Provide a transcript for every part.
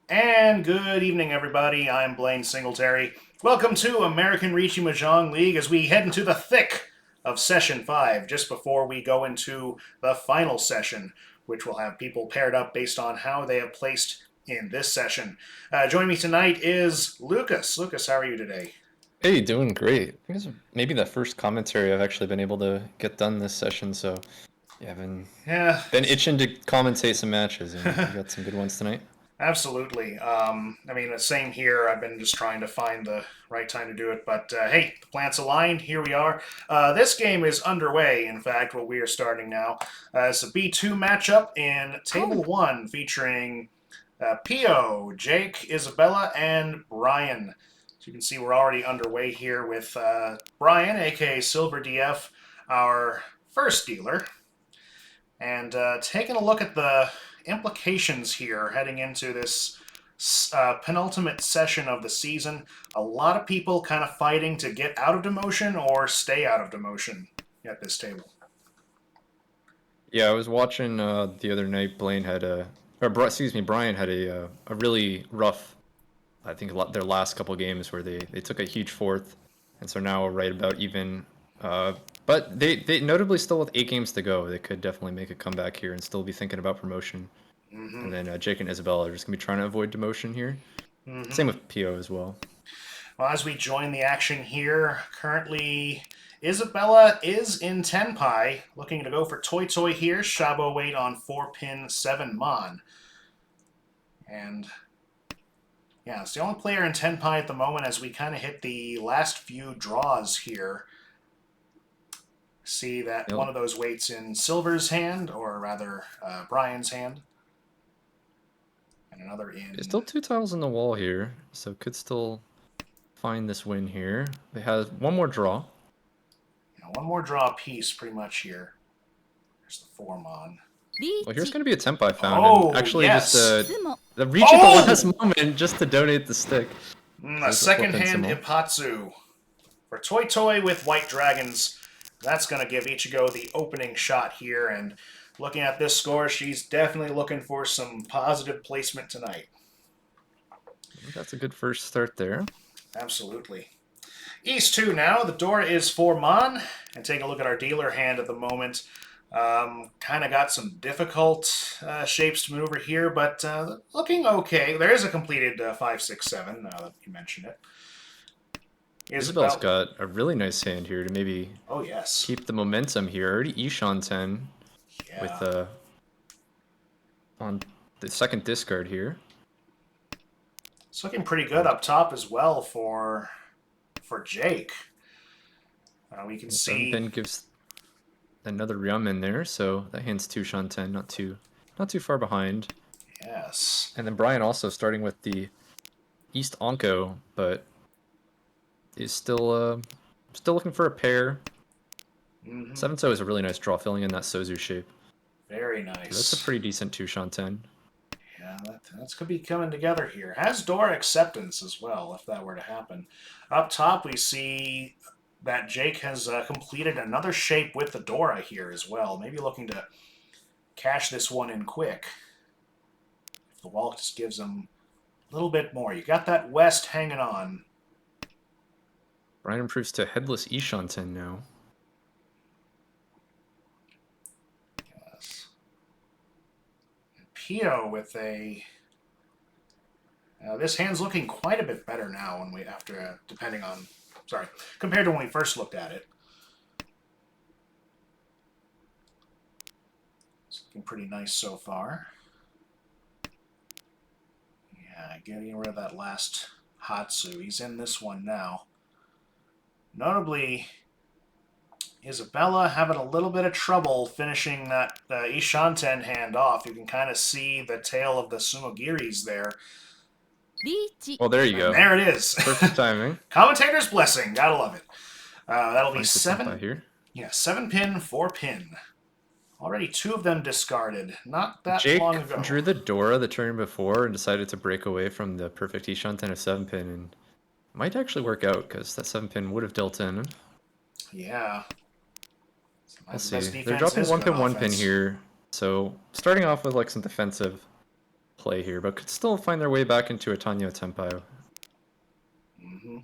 And good evening, everybody. I'm Blaine Singletary. Welcome to American Riichi Mahjong League as we head into the thick of Session 5, just before we go into the final session, which will have people paired up based on how they have placed in this session. Joining me tonight is Lucas. Lucas, how are you today? Hey, doing great. I think this is maybe the first commentary I've actually been able to get done this session, so yeah, I've Yeah, been itching to commentate some matches, and you got some good ones tonight. absolutely. The same here. I've been just trying to find the right time to do it, but hey, the plants aligned. Here we are. This game is underway. In fact, what we are starting now. It's a B2 matchup in Table 1 featuring Pio, Jake, Isabella, and Brian. So you can see we're already underway here with Brian, aka Silver DF, our first dealer, and taking a look at the implications here heading into this penultimate session of the season. A lot of people kind of fighting to get out of demotion or stay out of demotion at this table. Yeah, I was watching the other night. Brian had a really rough, I think their last couple games where they took a huge fourth, and so now right about even. Uh, but they notably still with 8 games to go, they could definitely make a comeback here and still be thinking about promotion. Mm-hmm. And then Jake and Isabella are just gonna be trying to avoid demotion here. Mm-hmm. Same with Pio as well. Well, as we join the action here, currently Isabella is in Tenpai, looking to go for Toy Toy here. Shabo weight on 4 pin 7 Mon. And yeah, it's the only player in Tenpai at the moment as we kind of hit the last few draws here. See that Yep. one of those weights in Silver's hand, or rather Brian's hand, and another There's in still 2 tiles on the wall here, so could still find this win here. They have one more draw. one more draw piece pretty much here. There's the 4 Mon. Well, here's going to be a Tenpai found, and Oh, actually just yes. reach at the last Oh! moment just to donate the stick. A There's the flip second and hand Simo. Ipatsu for Toy Toy with White Dragons. That's going to give Ichigo the opening shot here. And looking at this score, she's definitely looking for some positive placement tonight. That's a good first start there. Absolutely. East 2 now. The door is for Mon. And taking a look at our dealer hand at the moment. Kind of got some difficult shapes to maneuver here, but looking okay. There is a completed 5-6-7, now that you mention it. Isabel's Isabel. got a really nice hand here to maybe Oh, yes. keep the momentum here. Already Ishan 10 with Yeah. on the second discard here. It's looking pretty good up top as well for Jake. We can The 7 pin see. gives another Ryum in there, so that hand's 2 Shanten, not too far behind. Yes. And then Brian also starting with the East Onko, but is still looking for a pair. Mm-hmm. 7-So is a really nice draw, filling in that Sozu shape. Very So that's a nice. pretty decent 2 Shanten. Yeah, that's could be coming together here. Has door acceptance as well, if that were to happen. Up top, we see that Jake has completed another shape with the Dora here as well. Maybe looking to cash this one in quick. If the wall just gives him a little bit more. You got that West hanging on. Brian improves to headless Ishanten now. Yes. Pio with a. This hand's looking quite a bit better now when we after depending on sorry compared to when we first looked at it. It's looking pretty nice so far. Yeah, getting rid of that last Hatsu. He's in this one now. Notably, Isabella having a little bit of trouble finishing that Ishanten hand off. You can kind of see the tail of the Sumogiris there. Well, there you And go. there it is. Perfect timing. Commentator's blessing. Gotta love it. That'll be Finds the Tenpai seven. here. Yeah, 7 pin, 4 pin. Already 2 of them discarded. Not that long Jake ago. drew the Dora the turn before and decided to break away from the perfect Ishanten of 7 pin, and might actually work out because that 7 pin would have dealt in. Yeah. We'll Sometimes the see. best They're defense dropping is one good pin, 1 pin offense. here. So starting off with like some defensive play here, but could still find their way back into a Tanya Tenpai. Mm-hmm.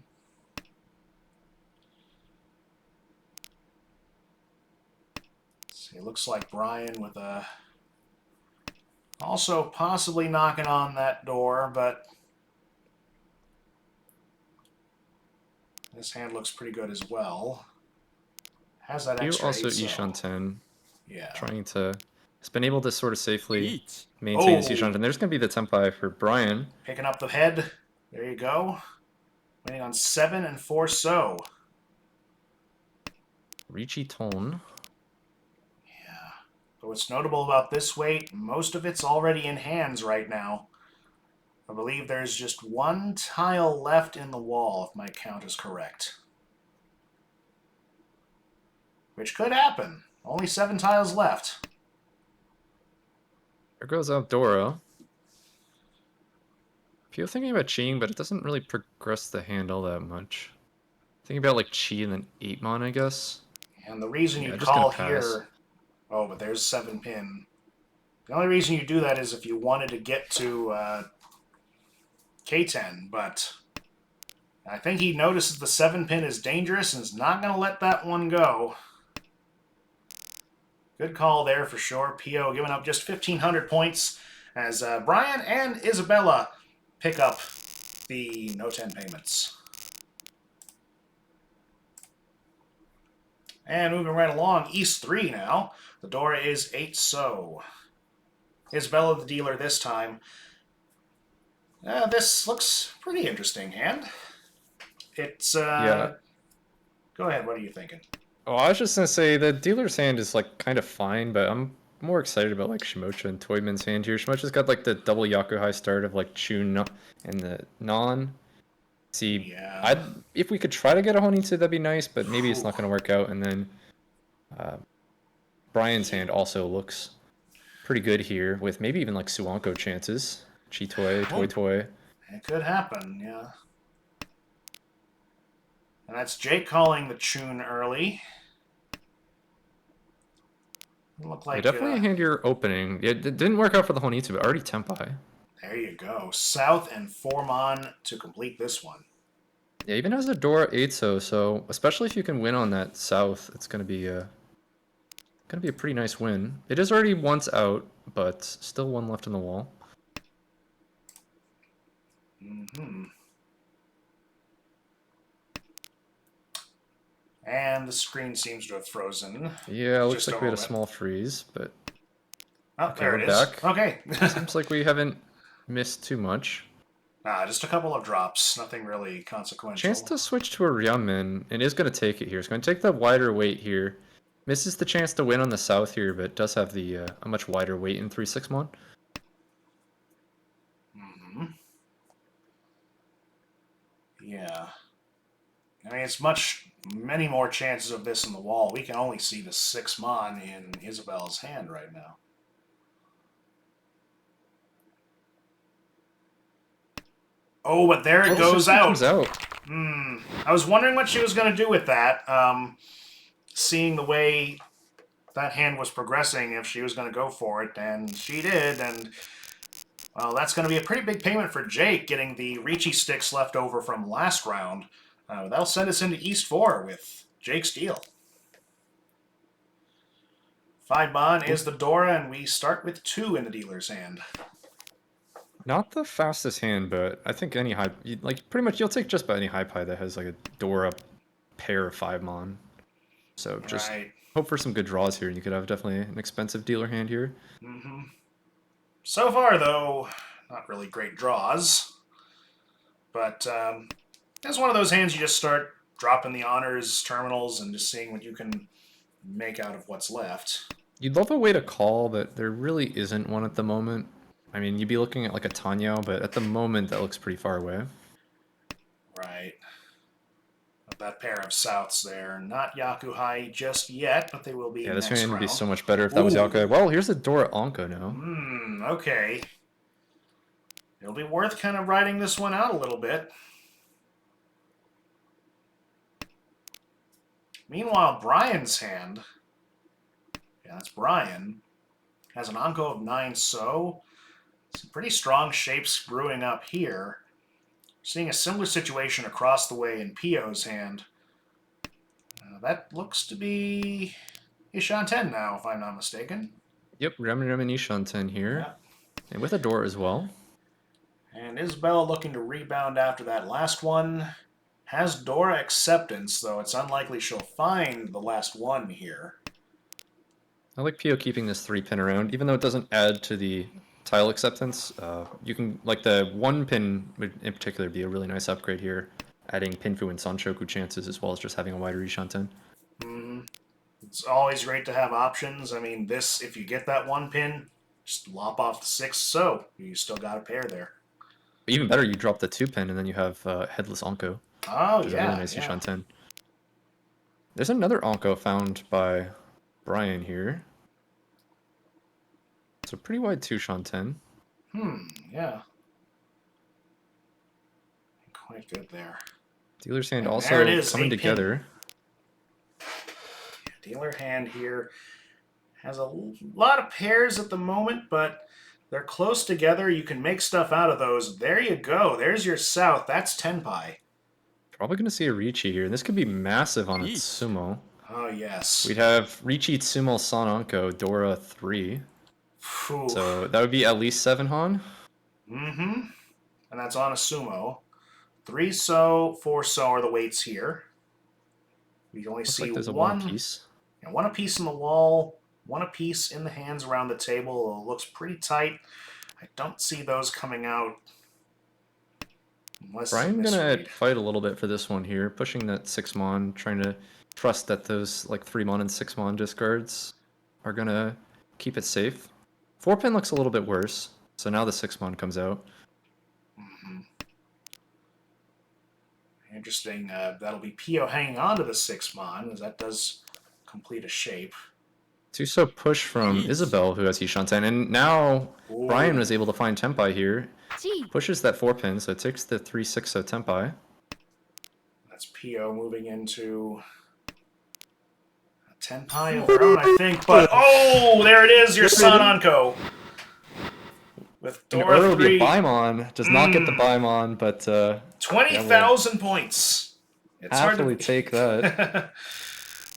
See, it looks like Brian with a also possibly knocking on that door, but this hand looks pretty good as well. Has that Here extra also 8, so Ishan 10, yeah. trying to, has been able to sort of safely maintain his Ishan Oh, 10. There's going to be the Tenpai for Brian. picking up the head. There you go. Winning on 7 and 4 so. Richi Ton. Yeah. But what's notable about this weight, most of it's already in hands right now. I believe there's just one tile left in the wall, if my count is correct. Which could happen. Only 7 tiles left. There goes out Dora. People thinking about Chiing, but it doesn't really progress the hand all that much. Thinking about like Chi and then 8 mon, I guess. And the reason Yeah, you'd just gonna call pass. here... Oh, but there's 7 pin. The only reason you do that is if you wanted to get to K10, but I think he notices the 7 pin is dangerous and is not going to let that one go. Good call there for sure. PO giving up just 1,500 points as Brian and Isabella pick up the no 10 payments. And moving right along, East 3 now. The door is 8 so. Isabella the dealer this time. This looks pretty interesting hand. It's, Yeah. Go ahead, what are you thinking? Oh, I was just gonna say the dealer's hand is like kind of fine, but I'm more excited about like Shimocha and Toyman's hand here. Shimocha's got like the double Yakuhai start of like Chun and the Non. See, Yeah. I'd if we could try to get a Honitsu, that'd be nice, but maybe it's Whew. not gonna work out. And then Brian's hand also looks pretty good here with maybe even like Suanko chances. Chitoi, Toy Oh, Toy. it could happen, yeah. And that's Jake calling the tune early. Look Yeah, like, definitely a hand you're opening. It didn't work out for the Honitsu, but already Tenpai. there you go. South and Formon to complete this one. Yeah, even has a Dora 8 so especially if you can win on that south, it's gonna be a pretty nice win. It is already once out, but still one left in the wall. Mm-hmm. And the screen seems to have frozen. Yeah, it looks Just a like we had a moment. small freeze, but Oh, okay, there we're it is. back. Okay. Seems like we haven't missed too much. Just a couple of drops. Nothing really Chance consequential. to switch to a Ryamen, and is going to take it here. It's going to take the wider weight here. Misses the chance to win on the south here, but does have the a much wider weight in 3-6 mon. Mm-hmm. Yeah. I mean, many more chances of this in the wall. We can only see the 6 mon in Isabel's hand right now. Oh, but there it goes 16 out. comes out. I was wondering what she was going to do with that. Seeing the way that hand was progressing, if she was going to go for it, and she did. And well, that's going to be a pretty big payment for Jake, getting the Ricci sticks left over from last round. That'll send us into East 4 with Jake's deal. 5 mon is the Dora, and we start with 2 in the dealer's hand. Not the fastest hand, but I think any high, like pretty much you'll take just about any high pie that has like a Dora pair of 5 mon. So just Right. hope for some good draws here, and you could have definitely an expensive dealer hand here. Mm-hmm. So far, though, not really great draws. But it's one of those hands you just start dropping the honors terminals and just seeing what you can make out of what's left. You'd love a way to call, but there really isn't one at the moment. I mean, you'd be looking at like a Tanyao, but at the moment that looks pretty far away. Right. That pair of Souths there. Not Yakuhai just yet, but they will be Yeah, this next hand would be round. so much better if that was Yakai. Ooh. Well, here's a Dora Anko now. Okay. It'll be worth kind of riding this one out a little bit. Meanwhile, Brian's hand, yeah, that's Brian, has an Anko of 9 so. Some pretty strong shapes brewing up here. Seeing a similar situation across the way in Pio's hand. That looks to be Ishan 10 now, if I'm not mistaken. Yep, Remin Ishan 10 here. Yeah. And with a door as well. And Isabella looking to rebound after that last one. Has Dora acceptance, though it's unlikely she'll find the last one here. I like Pio keeping this 3-pin around, even though it doesn't add to the tile acceptance. You can, like the 1-pin would in particular be a really nice upgrade here, adding Pinfu and Sanshoku chances as well as just having a wider Ishanten. Mm-hmm. It's always great to have options. I mean, this, if you get that 1-pin, just lop off the 6, so you still got a pair there. Even better, you drop the 2-pin and then you have Headless Onko. Oh, which is yeah. a really nice Ishanten. There's another Onko found by Brian here. It's a pretty wide 2 Shanten. Yeah. Quite good there. Dealer's hand And also there it is, coming 8-pin. together. Dealer hand here has a lot of pairs at the moment, but they're close together. You can make stuff out of those. There you go. There's your south. That's Tenpai. Probably going to see a Richi here, and this could be massive on its sumo. Oh, yes. We'd have Richi, Tsumo, San Onko, Dora 3. Oof. So that would be at least 7 Han. Mm-hmm. And that's on a sumo. 3 so, 4 so are the weights here. We only Looks see like there's a one piece. And one apiece in the wall, one apiece in the hands around the table. It looks pretty tight. I don't see those coming out. Brian gonna fight a little bit for this one here, pushing that 6-mon, trying to trust that those like 3-mon and 6-mon discards are gonna keep it safe. 4-pin looks a little bit worse, so now the 6-mon comes out. Mm-hmm. Interesting. That'll be Pio hanging on to the 6-mon, as that does complete a shape. 2-so push from Isabel, who has Hishanten, and now Ooh. Brian was able to find Tenpai here. Pushes that 4-pin, so it takes the 3-6-so Tenpai. That's Pio moving into a Tenpai of her own, I think. But oh, there it is, your San Onko. With Dora Uro will be 3. a Baimon. Does not get the Baimon, but 20,000 points. It's happily hard to take that.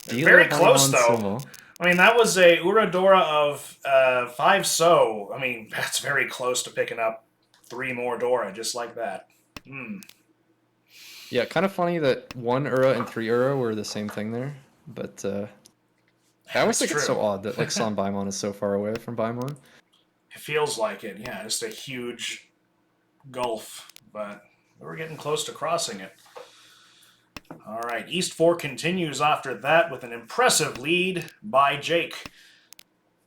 Very close, though. Sumo. I mean, that was a Uradora of 5 so. I mean, that's very close to picking up 3 more Dora, just like that. Yeah, kind of funny that 1 Ura and 3 Ura were the same thing there, but I always think it's so odd that like San Baimon is so far away from Baimon. It feels like it, yeah, just a huge gulf, but we're getting close to crossing it. All right, East 4 continues after that with an impressive lead by Jake.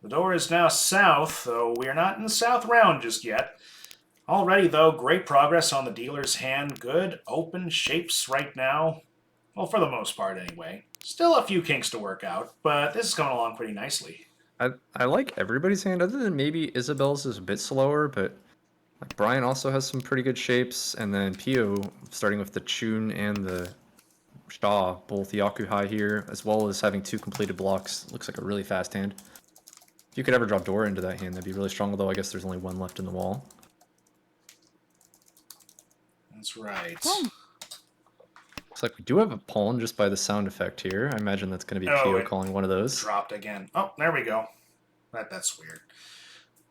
The door is now south, though we're not in the south round just yet. Already, though, great progress on the dealer's hand. Good open shapes right now. Well, for the most part, anyway. Still a few kinks to work out, but this is going along pretty nicely. I like everybody's hand, other than maybe Isabel's is a bit slower, but like Brian also has some pretty good shapes, and then Pio, starting with the Chun and the Sha, both Yaku high here, as well as having 2 completed blocks. Looks like a really fast hand. If you could ever drop Dora into that hand, that'd be really strong, although I guess there's only 1 left in the wall. That's right. Looks like we do have a pawn just by the sound effect here. I imagine that's going to be Pio calling one of those. Dropped again. Oh, there we go. That's weird.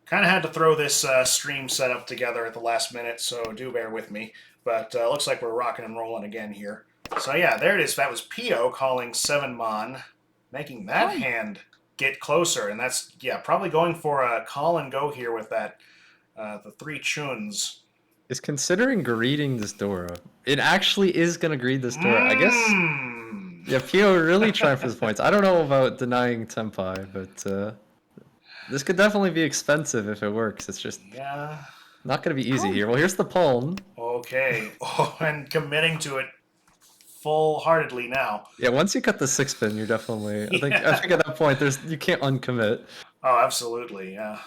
Kind of had to throw this stream setup together at the last minute, so do bear with me. But looks like we're rocking and rolling again here. So yeah, there it is. That was Pio calling 7-mon, making that hand get closer. And that's, yeah, probably going for a call and go here with that, the 3 Chuns. Is considering greeting this Dora. It actually is going to greet this Dora. I guess, yeah, Pio really trying for his points. I don't know about denying Tenpai, but this could definitely be expensive if it works. It's just not going to be easy here. Well, here's the pawn. Okay. Oh, and committing to it full-heartedly now. Yeah, once you cut the 6-pin, you're definitely. I think at that point, you can't uncommit. Oh, absolutely. Yeah.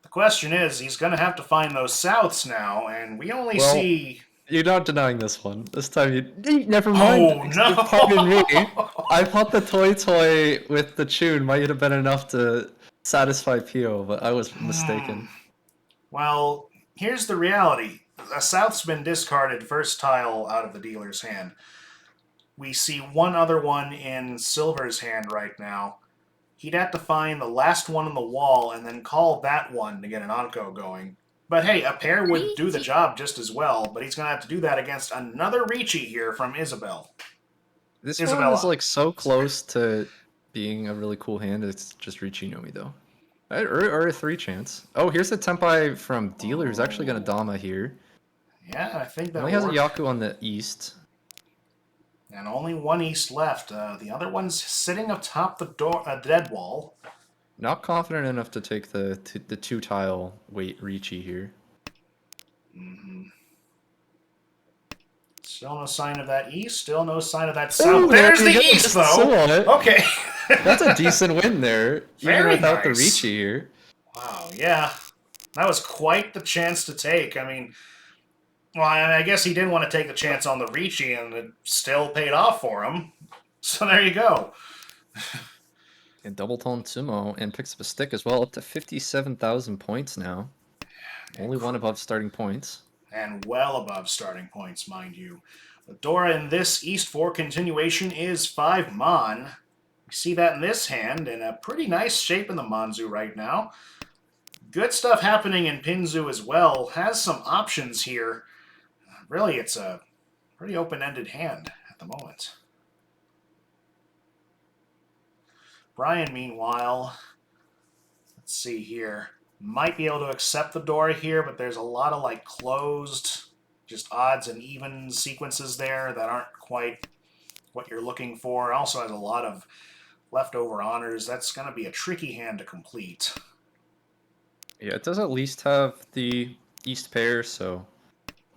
The question is, he's going to have to find those souths now, and we only see. You're not denying this one. This time you. Never mind. Oh no! Pardon me. I thought the toy with the tune might have been enough to satisfy Pio, but I was mistaken. Well, here's the reality. A South's been discarded first tile out of the dealer's hand. We see one other one in Silver's hand right now. He'd have to find the last one on the wall and then call that one to get an Onko going. But hey, a pair would do the job just as well, but he's going to have to do that against another Ricci here from This one is Isabella. like so Sorry. close to being a really cool hand. It's just Richinomi though. Or a 3 chance. Oh, here's the Tenpai from Dealer who's actually gonna Oh. Dama here. Yeah, I think Only that'll has a work. Yaku on the east. And only one East left. The other one's sitting atop the door, dead wall. Not confident enough to take the 2 tile weight Ricci here. Mm-hmm. Still no sign of that East. Still no sign of that South. Oh, there There's you the go. East, Just so though. on it. Okay. That's a decent win there, even Very without the nice. Ricci here. Wow, yeah. That was quite the chance to take. I mean, well, I guess he didn't want to take the chance on the Ricci, and it still paid off for him. So there you go. And double tone Sumo and picks up a stick as well, up to 57,000 points now. And, Only one above starting points. and well above starting points, mind you. The Dora in this East 4 continuation is 5 Mon. You see that in this hand, in a pretty nice shape in the Manzu right now. Good stuff happening in Pinzu as well. Has some options here. Really, it's a pretty open-ended hand at the moment. Brian, meanwhile, let's see here, might be able to accept the Dora here, but there's a lot of like closed, just odds and evens sequences there that aren't quite what you're looking for. Also has a lot of leftover honors. That's going to be a tricky hand to complete. Yeah, it does at least have the east pair, so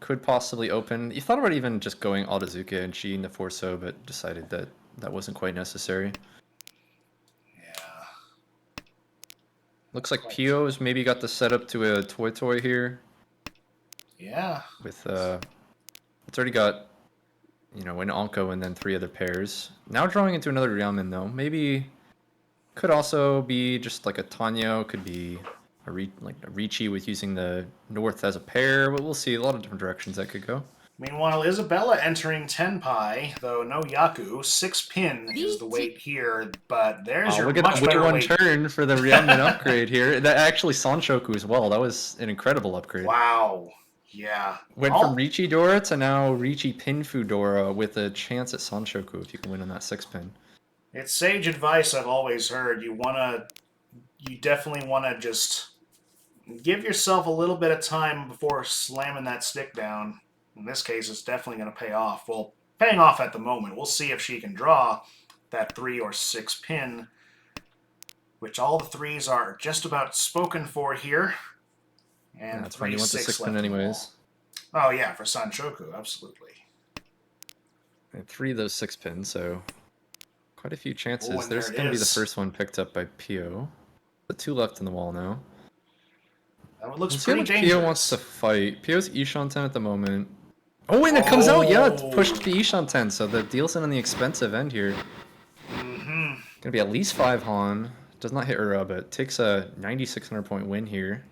could possibly open. You thought about even just going Altazuka and Shi into Forso, but decided that that wasn't quite necessary. Yeah, Looks not like quite. Pio's maybe got the setup to a Toy here. Yeah. With it's already got, you know, an Onko and then 3 other pairs. Now drawing into another Ryamen though. Maybe could also be just like a Tanyo, could be like a Ricci with using the north as a pair, but we'll see a lot of different directions that could go. Meanwhile, Isabella entering Tenpai, though no Yaku. 6 pin is the weight here, but there's Oh, your look at that much way better one weight. turn for the Ryamen upgrade here. That actually Sanshoku as well. That was an incredible upgrade. Wow. Yeah. Went from All Ricci Dora to now Ricci Pinfu Dora with a chance at Sanshoku if you can win on that 6 pin. It's sage advice I've always heard. You definitely wanna just give yourself a little bit of time before slamming that stick down. In this case, it's definitely gonna pay off. Well, paying off at the moment. We'll see if she can draw that 3 or 6 pin, which all the threes are just about spoken for here. Yeah, And that's fine. three You want the six 6 pin left in the wall. anyways. Oh yeah, for Sanchoku, absolutely. And 3 of those 6 pins, so quite a few Oh, chances. and there There's it going to be the is. first one picked up by Pio. The 2 left in the wall now. That one looks Let's see how pretty much Pio wants to dangerous. fight. Pio's Ishanten at the moment. Oh, and it comes out! Yeah, it Oh. pushed the Ishanten, so the deal's in on the expensive end here. Mm-hmm. Gonna be at least 5 Han. Does not hit Ura, but takes a 9,600 point win here.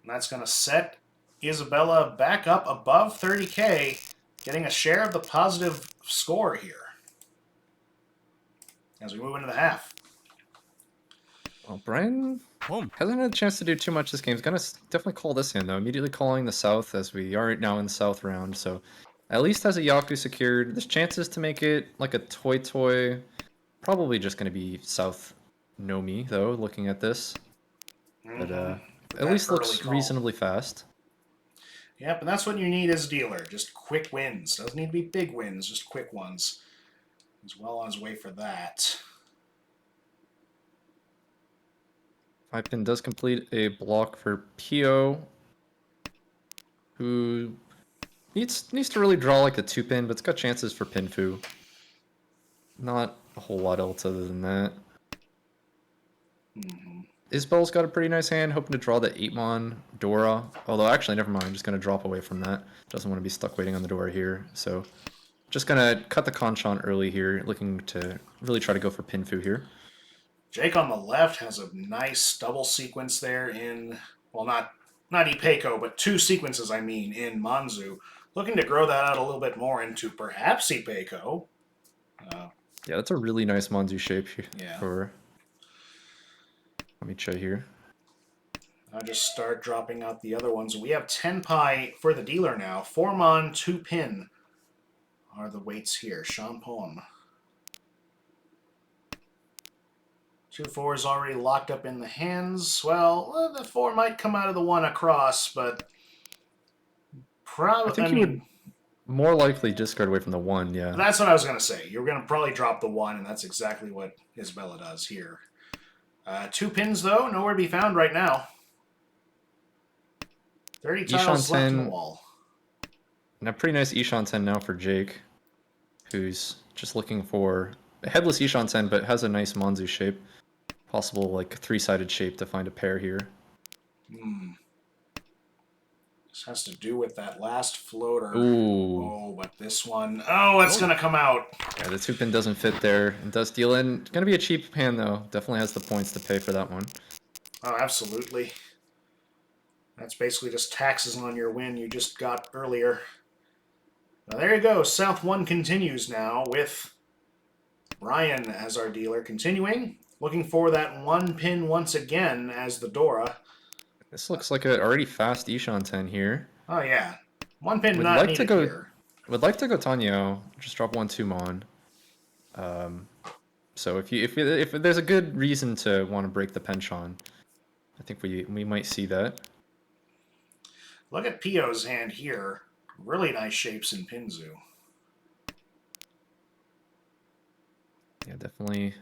And that's going to set Isabella back up above 30K, getting a share of the positive score here as we move into the half. Well, Brian hasn't had a chance to do too much this game. He's gonna definitely call this in, though. Immediately calling the South as we are now in the South round, so at least has a Yaku secured. There's chances to make it like a Toy. Probably just gonna be South Nomi, though, looking at this. But Mm-hmm. With at that least early looks call. reasonably fast. Yep, and that's what you need as a dealer. Just quick wins. Doesn't need to be big wins, just quick ones. He's well on his way for that. 5 pin does complete a block for Pio, who needs to really draw like a 2 pin, but it's got chances for Pinfu. Not a whole lot else other than that. Mm-hmm. Isbel's got a pretty nice hand, hoping to draw the 8-mon Dora. Although, actually, never mind. Just going to drop away from that. Doesn't want to be stuck waiting on the Dora here. So, just going to cut the Conchant early here, looking to really try to go for Pinfu here. Jake on the left has a nice double sequence there in, well, not not Ipeco, but 2 sequences, I mean, in Manzu. Looking to grow that out a little bit more into perhaps Ipeco. Yeah, that's a really nice Manzu shape Yeah. for. Let me check here. I'll just start dropping out the other ones. We have Tenpai for the dealer now. 4-mon, 2-pin are the weights here. Champon. 2-4 is already locked up in the hands. Well, the 4 might come out of the 1 across, but I probably. think I you would mean, more likely discard away from the 1. Yeah. that's what I was going to say. You're going to probably drop the 1, and that's exactly what Isabella does here. 2 pins, though, nowhere to be found right now. 30 Ishan tiles left in the 10, wall. and a pretty nice Ishan 10 now for Jake, who's just looking for a headless Ishan 10, but has a nice Manzu shape. Possible, like, 3-sided shape to find a pair here. This has to do with that last floater. Ooh. Oh, but this one. Oh, it's going to come out. Yeah, the 2-pin doesn't fit there. It does deal in. It's going to be a cheap hand, though. Definitely has the points to pay for that one. Oh, absolutely. That's basically just taxes on your win you just got earlier. Now, there you go. South 1 continues now with Brian as our dealer. Continuing. Looking for that 1 pin once again as the Dora. This looks like an already fast Ishan 10 here. Oh, yeah. 1 pin Would not like to needed go. here. Would like to go Tanyo. Just drop 1/2 Mon. So if there's a good reason to want to break the penchant, I think we might see that. Look at Pio's hand here. Really nice shapes in Pinzu. Yeah, definitely.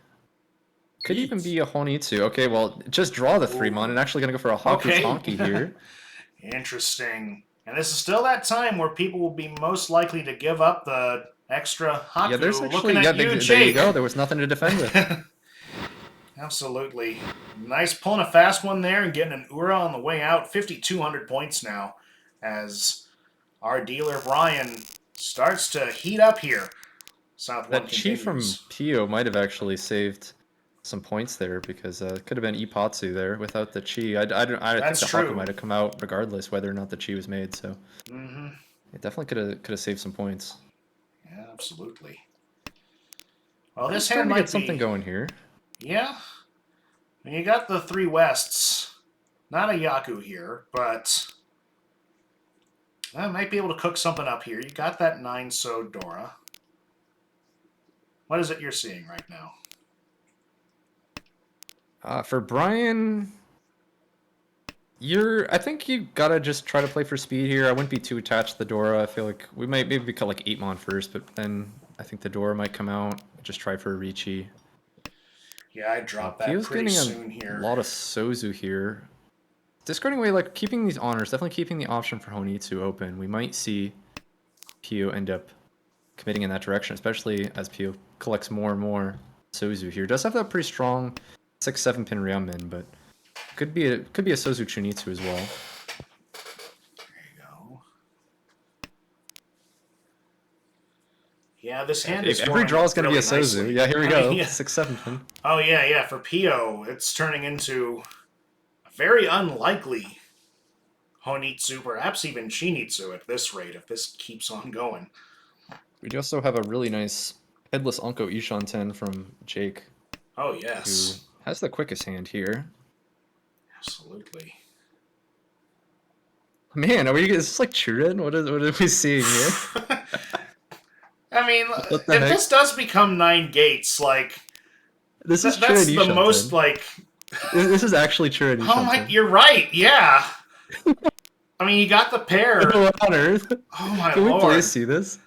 Could even be a Honitsu. Okay, well, just draw the 3-mon and actually gonna go for a Haku Okay. Tonki here. Interesting. And this is still that time where people will be most likely to give up the extra Haku. Yeah, there's actually looking at you, there Jake. you go. There was nothing to defend with. Absolutely. Nice pulling a fast one there and getting an Ura on the way out. 5,200 points now as our dealer Brian starts to heat up here. South That 1 chi continues. from Pio might have actually saved some points there because it could have been Ipatsu there without the chi. I think the true. Haku might have come out regardless whether or not the chi was made. So Mm-hmm. it definitely could have saved some points. Yeah, absolutely. Well, this Starting hand to might get something be... going here. Yeah. And you got the 3 Wests. Not a Yaku here, but I might be able to cook something up here. You got that 9 So Dora. What is it you're seeing right now? For Brian, I think you gotta just try to play for speed here. I wouldn't be too attached to the Dora. I feel like we might maybe cut like 8-mon first, but then I think the Dora might come out. Just try for a Ricci. Yeah, I'd drop that Pio's pretty getting soon here. a lot of Sozu here. Discarding away, like keeping these honors, definitely keeping the option for Honitsu open. We might see Pio end up committing in that direction, especially as Pio collects more and more Sozu here. Does have that pretty strong 6-7 pin Ryamen, but could be a Sozu Chunitsu as well. There you go. Yeah, this hand is every draw is going to really be a Sozu. nicely. Yeah, here we go. Yeah. 6-7 pin. Oh, yeah. For Pio, it's turning into a very unlikely Honitsu, perhaps even Shinitsu at this rate, if this keeps on going. We also have a really nice headless Anko Ishan 10 from Jake. Oh, yes. Who has the quickest hand here. Absolutely. Man, is this like Churin? What are we seeing here? I mean, if heck? this does become 9 gates, like, This is that's Churin the Ishan most, 10. like... This is actually Churin Ishan Oh, my... 10. You're right, yeah. I mean, you got the pair. What on earth? Oh, my Can lord. we please see this?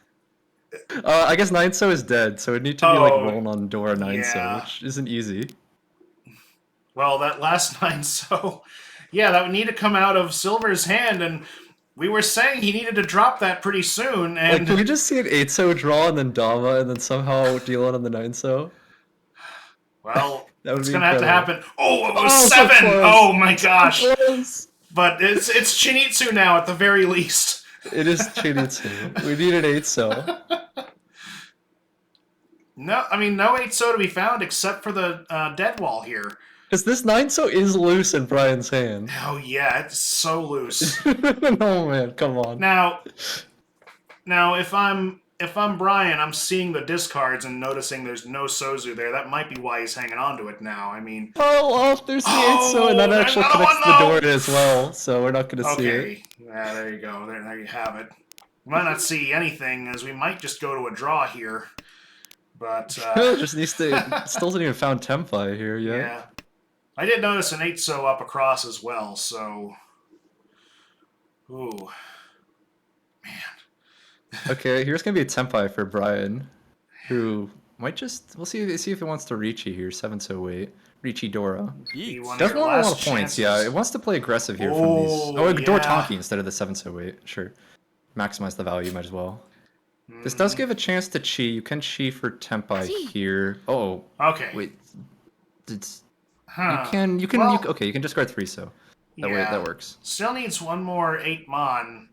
I guess 9-so is dead, so it need to be like rolling on Dora 9-so, yeah. which isn't easy. Well, that last 9-so, yeah, that would need to come out of Silver's hand, and we were saying he needed to drop that pretty soon. And like, can we just see an 8-so draw and then Dama and then somehow deal it on the 9-so? Well, that would it's be going to have to incredible. happen. Oh, it was 7! So oh, my gosh. So but it's Shinitsu now, at the very least. It is Chinitsu. We need an 8-so. No, I mean, no 8-so to be found except for the dead wall here. Because this 9-so is loose in Brian's hand. Oh yeah, it's so loose. No man, come on. Now, if I'm Brian, I'm seeing the discards and noticing there's no Sozu there. That might be why he's hanging on to it now. I mean, Oh, well, there's the 8-so, and that oh, there's actually another connects one the door though. as well, so we're not going to see it. Okay, yeah, there you go. There you have it. We might not see anything, as we might just go to a draw here. But Just needs to. Still hasn't even found Tenpai here yet. yeah, I did notice an 8-so up across as well. So, ooh, Okay, here's gonna be a Tenpai for Brian, who might just. We'll see if he wants to Ricci here. 7-so wait. Ricci Dora. be one of Doesn't your want a lot last of points. chances. Yeah, it wants to play aggressive here from these. Oh, Oh, Dora yeah. Tonki instead of the 7-so wait. Sure, maximize the value. Might as well. This does Mhm. give a chance to chi. You can chi for Tenpai here. Oh, Okay. wait. It's Huh. you okay, you can discard 3-so. That Yeah. works. Still needs one more 8-mon.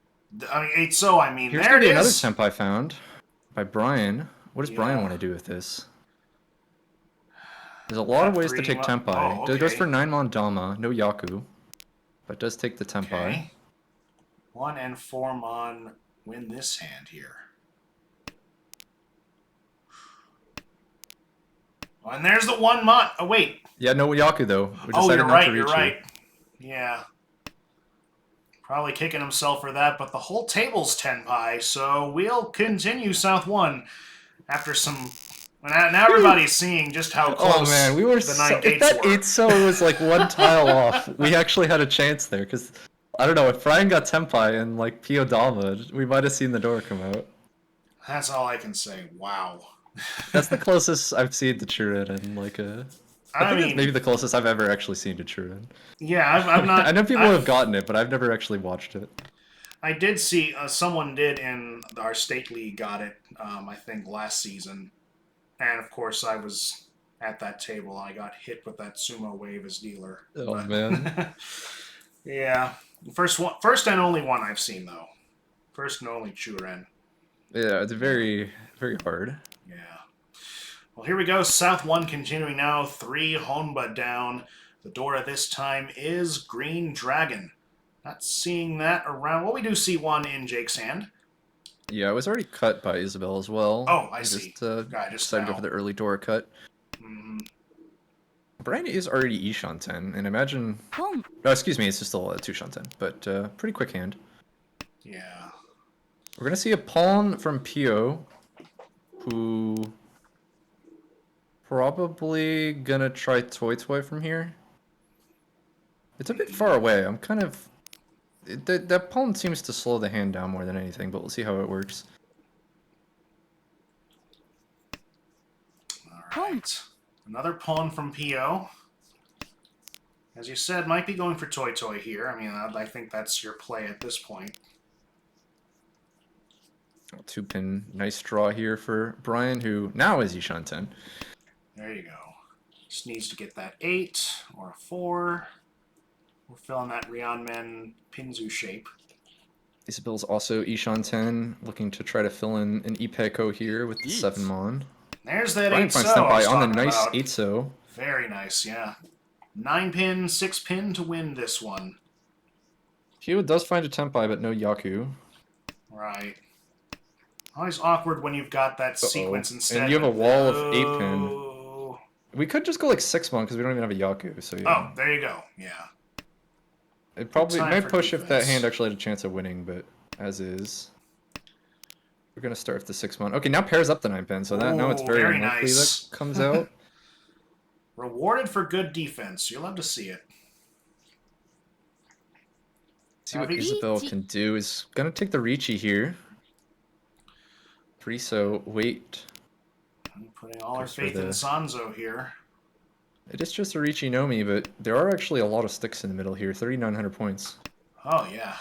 I mean, 8-so, I mean. Here's There gonna it be another is. Tenpai found by Brian. What does Brian Yeah. want to do with this? There's a lot of Got ways to 3 take mon. Tenpai. Oh, It goes okay. for 9-mon Dama, no Yaku, but does take the Tenpai. Okay. 1 and 4-mon win this hand here. Oh, and there's the 1-mon. Oh, wait. Yeah, no Yaku though. We Oh, decided you're not right. to You're reach right. Yeah. Probably kicking himself for that, but the whole table's Tenpai, so we'll continue South 1 after some. Now everybody's seeing just how Oh close man, we were the 9 if gates that were. 8-so was like one tile off, we actually had a chance there. Because I don't know if Brian got Tenpai and like Pio Dama, we might have seen the door come out. That's all I can say. Wow. That's the closest I've seen to Churin in like a. I I think it's maybe mean, the closest I've ever actually seen to Churin. yeah, I've I not. know people have gotten it, but I've never actually watched it. I did see someone did in our state league got it. I think last season, and of course I was at that table. I got hit with that sumo wave as dealer. Oh But man. yeah, first and only one I've seen though. First and only Churen. Yeah, it's very, very hard. Yeah. Well, here we go. South 1 continuing now. 3 Honba down. The Dora this time is Green Dragon. Not seeing that around. Well, we do see one in Jake's hand. Yeah, it was already cut by Isabel as well. Oh, I see. Just Guy just decided to go now. for the early Dora cut. Mm, Brian is already Ishanten, and imagine. Boom. No, excuse me, it's just still a 2-Shanten, but pretty quick hand. yeah. We're gonna see a pawn from Pio, who probably gonna try Toy Toy from here. It's a bit far away. I'm kind of. That pawn seems to slow the hand down more than anything, but we'll see how it works. All right. Another pawn from Pio. As you said, might be going for Toy Toy here. I mean, I think that's your play at this point. 2-pin, nice draw here for Brian, who now is Ishanten. There you go. Just needs to get that 8 or a 4. We're filling that Rionmen Pinzu shape. Isabel's also Ishanten, looking to try to fill in an Ipeko here with the 7-mon. There's that Brian 8-so finds I was Tenpai on the talking nice about. 8-so. Very nice, yeah. 9-pin, 6-pin to win this one. Pio does find a Tenpai, but no Yaku. Right. Always awkward when you've got that sequence instead. And you have a wall of 8-pin. Oh. We could just go like 6-mon because we don't even have a Yaku, so yeah. Oh, there you go. Yeah. It probably time might for push if that defense. hand actually had a chance of winning, but as is. We're gonna start with the 6-mon. Okay, now pairs up the 9-pin, so that now it's Ooh, very very unlikely nice. that comes out. Rewarded for good defense. You'll love to see it. See what Isabel can do. Is gonna take the Ricci here. 3-so wait. I'm putting all our Goes for faith in the- Sanzo here. It is just a Ricci Nomi, but there are actually a lot of sticks in the middle here. 3,900 points. Oh, yeah.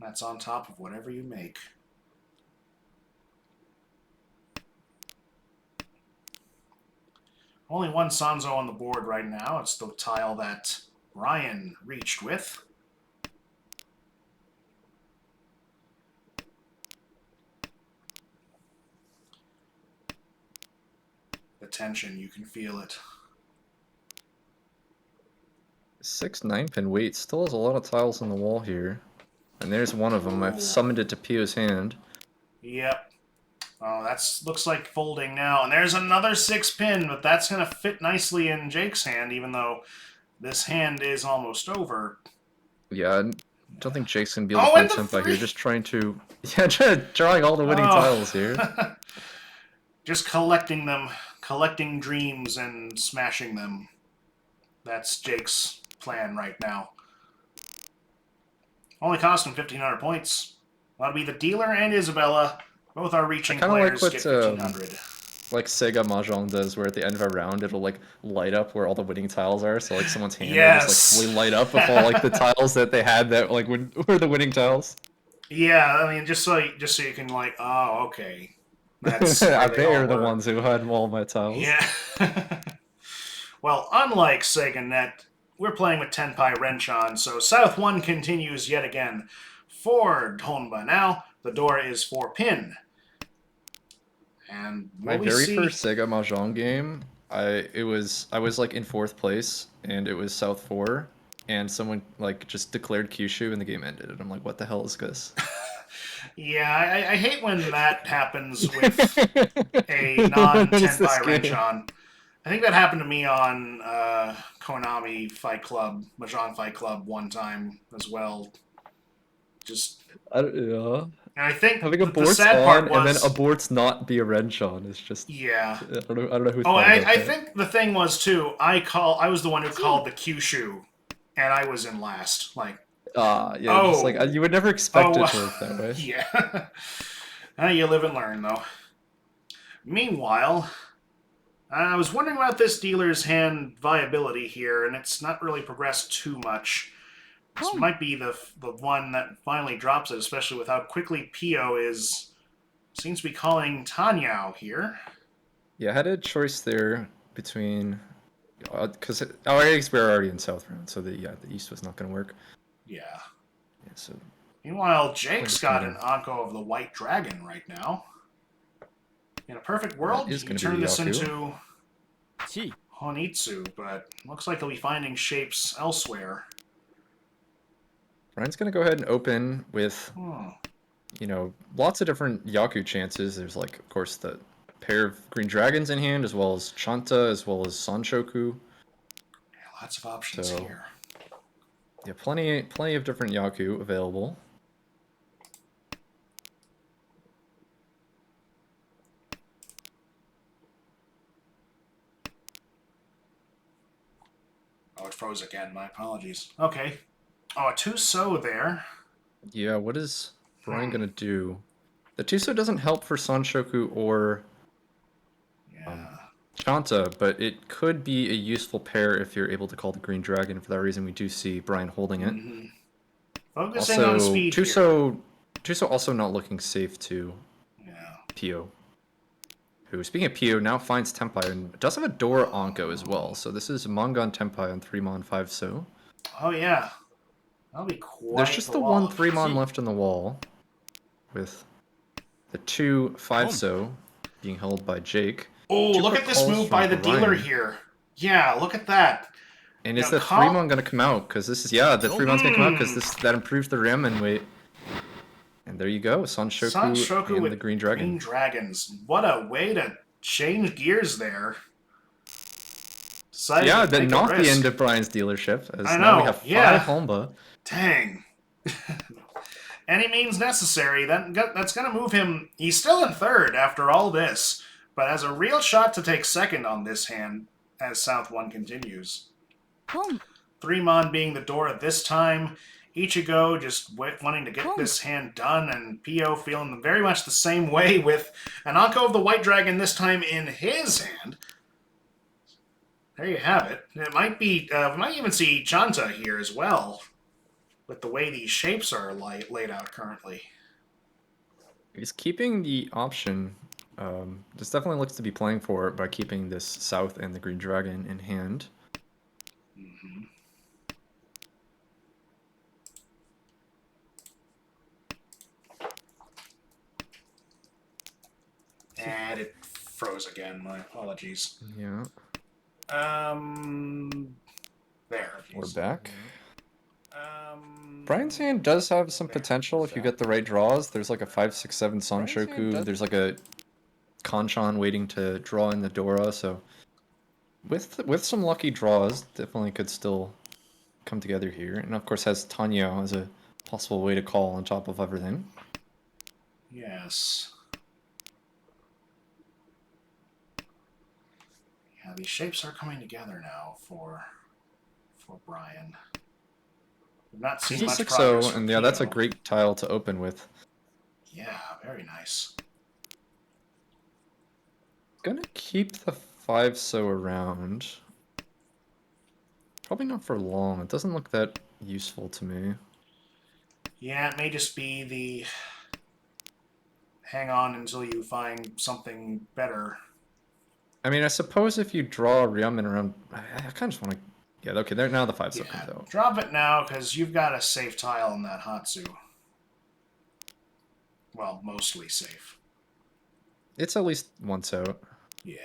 That's on top of whatever you make. Only one Sanzo on the board right now. It's the tile that Ryan reached with. The tension, you can feel it. 6-9 pin. Wait, still has a lot of tiles on the wall here. And there's one of them. I've Ooh. summoned it to Pio's hand. Yep. Oh, that's looks like folding now. And there's another 6-pin, but that's going to fit nicely in Jake's hand, even though this hand is almost over. Yeah, I don't think Jake's gonna be able to Oh, play and the Tenpai here. 3! Just trying to, yeah, drawing all the winning tiles here. Just collecting them, collecting dreams and smashing them. That's Jake's plan right now. Only cost him 1,500 points. That'll be the dealer and Isabella. Both are reaching I kind of like players what get 1,500. like Sega Mahjong does, where at the end of a round it'll like light up where all the winning tiles are. So like someone's hand will just like Yes. fully light up with all like the tiles that they had that like were the winning tiles. Yeah, I mean, just so you can like, oh, okay, that's where they They all are the were. ones who had all my tiles. Yeah. Well, unlike Sega Net, we're playing with Tenpai Renchan, so South 1 continues yet again. For Honba now, the door is for pin. And My what we very see... first Sega Mahjong game, I was like in 4th place, and it was South 4, and someone like just declared Kyushu and the game ended, and I'm like, what the hell is this? Yeah, I hate when that happens with a What is this non-Tenpai game? Renchan. I think that happened to me on Konami Fight Club, Mahjong Fight Club one time as well. Just, Yeah. and I think Having the aborts sad part on and then was, aborts not be a Renchon is just yeah. I don't know who Oh, thought about I that. think the thing was too. I was the one who called the Kyushu, and I was in last. Like, Yeah, just like oh, you would never expect it to work that way. yeah. You live and learn, though. Meanwhile, I was wondering about this dealer's hand viability here, and it's not really progressed too much. This might be the one that finally drops it, especially with how quickly Pio seems to be calling Tanyao here. Yeah, I had a choice there between because our eggs were already in South Round, so the East was not going to work. Yeah. Yeah, so Meanwhile, we're Jake's looking got at an him. Anko of the White Dragon right now. In a perfect That world, is you going to be turn the this Yaku. into Honitsu, but looks like he'll be finding shapes elsewhere. Ryan's going to go ahead and open with, Hmm. lots of different Yaku chances. There's like, of course, the pair of green dragons in hand, as well as Chanta, as well as Sanshoku. Yeah, lots of options So here. yeah, plenty of different Yaku available. Oh, it froze again. My apologies. Okay. Oh, a 2-so there. Yeah, what is Brian gonna do? The Tuso doesn't help for Sanshoku or um, Yeah. Chanta, but it could be a useful pair if you're able to call the Green Dragon. For that reason, we do see Brian holding it. Mm-hmm. Focusing on Also, speed here. Tuso also not looking safe to Yeah. Pio, who, speaking of Pio, now finds Tenpai and does have a door Anko as well. So this is Mongon Tenpai on 3mon 5-so. Oh, yeah. That'll be There's quite just the the one wallop. 3mon left on the wall, with the 2 5-so being held by Jake. Oh, Two look quick at this calls move from by the dealer Brian. here. Yeah, look at that. And You is know, the 3mon gonna come out? Because this is, yeah, the 3mon's gonna come out because that improves the rim and wait. And there you go, Sanshoku Sanshoku and the with Green Green Dragon. Dragons. What a way to change gears there. Decided Yeah, to but take a not the risk. end of Brian's dealership, as I now we know, have 5 yeah. Honba. Dang. Any means necessary. That's going to move him. He's still in third after all this, but has a real shot to take second on this hand as South 1 continues. 3mon being the door at this time. Ichigo just wanting to get this hand done, and Pio feeling very much the same way with an Anko of the White Dragon this time in his hand. There you have it. It might be. We might even see Chanta here as well, with the way these shapes are laid out currently. He's keeping the option. This definitely looks to be playing for it by keeping this South and the Green Dragon in hand. Mm-hmm. And it froze again. My apologies. Yeah. There. We're back. Um, Brian's hand does have some there. potential if you get the right draws. There's like a 5, 6, 7 Sanshoku. There's like a Kanchan waiting to draw in the Dora, so with some lucky draws, definitely could still come together here. And of course has Tanya as a possible way to call on top of everything. Yes. Yeah, these shapes are coming together now for Brian. We've not seen This is much 6-0, progress from and yeah, that's a Pino. great tile to open with. Yeah, very nice. Gonna keep the 5-so around. Probably not for long. It doesn't look that useful to me. Yeah, it may just be the hang on until you find something better. I mean, I suppose if you draw a Ryamen around... I kind of just want to... Yeah, okay, there now the 5-so Yeah, comes out. drop it now because you've got a safe tile in that Hatsu. Well, mostly safe. It's at least once out. Yeah.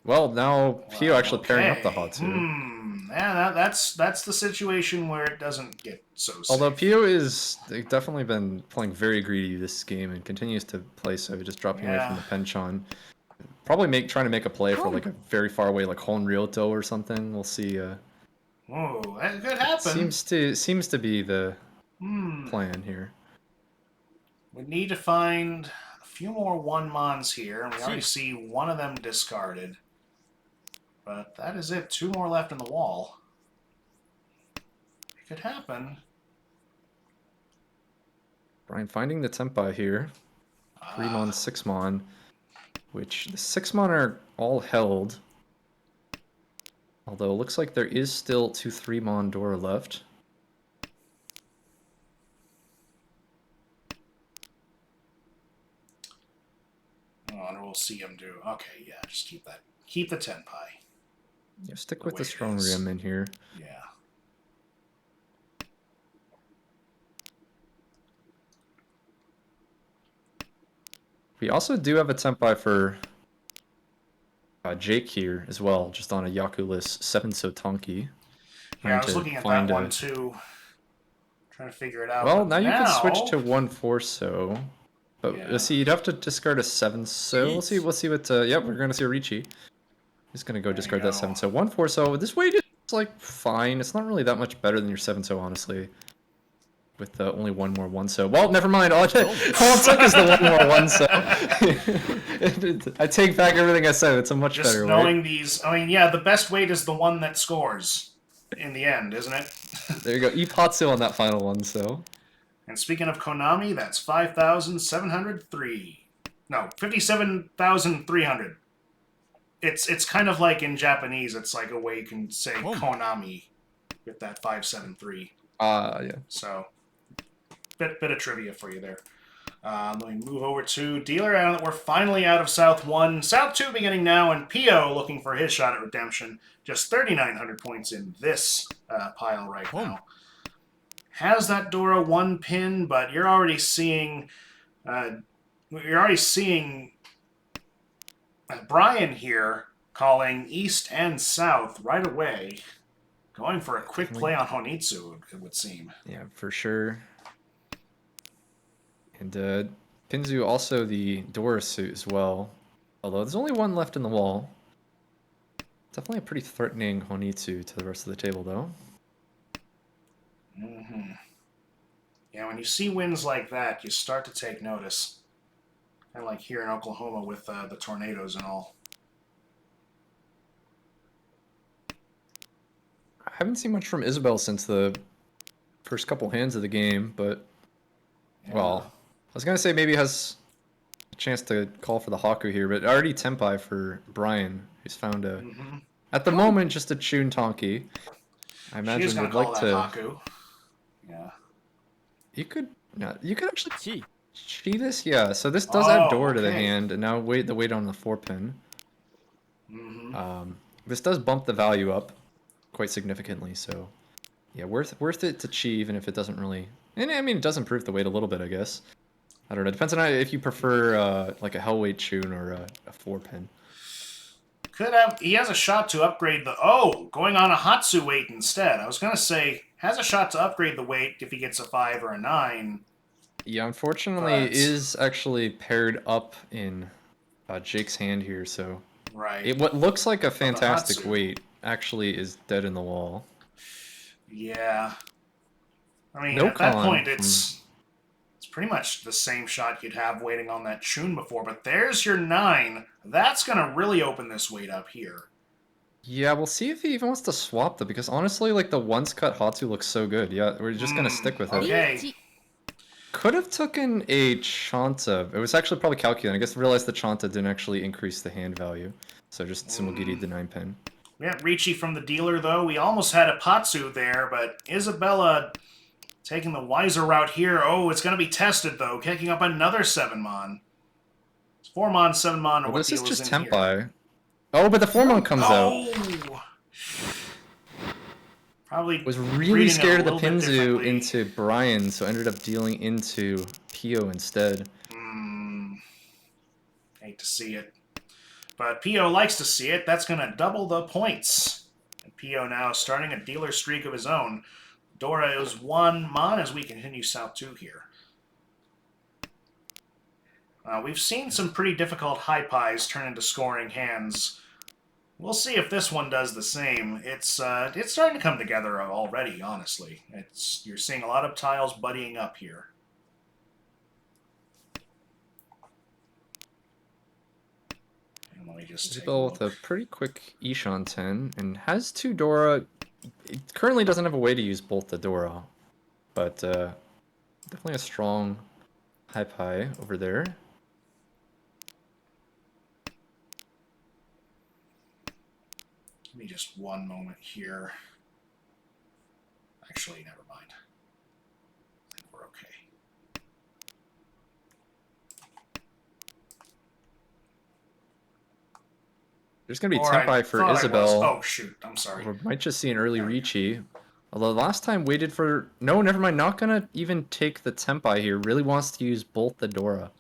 Well, now Pio actually pairing up the Okay. Hatsu. Yeah, that's the situation where it doesn't get so safe. Although Pio is definitely been playing very greedy this game and continues to play so, just dropping away from the Penchon. Probably trying to make a play for like a very far away like Honryoto or something. We'll see. Oh, that could happen. Seems to be the plan here. We need to find a few more one-mons here, and we already see one of them discarded. But that is it. 2 more left in the wall. It could happen. Brian finding the Tenpai here. 3-mon, 6-mon, which the 6-mon are all held. Although it looks like there is still 2 3-mon Dora left. Oh, and we'll see him do. Okay, yeah, just keep that. Keep the Tenpai. Yeah, stick with the strong Ryamen here. Yeah. We also do have a Tenpai for Jake here as well, just on a Yaku-less 7-so Tonki. Yeah, I was looking at that one too. Trying to figure it out. Well, now you can switch to 1-4-so. But see, you'd have to discard a 7-so. We'll see what. Yep, we're gonna see a Ricci. He's gonna go discard that 7-so. 1-4-so. This weight is like fine. It's not really that much better than your 7-so, honestly. With only one more 1-so. Well, never mind. All it took is the one more 1-so. I take back everything I said. It's a much better weight. Just knowing these. I mean, yeah, the best weight is the one that scores in the end, isn't it? There you go. Ipatsu on that final 1-so. And speaking of Konami, that's 5,703. No, 57,300. It's kind of like in Japanese. It's like a way you can say Konami with that 573. Yeah. So, bit of trivia for you there. Let me move over to Dealer. And we're finally out of South 1. South 2 beginning now, and Pio looking for his shot at redemption. Just 3,900 points in this pile right now. Has that Dora 1 pin, but you're already seeing Brian here calling east and south right away, going for a quick play on Honitsu, it would seem. Yeah, for sure. And Pinzu also the Dora suit as well. Although there's only one left in the wall. Definitely a pretty threatening Honitsu to the rest of the table, though. Yeah, when you see wins like that, you start to take notice. Kind of like here in Oklahoma with the tornadoes and all. I haven't seen much from Isabel since the first couple hands of the game, but... Yeah. Well, I was going to say maybe has a chance to call for the Haku here, but already Tenpai for Brian, who's found a... At the moment, just a Chun Tonki. I imagine would like to... Haku. Yeah. You could actually chi this, yeah. So this does add Dora to the hand, and now the weight on the 4-pin. This does bump the value up quite significantly, so yeah, worth it to chi, even if it doesn't really. And I mean, it does improve the weight a little bit, I guess. I don't know. Depends on if you prefer like a Hellweight Chun or a 4-pin. Could have. He has a shot to upgrade the. Oh, going on a Hatsu weight instead. I was gonna say has a shot to upgrade the weight if he gets a 5 or a 9. Yeah, unfortunately, it But is actually paired up in Jake's hand here, so right. what looks like a But the fantastic Hatsu. weight actually is dead in the wall. Yeah. I mean, No at that con point, from it's pretty much the same shot you'd have waiting on that tune before. But there's your 9. That's gonna really open this weight up here. yeah, we'll see if he even wants to swap though, because honestly, like the once cut Hatu looks so good. Yeah, we're just gonna Hmm. stick with it. Okay. Could have taken a Chanta. It was actually probably calculating. I guess realized the Chanta didn't actually increase the hand value. So just Sumogiri the 9 pin. We got Ricci from the dealer, though. We almost had a Patsu there, but Isabella taking the wiser route here. Oh, it's going to be tested, though. Kicking up another 7-mon. 4-mon, 7-mon, or Well, what this is deal is just in here? Tenpai. Oh, but the Formon comes out. Oh! Probably Was really reading it a scared of the little bit Pinzu differently. into Brian, so ended up dealing into Pio instead. Hate to see it. But Pio likes to see it. That's going to double the points. And Pio now starting a dealer streak of his own. Dora is 1 mon as we continue South 2 here. We've seen some pretty difficult high pies turn into scoring hands. We'll see if this one does the same. It's starting to come together already. Honestly, you're seeing a lot of tiles buddying up here. And let me just take a Isabel with look. a pretty quick Ishan 10 and has 2 Dora. It currently doesn't have a way to use both the Dora, but definitely a strong high pie over there. Give me just one moment here. Actually, never mind. I think we're okay. There's going to be Or I Tenpai for thought I was. Isabel. Oh shoot! I'm sorry. We might just see an early There we go. Ricci. Although last time waited for... No, never mind. Not going to even take the Tenpai here. Really wants to use both the Dora.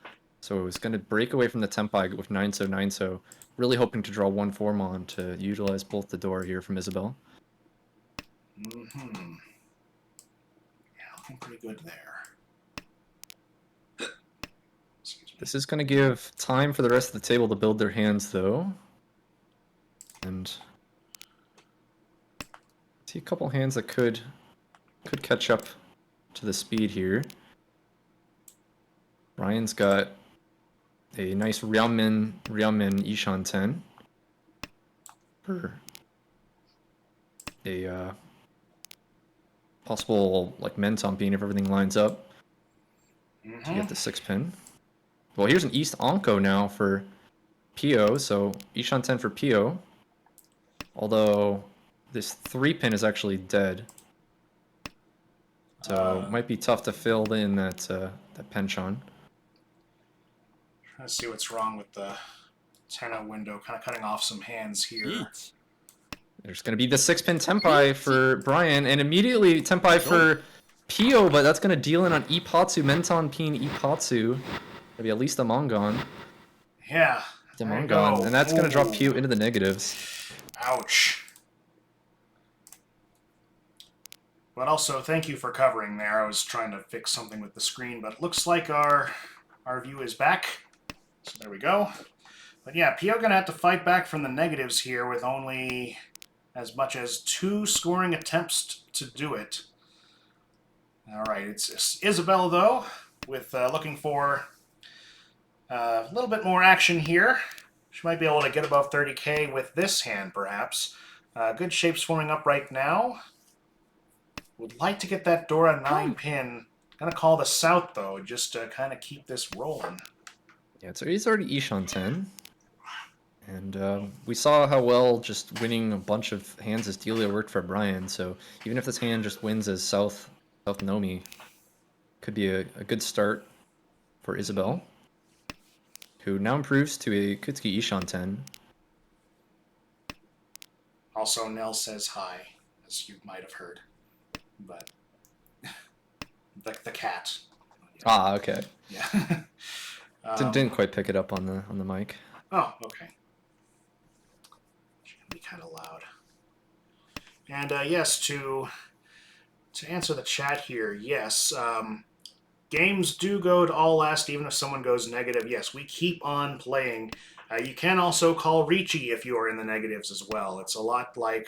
So it's going to break away from the Tenpai with 9-so, 9-so. Really hoping to draw 1 Formon to utilize both the Dora here from Isabel. Mm-hmm. Yeah, looking pretty good there. Excuse me. This is going to give time for the rest of the table to build their hands, though. And see a couple hands that could catch up to the speed here. Ryan's got a nice Ryumin Ishan 10 for a possible like Menton bean if everything lines up to get the 6-pin. Well, here's an East Onko now for Pio, so Ishan 10 for Pio. Although this 3-pin is actually dead. So might be tough to fill in that penchant. Trying to see what's wrong with the Tenno window. Kind of cutting off some hands here. There's going to be the 6-pin Tenpai for Brian, and immediately Tenpai for Pio, but that's going to deal in on Ipatsu, Menton Pin Ipatsu. Maybe at least a Mongon. Yeah. Mongon, and that's going to drop Pio into the negatives. Ouch. But also, thank you for covering there. I was trying to fix something with the screen, but it looks like our view is back. So there we go. But yeah, Pio going to have to fight back from the negatives here with only as much as 2 scoring attempts to do it. All right, it's Isabella, though, with looking for a little bit more action here. She might be able to get above 30k with this hand, perhaps. Good shapes forming up right now. Would like to get that Dora 9-pin. Gonna call the South, though, just to kind of keep this rolling. Yeah, so he's already Ishan 10. And we saw how well just winning a bunch of hands as Delia worked for Brian, so even if this hand just wins as South Nomi, could be a good start for Isabel, who now improves to a Kutsuki Ishan 10. Also, Nell says hi, as you might have heard. But the cat. Ah, okay. Yeah. Didn't quite pick it up on the mic. Oh, okay. kind of loud. And yes, to answer the chat here, yes, games do go to all last even if someone goes negative. Yes, we keep on playing. You can also call Ricci if you are in the negatives as well. It's a lot like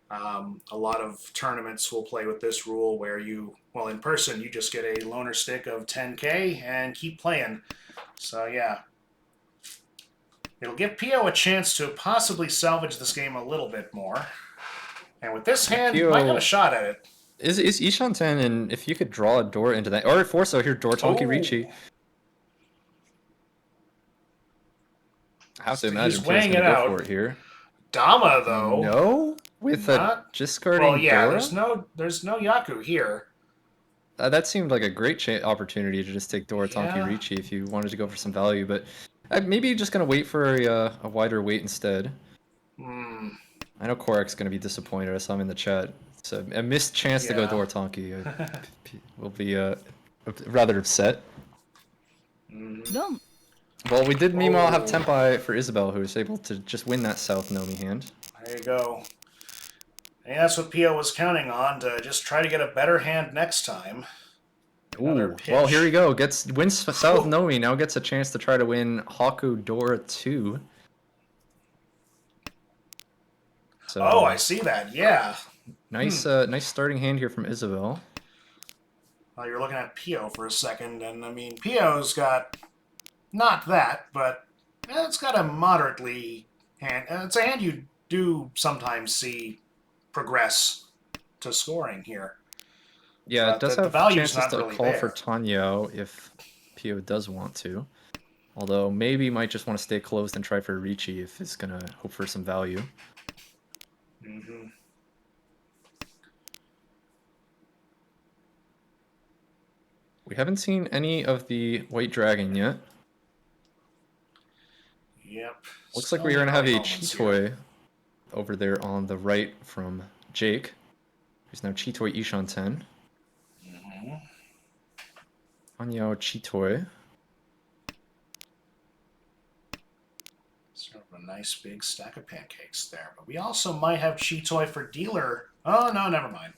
a lot of tournaments will play with this rule where well, in person, you just get a loner stick of 10k and keep playing. So, yeah. It'll give Pio a chance to possibly salvage this game a little bit more. And with this Yeah, hand, might got a Pio shot at it. is Ishan 10, and if you could draw a door into that, or force out here door Tonki Ricci. Oh, I have to he's imagine Pio's weighing going it to go for out. it here. Dama, though, No, with a not. Well, discarding yeah. Dora. There's no Yaku here. That seemed like a great opportunity to just take Dora Tonki Yeah. Ricci if you wanted to go for some value, but maybe just going to wait for a wider weight instead. Hmm. I know Korak's going to be disappointed. I saw him in the chat. It's a missed chance to go Yeah. Dora Tonki. Will be rather upset. Mm. Well, we did meanwhile have Oh. Tenpai for Isabel, who was able to just win that South Nomi hand. There you go. And that's what Pio was counting on, to just try to get a better hand next time. Another Ooh, pitch. well, here we go. Wins South Nomi, now gets a chance to try to win Haku Dora 2. So, Oh, I see that. Yeah. nice starting hand here from Isabel. Well, you're looking at Pio for a second, and I mean, Pio's got not that, but it's got a moderately hand. It's a hand you do sometimes see progress to scoring here. Yeah, it But does the have value's chances not to really call for there. Tanyao if Pio does want to. Although maybe might just want to stay closed and try for Ricci if it's going to hope for some value. Mm-hmm. We haven't seen any of the White Dragon yet. Yep. Looks like Still we're going to have early a moments here. Chitoy over there on the right from Jake. Who's now Chitoy Ishan 10. Mm-hmm. Anyao Chitoy. Sort of a nice big stack of pancakes there. But we also might have Chitoy for dealer. Oh, no, never mind.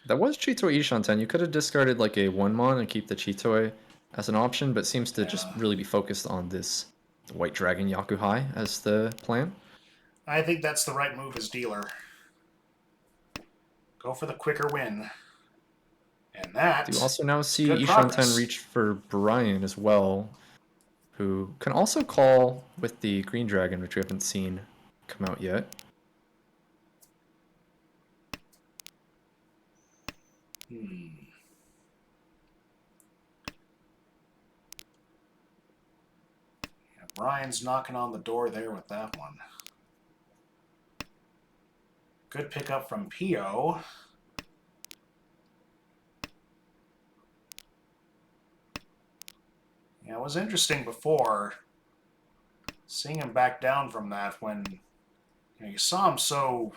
That was Chitoy Ishan 10. You could have discarded like a 1-mon and keep the Chitoy as an option, but seems to just really be focused on this White Dragon Yakuhai as the plan. I think that's the right move as dealer. Go for the quicker win. And that You also now see good Ishan 10 progress. reach for Brian as well, who can also call with the Green Dragon, which we haven't seen come out yet. Hmm. Yeah, Brian's knocking on the door there with that one. Good pickup from Pio. Yeah, it was interesting before seeing him back down from that when you saw him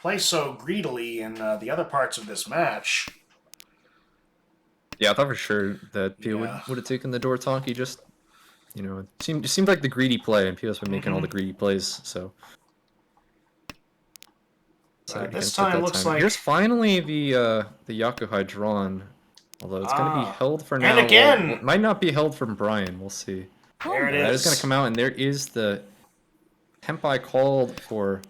play so greedily in the other parts of this match. Yeah, I thought for sure that Pio Yeah. would have taken the door Tonki. Just it seemed like the greedy play, and Pio's been making all the greedy plays. So This against it time that looks time. like. Here's finally the Yakuhai drawn, although it's going to be held for now. And again! Well, it might not be held from Brian. We'll see. There it That is is. going to come out, and there is the Tenpai called for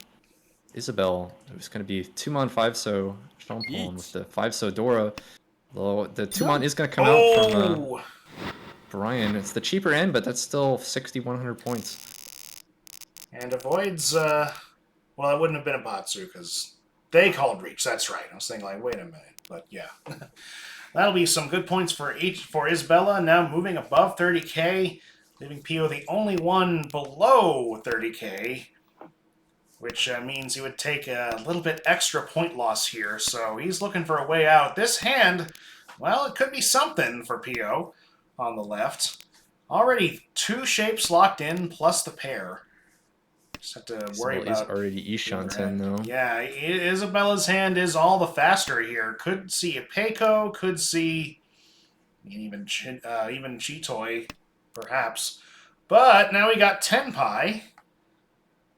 Isabel. It was going to be 2-mon 5-so Champon with the 5-so Dora. Though the 2-mon is going to come out from Brian. It's the cheaper end, but that's still 6,100 points. And avoids, well, it wouldn't have been a Batsu because they called reach. That's right. I was thinking, like, wait a minute. But yeah. That'll be some good points for Isabella. Now moving above 30k, leaving Pio the only one below 30k, which means he would take a little bit extra point loss here. So he's looking for a way out. This hand, well, it could be something for Pio on the left. Already 2 shapes locked in plus the pair. Just have to worry about. Is already Ishan 10 though. Yeah, Isabella's hand is all the faster here. Could see a Peiko, could see even Chitoy, perhaps. But now we got Tenpai.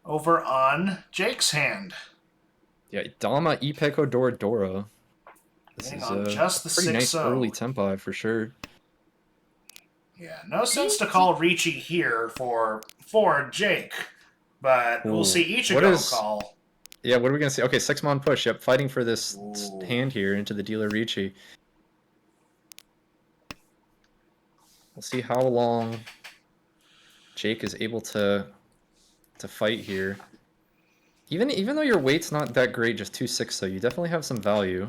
over on Jake's hand. Yeah, Dama Ipeko Dora Dora. This Hitting is on a just the pretty nice 6-0. early Tenpai for sure. Yeah, no sense to call Ricci here for Jake, but we'll Ooh. see What Ichigo is... call. Yeah, what are we going to see? Okay, 6-mon push. Yep, fighting for this Ooh. hand here into the dealer Ricci. We'll see how long Jake is able to fight here. Even though your weight's not that great, just 2-6, so you definitely have some value.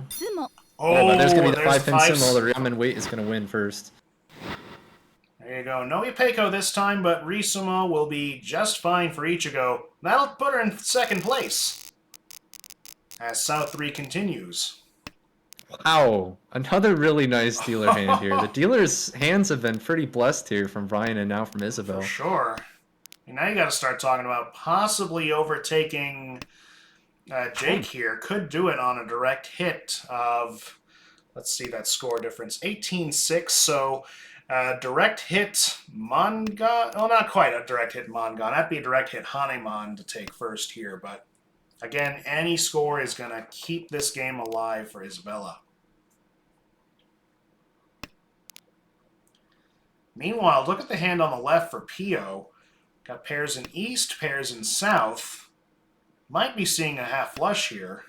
Oh, but there's gonna Oh, be the there's the 5-pin symbol. fives. The Ryaman weight is gonna win first. There you go. No Ipeko this time, but Risumo will be just fine for Ichigo. That'll put her in second place as South 3 continues. Wow, another really nice dealer hand here. The dealer's hands have been pretty blessed here from Brian and now from For Isabel. sure. And now you got to start talking about possibly overtaking Jake here. Could do it on a direct hit of, let's see that score difference, 18-6. So direct hit Manga. Well, not quite a direct hit Manga. That'd be a direct hit Hanemon to take first here. But again, any score is going to keep this game alive for Isabella. Meanwhile, look at the hand on the left for Pio. Got pairs in East, pairs in South. Might be seeing a half flush here.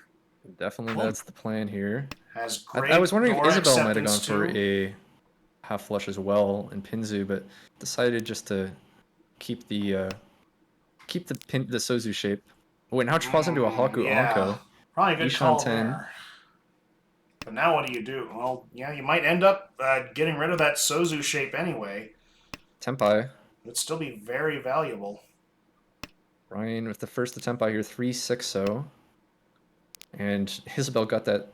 Definitely that's the plan here. Has I great was wondering if door Isabel might have gone acceptance for too. a half flush as well in Pinzu, but decided just to keep the Sozu shape. Oh, and now she falls into a Haku Yeah, Anko. probably a good Ishan call 10. there. But now what do you do? Well, yeah, you might end up getting rid of that Sozu shape anyway. Tenpai. It'd still be very valuable. Ryan with the first attempt out here, 3-6-0. And Isabel got that.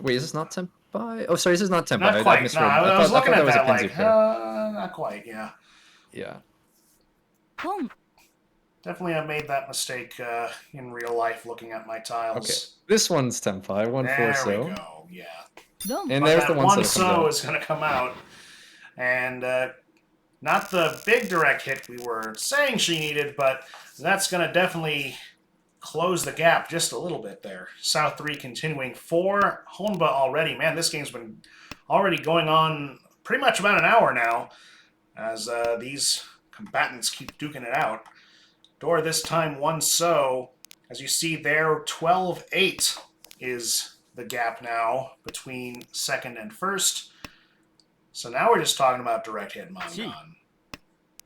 Wait, is this not Tenpai? Oh, sorry, this is not Tenpai. Not I quite. No, misread. I was I looking thought at that was a that Pinzu like, pair. not quite, yeah. Yeah. Definitely have made that mistake in real life looking at my tiles. Okay, this one's Tenpai, 1-4 There so. we go, yeah. And But there's the that one one that comes so out. is going to come out. And not the big direct hit we were saying she needed, but that's going to definitely close the gap just a little bit there. South 3 continuing for Honba already. Man, this game's been already going on pretty much about an hour now as these combatants keep duking it out. Door this time one so. As you see there, 12-8 is the gap now between second and first. So now we're just talking about direct hit Mongon.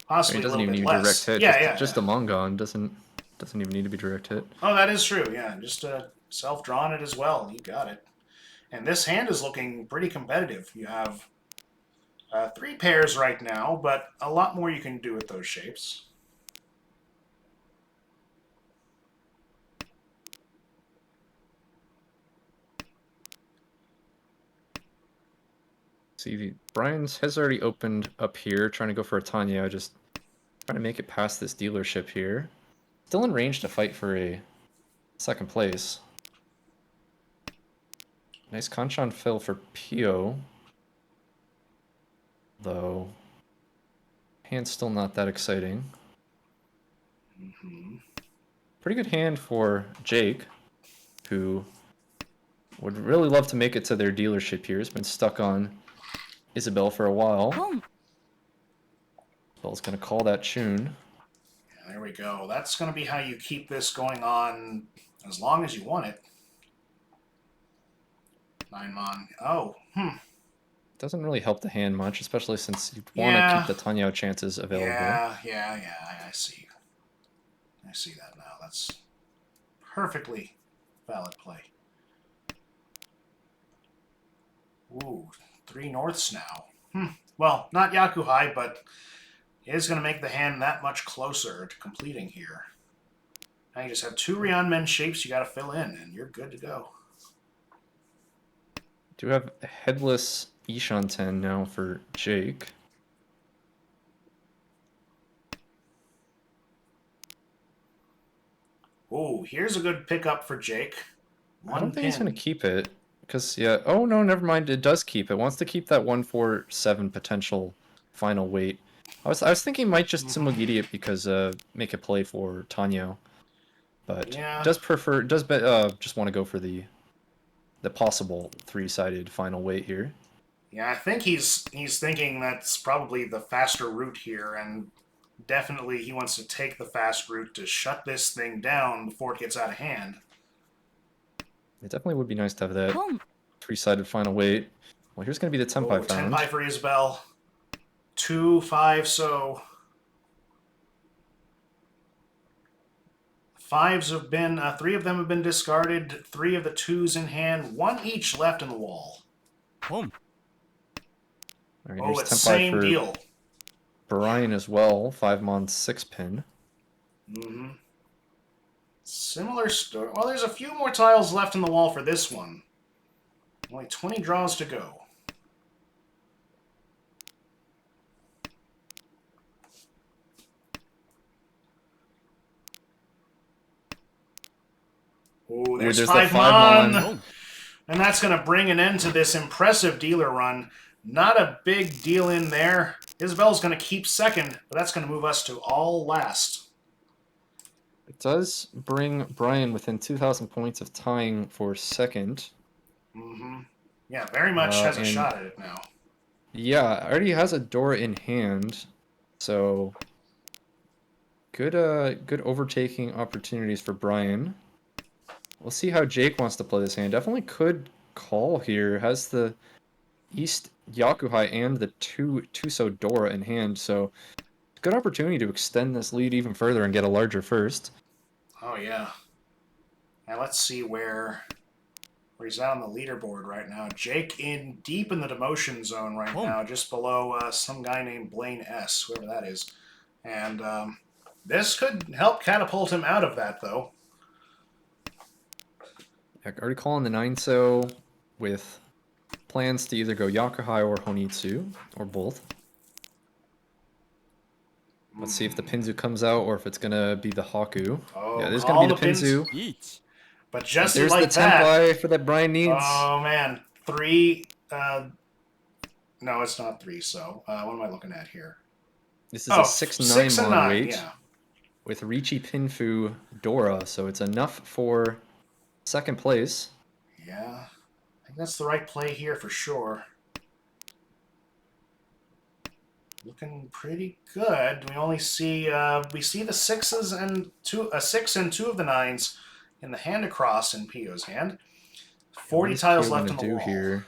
Possibly It doesn't a even little need bit less. direct hit. Yeah, Just a Mongon doesn't even need to be direct hit. Oh, that is true. Yeah, just self-drawn it as well. You got it. And this hand is looking pretty competitive. You have 3 pairs right now, but a lot more you can do with those shapes. See, Brian's has already opened up here, trying to go for a Tanya, just trying to make it past this dealership here. Still in range to fight for a second place. Nice Kanchan fill for Pio. Though, hand's still not that exciting. Pretty good hand for Jake, who would really love to make it to their dealership here. He's been stuck on Isabel for a while. Isabel's going to call that tune. Yeah, there we go. That's going to be how you keep this going on as long as you want it. 9-mon. Oh, Doesn't really help the hand much, especially since you want to keep the Tanya chances available. Yeah, I see. I see that now. That's perfectly valid play. Ooh, 3 norths now. Well, not Yakuhai, but it is going to make the hand that much closer to completing here. Now you just have 2 Ryanmen shapes you got to fill in, and you're good to go. Do have a headless Ishan 10 now for Jake. Ooh, here's a good pickup for Jake. I don't think he's going to keep it. Because, yeah, oh no, never mind, it does keep it. Wants to keep that 147 potential final weight. I was thinking might just Tsumogiri it because make a play for Tanyo, but Yeah. does prefer just want to go for the possible three-sided final weight here. Yeah, I think he's thinking that's probably the faster route here, and definitely he wants to take the fast route to shut this thing down before it gets out of hand. It definitely would be nice to have that three-sided final weight. Well, here's going to be the Oh, Tenpai Tenpai found. for Isabel. 2-5, so fives have been, three of them have been discarded, three of the twos in hand, one each left in the wall. All right, Oh, here's it's Tenpai same for deal. Brian as well, 5-mon, 6-pin. Mm-hmm. Similar story. Well, there's a few more tiles left in the wall for this one. Only 20 draws to go. Oh, Ooh, there's there's the 5 5-mon. mon! And that's going to bring an end to this impressive dealer run. Not a big deal in there. Isabel's going to keep second, but that's going to move us to all last. It does bring Brian within 2,000 points of tying for second. Mm-hmm. Yeah, very much has a And shot at it now. yeah, already has a Dora in hand, so good overtaking opportunities for Brian. We'll see how Jake wants to play this hand. Definitely could call here. Has the East Yakuhai and the Tuso Dora in hand, so good opportunity to extend this lead even further and get a larger first. Oh, yeah. Now let's see where he's at on the leaderboard right now. Jake in deep in the demotion zone right now, just below some guy named Blaine S., whoever that is. And this could help catapult him out of that, though. Already calling the 9-so with plans to either go Yakuhai or Honitsu, or both. Let's see if the Pinzu comes out or if it's going to be the Haku. Oh, Yeah, there's going to call be the the pins. Pinzu. But But just there's the like that. Tenpai for that Brian needs. Oh, man. Three. No, it's not three, so what am I looking at here? This is a Oh, 6-9 6 and mon 9, weight yeah. with Richi Pinfu Dora, so it's enough for second place. Yeah. I think that's the right play here for sure. Looking pretty good. We only see we see the sixes and a 6 and 2 of the 9s in the hand across in Pio's hand. What 40 is tiles Pio left going in to the do wall. here?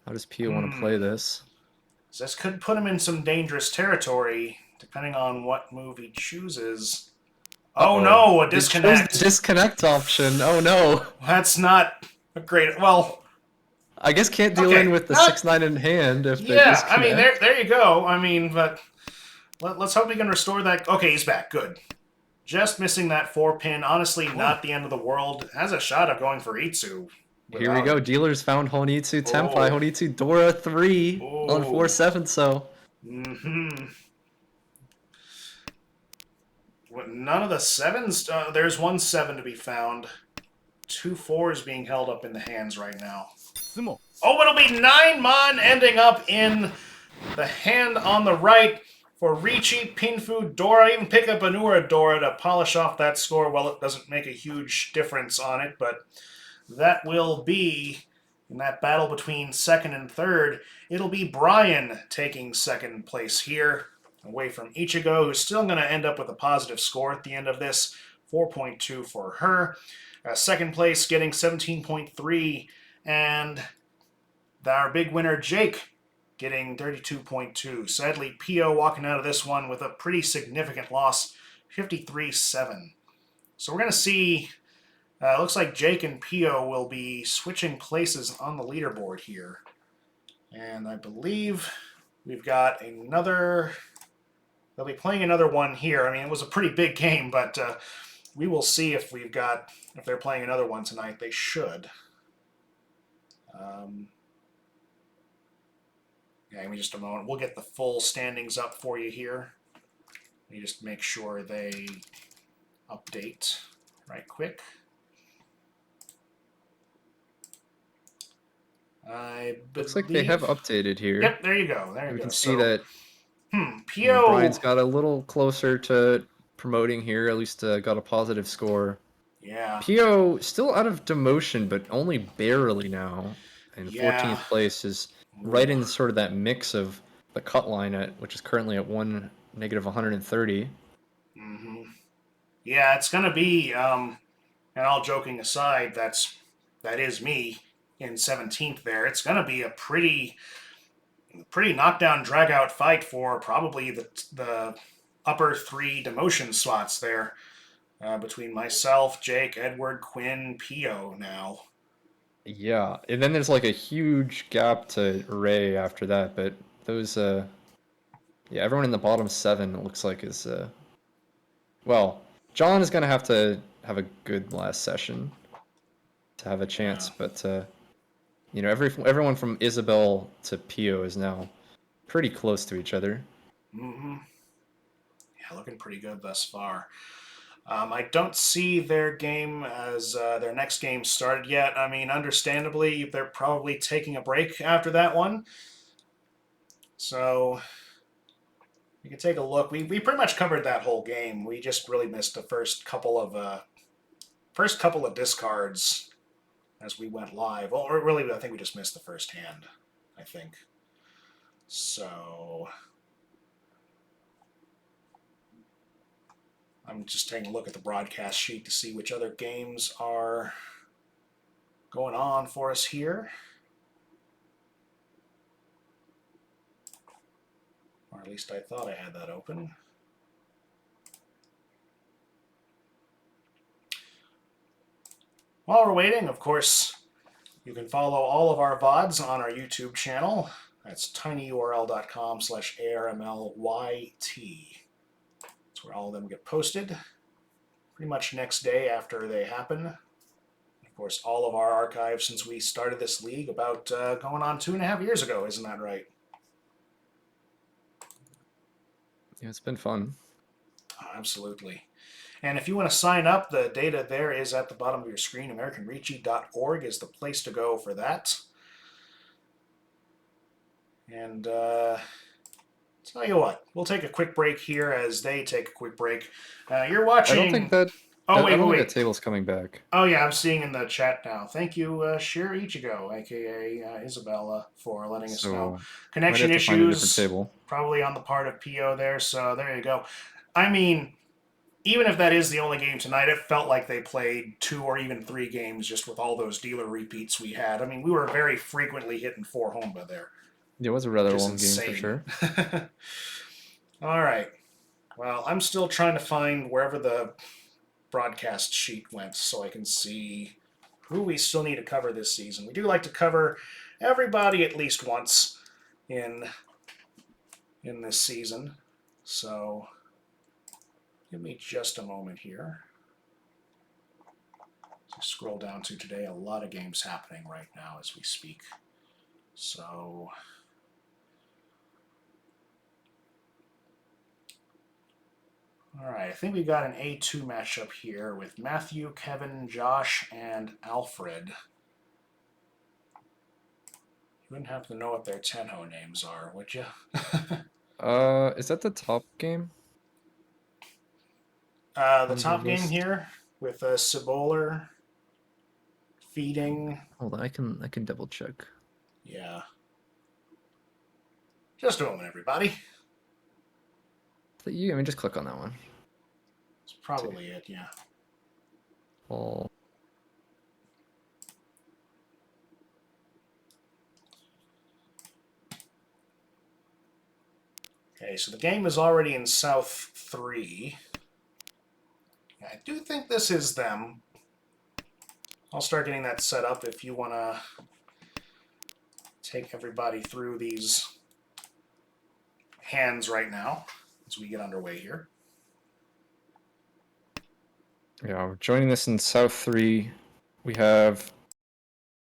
How does Pio want to play this? This could put him in some dangerous territory, depending on what move he chooses. Oh no, a He chose the disconnect. disconnect option. Oh no. That's not a great. Well, I guess can't deal in okay. with the 6-9 in hand if they Yeah, I mean, disconnect. there you go. I mean, but let's hope we can restore that. Okay, he's back. Good. Just missing that 4-pin. Honestly, not the end of the world. Has a shot of going for Itsu. Here we go. It. Dealers found Honitsu Tenpai. Oh. Honitsu Dora 3 on Oh. 4-7, so. Mm-hmm. None of the sevens. There's one 7 to be found. 2 4s being held up in the hands right now. Oh, it'll be 9 mon ending up in the hand on the right for Ricci, Pinfu, Dora. Even pick up Anura Dora to polish off that score. Well, it doesn't make a huge difference on it, but that will be in that battle between second and third. It'll be Brian taking second place here, away from Ichigo, who's still going to end up with a positive score at the end of this. 4.2 for her. Second place getting 17.3, and our big winner, Jake, getting 32.2. Sadly, Pio walking out of this one with a pretty significant loss, 53-7. So we're going to see, looks like Jake and Pio will be switching places on the leaderboard here. And I believe we've got another, they'll be playing another one here. I mean, it was a pretty big game, but we will see if if they're playing another one tonight. They should. Yeah, give me just a moment. We'll get the full standings up for you here. Let me just make sure they update right quick. Looks like they have updated here. Yep, there you go. There you go. We can see that Brian's Pio. got a little closer to promoting here, at least got a positive score. Yeah. Pio still out of demotion, but only barely now. And Yeah. 14th place is right Ooh. in sort of that mix of the cut line at which is currently at -130. Yeah, it's gonna be. And all joking aside, that is me in 17th there. It's gonna be a pretty knockdown drag out fight for probably the upper three demotion slots there, between myself, Jake, Edward, Quinn, Pio now. Yeah, and then there's like a huge gap to Ray after that, but those yeah, everyone in the bottom seven it looks like is well, John is gonna have to have a good last session to have a chance, Yeah. but everyone from Isabel to Pio is now pretty close to each other. Mm-hmm. Yeah, looking pretty good thus far. I don't see their game as their next game started yet. I mean, understandably, they're probably taking a break after that one. So you can take a look. We pretty much covered that whole game. We just really missed the first couple of discards as we went live. Well, or really, I think we just missed the first hand. I think so. I'm just taking a look at the broadcast sheet to see which other games are going on for us here. Or at least I thought I had that open. While we're waiting, of course, you can follow all of our VODs on our YouTube channel. That's tinyurl.com/ARMLYT. That's where all of them get posted pretty much next day after they happen. Of course, all of our archives since we started this league about going on 2.5 years ago, isn't that right? Yeah, it's been fun. Absolutely. And if you want to sign up, the data there is at the bottom of your screen. AmericanReachy.org is the place to go for that. And tell you what, we'll take a quick break here as they take a quick break. You're I don't think watching. that Oh, I wait, don't wait, think that wait. table's coming back. Oh, yeah, I'm seeing in the chat now. Thank you, Shir Ichigo, aka Isabella, for letting us know. So might Connection have to find a different issues, table. probably on the part of PO there, so there you go. I mean, even if that is the only game tonight, it felt like they played 2 or even 3 games just with all those dealer repeats we had. I mean, we were very frequently hitting 4 Homba there, It was a which rather is long game for insane. sure. All right. Well, I'm still trying to find wherever the broadcast sheet went so I can see who we still need to cover this season. We do like to cover everybody at least once in this season. So give me just a moment here. So scroll down to today. A lot of games happening right now as we speak. So all right, I think we got an A2 matchup here with Matthew, Kevin, Josh, and Alfred. You wouldn't have to know what their Tenho names are, would you? Is that the top game The on the top game list? here with Ciboler feeding. Hold on, I can double check. Yeah. Just a moment, everybody. I mean, just click on that one. That's probably it, yeah. All Okay, so the game is already in South 3. I do think this is them. I'll start getting that set up if you want to take everybody through these hands right now as we get underway here. Yeah, we're joining this in South 3. We have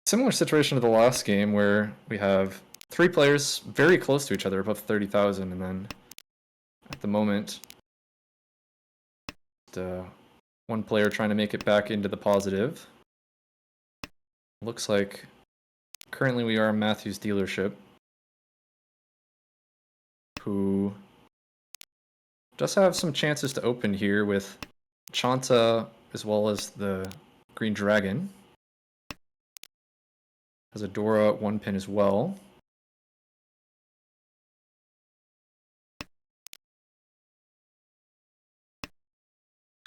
similar situation to the last game where we have 3 players very close to each other, above 30,000, and then at the moment, one player trying to make it back into the positive. Looks like currently we are Matthew's dealership, who does have some chances to open here with Chanta as well as the Green Dragon. Has a Dora 1-pin as well.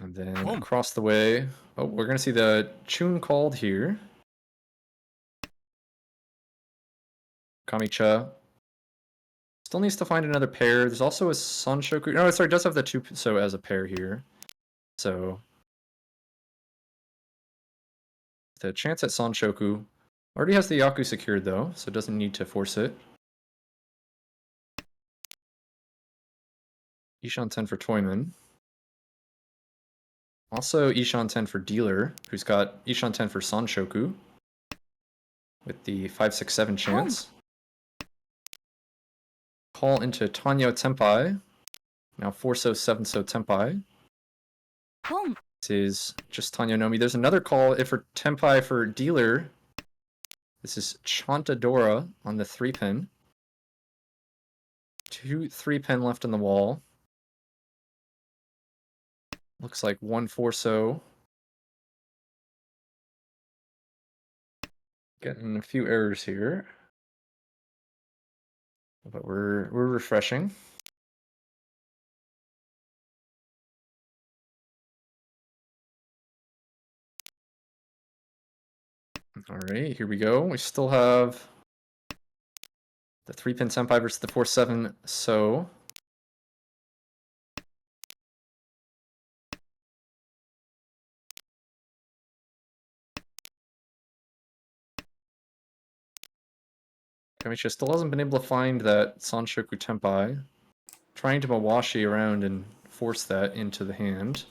And then across the way, oh, we're going to see the Chun called here. Kamicha still needs to find another pair. There's also a Sanshoku. No, sorry, it does have the 2 so as a pair here. So the chance at Sanshoku already has the Yaku secured though, so it doesn't need to force it. Ishan 10 for Toyman. Also Ishan 10 for Dealer, who's got Ishan 10 for Sanshoku with the 5-6-7 chance. Call into Tanyo Tenpai. Now 4-so 7-so Tenpai. This is just Tanyo Nomi. There's another call if for Tenpai for Dealer. This is Chantadora on the 3-pin. 2 3-pin left on the wall. Looks like 1 4-so. Getting a few errors here. But we're refreshing. Alright, here we go. We still have the 3-pin Senpai versus the 4-7 so. Kamicha still hasn't been able to find that Sanshoku Tenpai. Trying to Mawashi around and force that into the hand.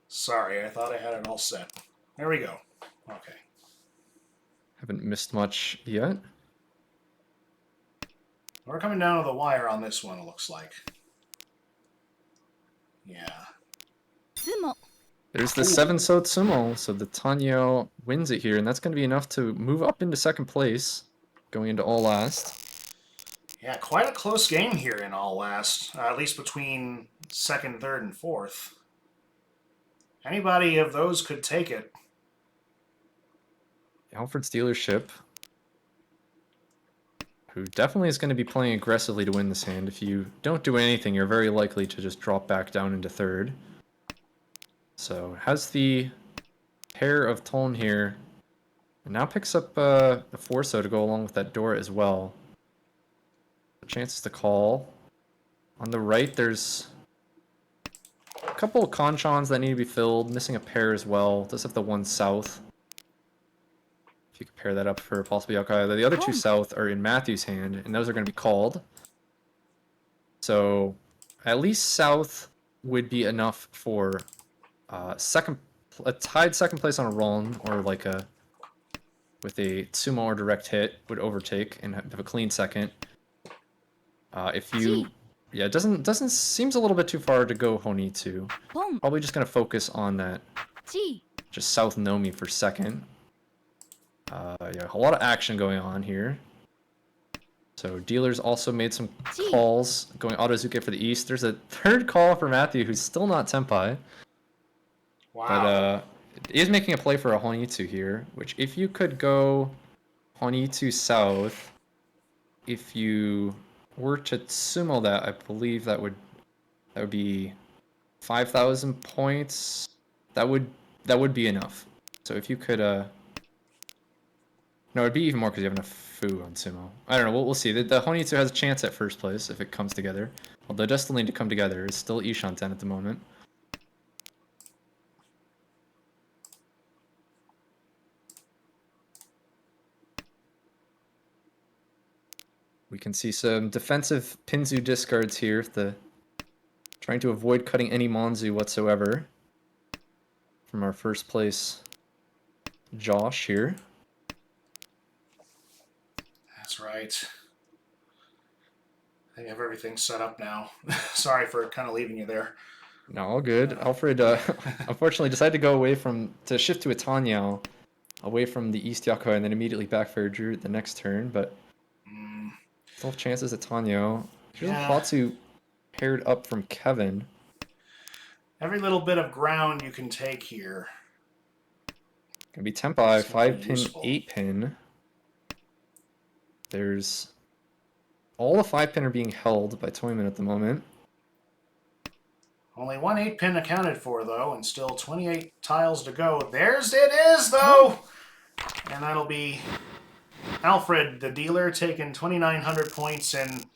Sorry, I thought I had it all set. There we go. Okay. Haven't missed much yet. We're coming down to the wire on this one, it looks like. Yeah. There's the 7-so Tsumo, so the Tanyo wins it here, and that's going to be enough to move up into second place, going into all last. Yeah, quite a close game here in all last, at least between second, third, and fourth. Anybody of those could take it. Alfred's dealership, who definitely is going to be playing aggressively to win this hand. If you don't do anything, you're very likely to just drop back down into third. So has the pair of Tone here, and now picks up the 4-so to go along with that Dora as well. Chances to call. On the right, there's a couple of Conchons that need to be filled, missing a pair as well. Does have the 1 south. If you could pair that up for possibly Yakai. The other 2 south are in Matthew's hand, and those are going to be called. So at least south would be enough for a tied second place on a run, or like a with a Tsumo or direct hit would overtake and have a clean second. If you, yeah, it doesn't seems a little bit too far to go Honitsu. Probably just gonna focus on that just South Nomi for second. Yeah, a lot of action going on here. So dealers also made some calls going Autozuke for the east. There's a third call for Matthew, who's still not Tenpai. Wow. But is making a play for a Honitsu here, which if you could go Honitsu south, if you were to sumo that, I believe that would be 5,000 points. That would be enough. So if you could no, it'd be even more because you have enough Fu on sumo. I don't know. We'll see. The Honitsu has a chance at first place if it comes together. Although it does still need to come together. It's still Ishan 10 at the moment. We can see some defensive Pinzu discards here. Trying to avoid cutting any Monzu whatsoever. From our first place, Josh here. That's right. I have everything set up now. Sorry for kind of leaving you there. No, all good. Alfred, unfortunately, decided to go away to shift to a Tanyao, away from the East Yakuza, and then immediately backfired Drew at the next turn. But Still have chances at Tanyo. Here's a Yeah. Hatu paired up from Kevin. Every little bit of ground you can take here Gonna be Tenpai, is going to be 5 pin, useful. 8 pin. There's all the 5 pin are being held by Toyman at the moment. Only one 8-pin accounted for, though, and still 28 tiles to go. There's it is, though! And that'll be Alfred, the dealer, taking 2,900 points and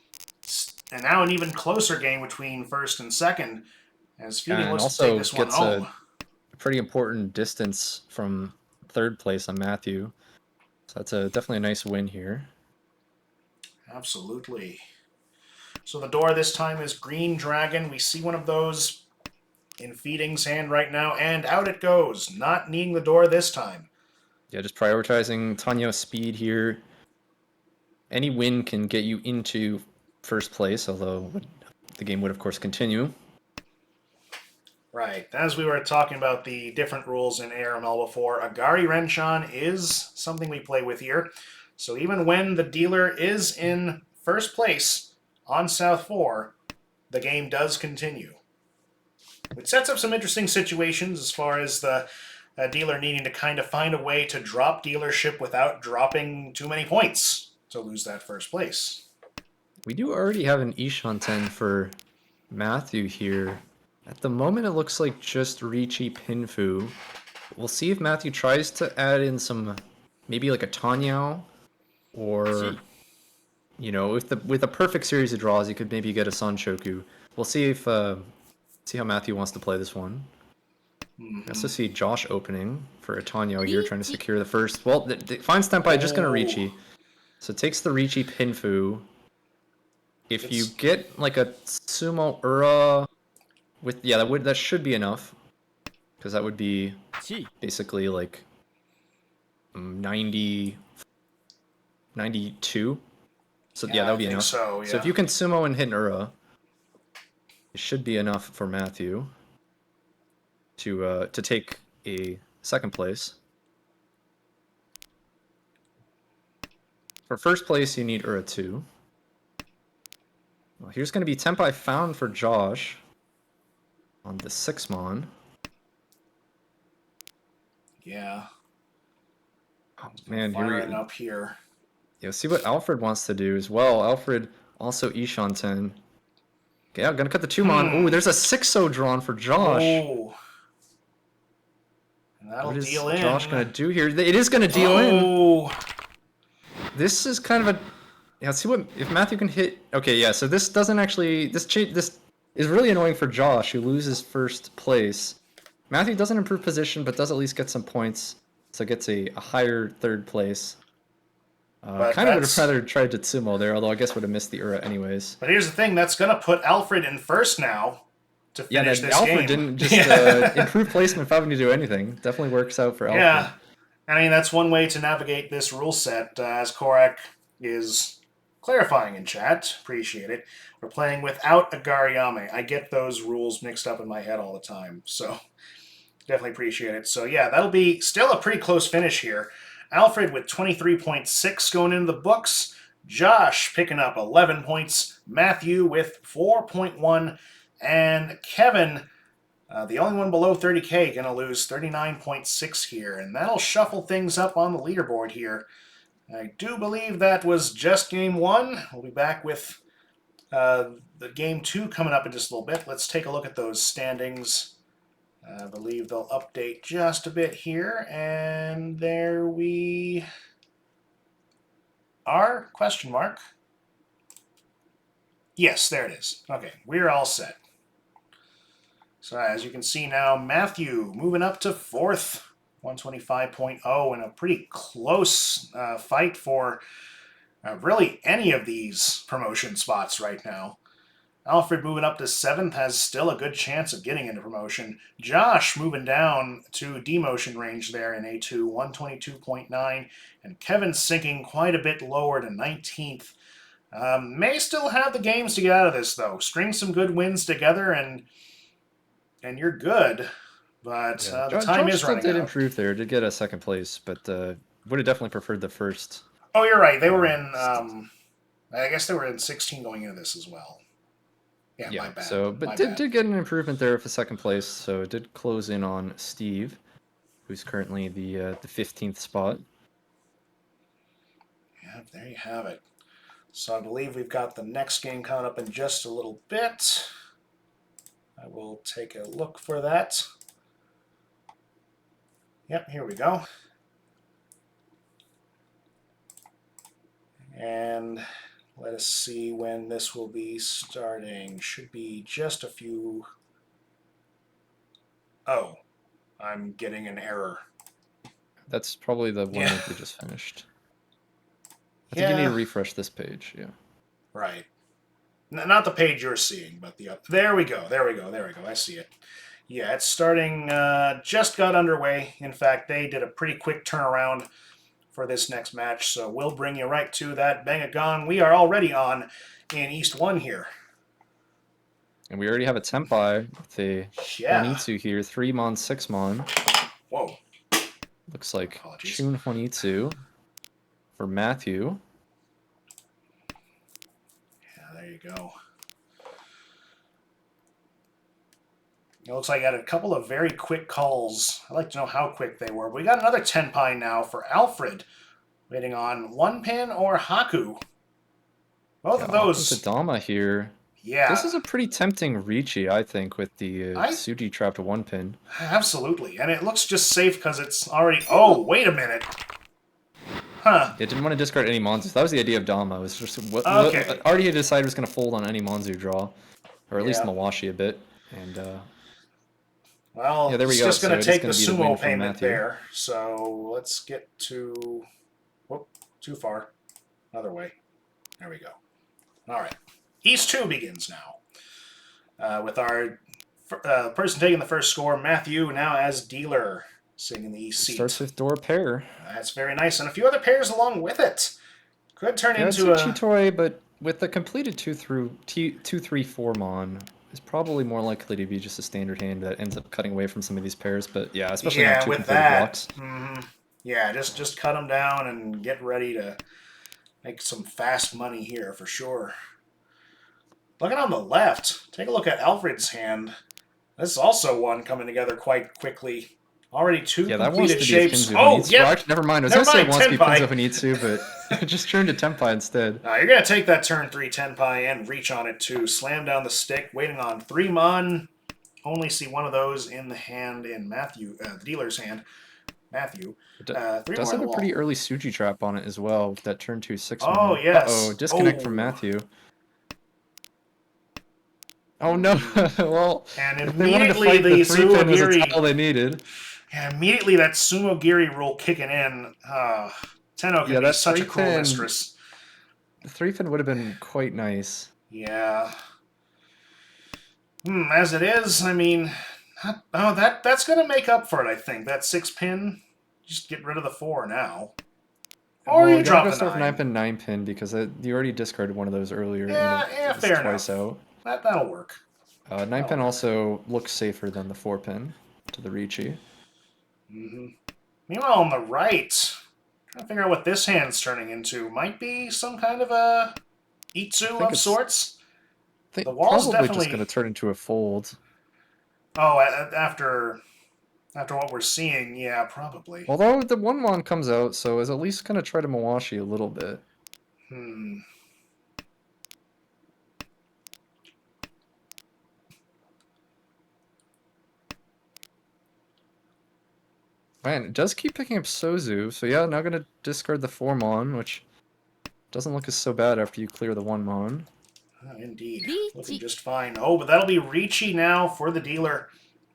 now an even closer game between first and second, as Feeding And looks to take also this one gets home. a pretty important distance from third place on Matthew. So that's definitely a nice win here. Absolutely. So the door this time is Green Dragon. We see one of those in Feeding's hand right now, and out it goes. Not needing the door this time. Yeah, just prioritizing Tanyo's speed here. Any win can get you into first place, although the game would, of course, continue. Right. As we were talking about the different rules in ARML before, Agari Renshan is something we play with here. So even when the dealer is in first place on South 4, the game does continue. Which sets up some interesting situations as far as the dealer needing to kind of find a way to drop dealership without dropping too many points to lose that first place. We do already have an Ishan 10 for Matthew here. At the moment, it looks like just Ricci Pinfu. We'll see if Matthew tries to add in some, maybe like a Tanyao, or, you know, with a perfect series of draws, you could maybe get a Sanchoku. We'll see if see how Matthew wants to play this one. I also see Josh opening for a Tanyao here, trying to secure the first. Well, finds Tenpai, just gonna Ricci. So it takes the Ricci Pinfu. If you get like a Sumo Ura with, yeah, that should be enough, because that would be basically like 90, 92. So yeah, that would be enough. So, yeah. So if you can Sumo and hit an Ura, it should be enough for Matthew to take a second place. For first place, you need Ura 2. Well, here's going to be Tenpai found for Josh on the 6-mon. Yeah. Oh, man, firing up here. Yeah, see what Alfred wants to do as well. Alfred also Ishan 10. Okay, I'm gonna cut the 2-mon. Oh, there's a 6-0 drawn for Josh. Oh. And that'll What is deal in. Josh gonna do here? It is gonna deal in. This is kind of a. Yeah, let's see what if Matthew can hit. Okay, yeah. So this doesn't actually. This is really annoying for Josh, who loses first place. Matthew doesn't improve position, but does at least get some points, so gets a higher third place. Kind of would have rather tried Tsumo there, although I guess would have missed the Ura anyways. But here's the thing, that's going to put Alfred in first now to finish this Alfred game. didn't just improve placement without having to do anything. Definitely works out for Alfred. Yeah. I mean, that's one way to navigate this rule set, as Korak is clarifying in chat. Appreciate it. We're playing without a Gariyame. I get those rules mixed up in my head all the time, so definitely appreciate it. So yeah, that'll be still a pretty close finish here. Alfred with 23.6 going into the books. Josh picking up 11 points. Matthew with 4.1. And Kevin, the only one below 30K, going to lose 39.6 here. And that'll shuffle things up on the leaderboard here. I do believe that was just game one. We'll be back with the game two coming up in just a little bit. Let's take a look at those standings. I believe they'll update just a bit here, and there we are, question mark. Yes, there it is. Okay, we're all set. So as you can see now, Matthew moving up to fourth, 125.0, in a pretty close fight for really any of these promotion spots right now. Alfred moving up to 7th has still a good chance of getting into promotion. Josh moving down to demotion range there in A2, 122.9. And Kevin sinking quite a bit lower to 19th. May still have the games to get out of this, though. String some good wins together and you're good. But the time Josh is running out. Josh did improve there, did get a second place, but would have definitely preferred the first. Oh, you're right. They were in I guess they were in 16 going into this as well. Yeah, my Yeah. bad. So, but My did bad. get an improvement there for second place. So it did close in on Steve, who's currently the 15th spot. Yeah, there you have it. So I believe we've got the next game coming up in just a little bit. I will take a look for that. Yep, here we go. And let us see when this will be starting. Should be just a few. Oh, I'm getting an error. That's probably the one Yeah. that they just finished. I think you need to Yeah, refresh this page. Yeah. right. Not the page you're seeing, but the up. There we go. There we go. There we go. I see it. Yeah, it's starting. Just got underway. In fact, they did a pretty quick turnaround for this next match, so we'll bring you right to that. Bang a gong. We are already on in East 1 here. And we already have a Tenpai with a Yeah. Juanitsu here, 3mon, 6mon. Whoa. Looks like Apologies. Chun Juanitsu for Matthew. Yeah, there you go. It looks like I had a couple of very quick calls. I'd like to know how quick they were. We got another Tenpai now for Alfred, waiting on one pin or Haku. Both of those. Dama here. Yeah. This is a pretty tempting Ricci, I think, with the I Tsuji trap to one pin. Absolutely. And it looks just safe because it's already... Oh, wait a minute. Huh. It didn't want to discard any Monzu. That was the idea of Dama. It was just Okay. already had decided it was going to fold on any Monzu draw. Or at least Yeah. Mawashi a bit. And Well, yeah, there we it's go. just going to So it is take the gonna be the win sumo for payment Matthew. there. So let's get to... Whoop, too far. Other way. There we go. All right. East 2 begins now. With our person taking the first score, Matthew, now as dealer, sitting in the East seat. Starts with door pair. That's very nice. And a few other pairs along with it. Could turn into it's a... Chitoi, but with the completed 2-3-4 mon, is probably more likely to be just a standard hand that ends up cutting away from some of these pairs. But yeah, especially now two with completed that. blocks. Yeah, just cut them down and get ready to make some fast money here for sure. Looking on the left, take a look at Alfred's hand. This is also one coming together quite quickly. Already two completed shapes. Oh, yeah. Well, never mind. I was going to say it wants to be Pinzo Hanitsu, but it just turned to Tenpai instead. You're going to take that turn 3 Tenpai and reach on it too. Slam down the stick, waiting on 3 mon. Only see one of those in the hand in Matthew, the dealer's hand. Matthew. Does have a pretty early Tsuji trap on it as well with that turn 2 6 mon. Oh, yes. Uh-oh, disconnect from Matthew. Oh no! Well, and if they wanted to fight the 3-pin was a all they needed. Yeah, immediately that Sumo-Giri rule kicking in. Tenno can be such a cruel mistress. The 3-pin would have been quite nice. Yeah. As it is, I mean, that's going to make up for it, I think. That 6-pin, just get rid of the 4 now. Or you drop the 9. 9-pin, 9-pin, because you already discarded one of those earlier. Yeah, fair enough. Twice out. That'll work. 9-pin also looks safer than the 4-pin to the Ricci. Meanwhile, on the right, trying to figure out what this hand's turning into. Might be some kind of a Itsu of sorts. The wall's probably definitely just going to turn into a fold. Oh, after what we're seeing, yeah, probably. Although the 1-mon comes out, so is at least going to try to Mawashi a little bit. Man, it does keep picking up Sozu, so yeah, now gonna discard the 4-mon, which doesn't look as so bad after you clear the 1-mon. Indeed. Looking just fine. Oh, but that'll be Ricci now for the dealer.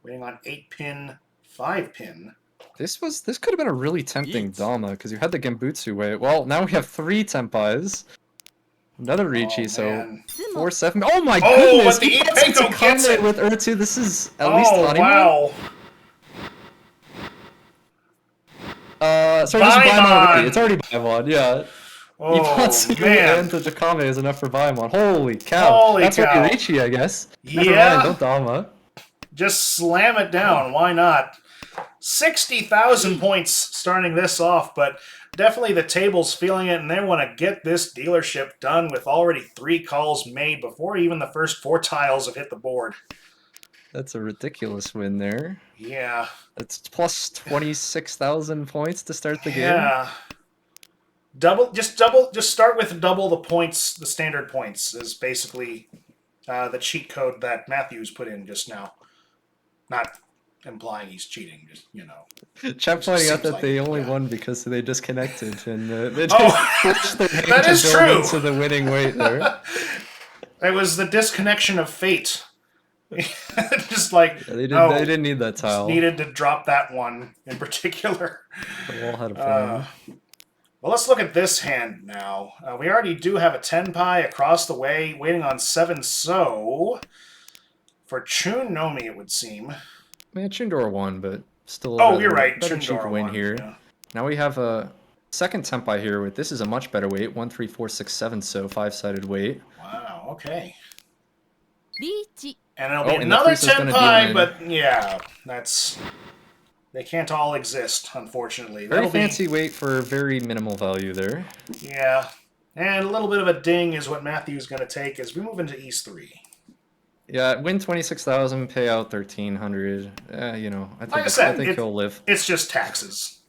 Waiting on 8-pin, 5-pin. This could have been a really tempting Dama, because you had the Genbutsu way. Well, now we have 3 Tenpais. Another Ricci, so 4-7. Oh my goodness! But the Ipenko gets it with Urtu. This is at least honeymoon. Wow. Sorry, this is Baimon already. It's already Baimon, yeah. Oh, man. And the Jakame is enough for Baimon. Holy cow. That's what Ricci, I guess. Never mind, don't Dama. Just slam it down. Why not? 60,000 points starting this off, but definitely the table's feeling it, and they want to get this dealership done with already 3 calls made before even the first 4 tiles have hit the board. That's a ridiculous win there. Yeah. That's plus 26,000 points to start the game. Yeah. Just start with double the points, the standard points, is basically the cheat code that Matthews put in just now. Not implying he's cheating, just, Chat pointing out that like they it, only yeah. won because they disconnected and they Oh, switched their name that to is build true. into the winning weight there. It was the disconnection of fate. Just like Yeah, they didn't need that just tile. needed to drop that one in particular. The wall had a plan. Well, let's look at this hand now. We already do have a Tenpai across the way, waiting on 7 so. For Chun Nomi, it would seem. I mean, Chundor won, but still You're right. better cheap Chundor win won, here. yeah. Now we have a second Tenpai here with this is a much better weight, 1, 3, 4, 6, 7 so 5-sided weight. Wow, okay. Reach. And it'll be and the another priest is gonna deal Tenpai, in. but yeah, that's... They can't all exist, unfortunately. Very That'll fancy weight for very minimal value there. Yeah. And a little bit of a ding is what Matthew's going to take as we move into East 3. Yeah, win 26,000, pay out 1,300. I think he'll live. It's just taxes.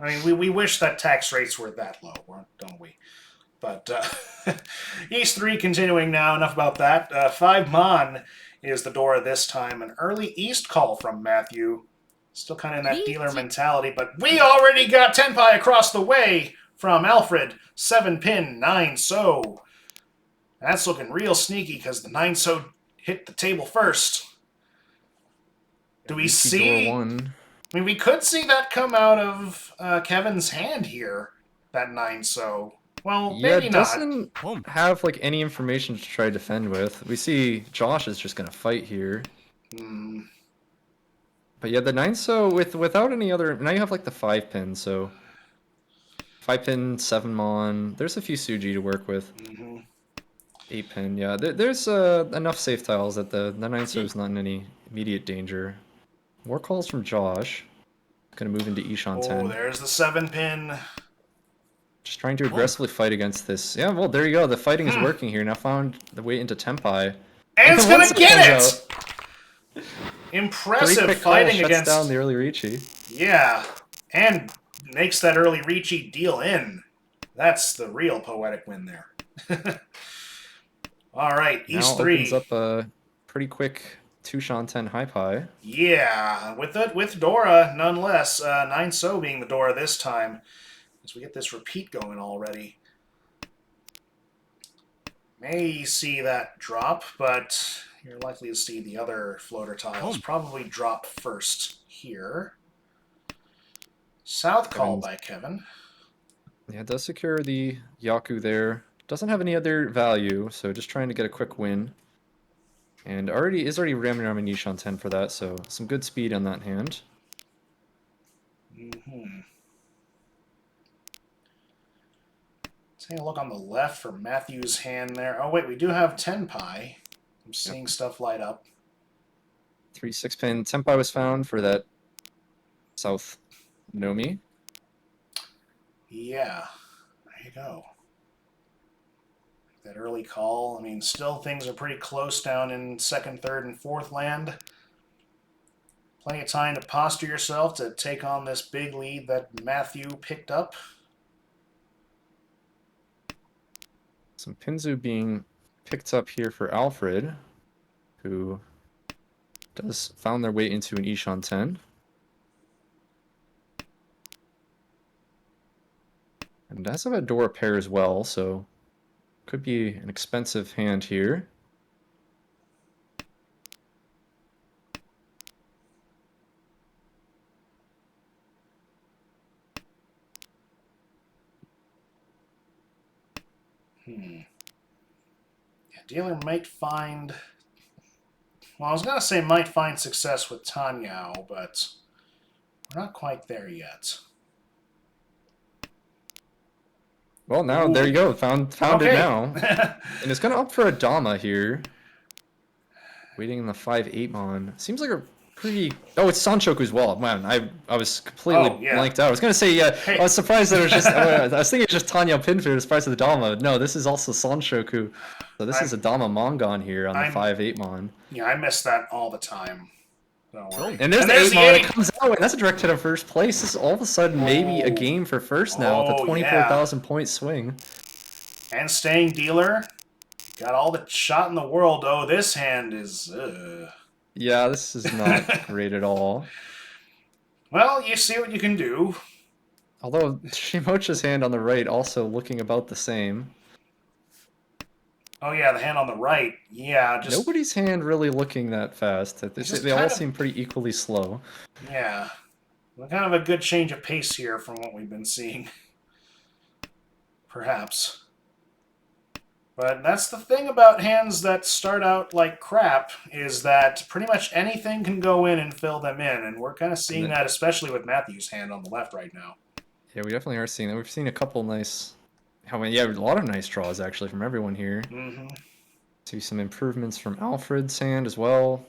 I mean, we wish that tax rates were that low, don't we? But East 3 continuing now. Enough about that. 5 Mon is the Dora this time. An early East call from Matthew. Still kind of in that dealer mentality, but we already got Tenpai across the way from Alfred. 7 pin, 9 so. That's looking real sneaky because the 9 so hit the table first. Do we see? I mean, we could see that come out of Kevin's hand here. That 9 so. Well, yeah, maybe it doesn't have like any information to try to defend with. We see Josh is just gonna fight here. But yeah, the 9 so without any other. Now you have like the 5 pin, so 5 pin, 7 mon. There's a few Suji to work with. 8 pin, yeah. There's enough safe tiles that the 9 so is not in any immediate danger. More calls from Josh. Gonna move into Ishan 10. Oh, there's the 7 pin. Just trying to aggressively fight against this. Yeah, well, there you go. The fighting is working here. Now found the way into Tenpai. And it's gonna get it! Out. Impressive fighting shuts against... down the early Ricci. Yeah, and makes that early Ricci deal in. That's the real poetic win there. All right, East 3. Opens up a pretty quick 2 Shan 10 high pie. Yeah, with Dora, nonetheless. 9 so being the Dora this time. As we get this repeat going already. May see that drop, but you're likely to see the other floater tiles probably drop first here. South call by Kevin. Yeah, it does secure the Yaku there. Doesn't have any other value, so just trying to get a quick win. And already ramming around Nishan 10 for that, so some good speed on that hand. Take a look on the left for Matthew's hand there. Oh, wait, we do have Tenpai. I'm seeing stuff light up. 3 6 pin. Tenpai was found for that South Nomi. Yeah, there you go. That early call. I mean, still things are pretty close down in 2nd, 3rd, and 4th land. Plenty of time to posture yourself to take on this big lead that Matthew picked up. Some Pinzu being picked up here for Alfred, who does found their way into an Ishan 10. And does have a Dora pair as well, so could be an expensive hand here. Yeah, dealer might find... Well, I was going to say might find success with Tanyao, but we're not quite there yet. Well, now, there you go. Found it now. And it's going to opt for a Dama here. Waiting in the 5-8 mon. Seems like a pretty. Oh, it's Sanchoku as well. Man, I was completely Oh, yeah. blanked out. I was gonna say yeah. Hey. I was surprised that it was just. I was thinking just Tanya Pinfu. I was surprised with the Dama. No, this is also Sanshoku. So this is a Dama Mongon here on the I'm- 5/8 Mon. Yeah, I miss that all the time. Don't worry. And there's the 8 Mon that comes out, and that's a direct hit of first place. This is all of a sudden maybe a game for first now with a 24,000 point swing. And staying dealer. Got all the shot in the world. Oh, this hand is... Yeah, this is not great at all. Well, you see what you can do. Although Shimocha's hand on the right also looking about the same. Oh, yeah, the hand on the right. Yeah, just... Nobody's hand really looking that fast. They all seem pretty equally slow. Yeah. Well, kind of a good change of pace here from what we've been seeing. Perhaps. But that's the thing about hands that start out like crap, is that pretty much anything can go in and fill them in, and we're kind of seeing that especially with Matthew's hand on the left right now. Yeah, we definitely are seeing that. We've seen a couple nice... yeah, a lot of nice draws actually from everyone here. Mm-hmm. See some improvements from Alfred's hand as well.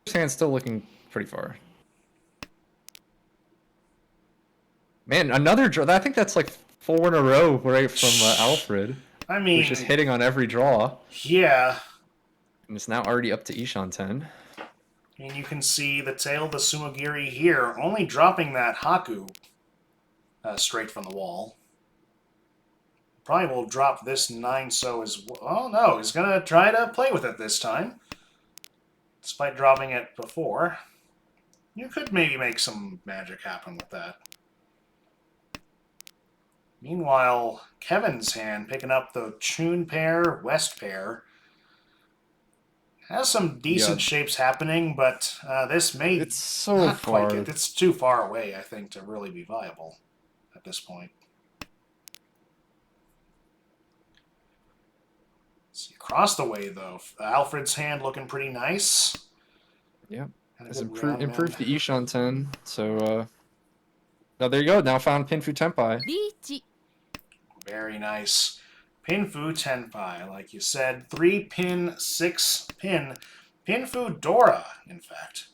His hand's still looking pretty far. Man, another draw. I think that's like 4 in a row right from Alfred. I mean... He's just hitting on every draw. Yeah. And it's now already up to Ishan 10. And you can see the tail of the Sumogiri here, only dropping that Haku straight from the wall. Probably will drop this 9-so as well. Oh, no, he's going to try to play with it this time. Despite dropping it before. You could maybe make some magic happen with that. Meanwhile, Kevin's hand picking up the Chun pair, West pair. Has some decent shapes happening, but this may It's so not far. quite it's too far away, I think, to really be viable at this point. See, across the way, though, Alfred's hand looking pretty nice. Yeah, Had a has good round improved end. the Ishan 10. So, now there you go. Now found Pinfu Tenpai. リーチ Very nice. Pinfu Tenpai, like you said. 3-pin, 6-pin. Pinfu Dora, in fact.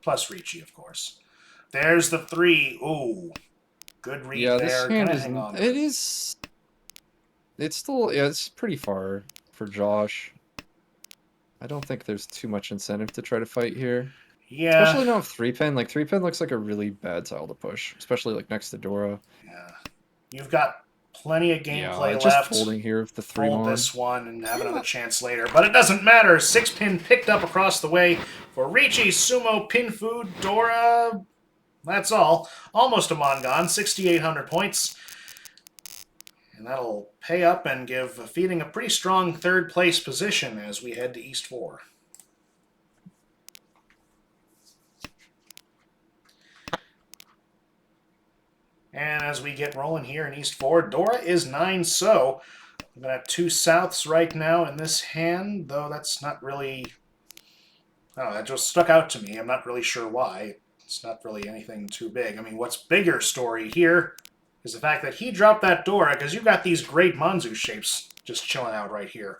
Plus Ricci, of course. There's the 3. Ooh. Good read Yeah, there. this hand Gonna is. hang on. It is. It's still. Yeah, it's pretty far for Josh. I don't think there's too much incentive to try to fight here. Yeah. Especially not 3-pin. Like 3-pin looks like a really bad tile to push, especially like next to Dora. Yeah. You've got plenty of gameplay just left. folding here with the 3 Fold mon. this one and have another chance later. But it doesn't matter. 6-pin picked up across the way for Ricci, Sumo, Pinfu, Dora. That's all. Almost a Mongon. 6,800 points. And that'll pay up and give Feeding a pretty strong third place position as we head to East 4. And as we get rolling here in East 4, Dora is 9-so. We're going to have 2 Souths right now in this hand, though that's not really... Oh, that just stuck out to me. I'm not really sure why. It's not really anything too big. I mean, what's bigger story here is the fact that he dropped that Dora, because you've got these great Manzu shapes just chilling out right here.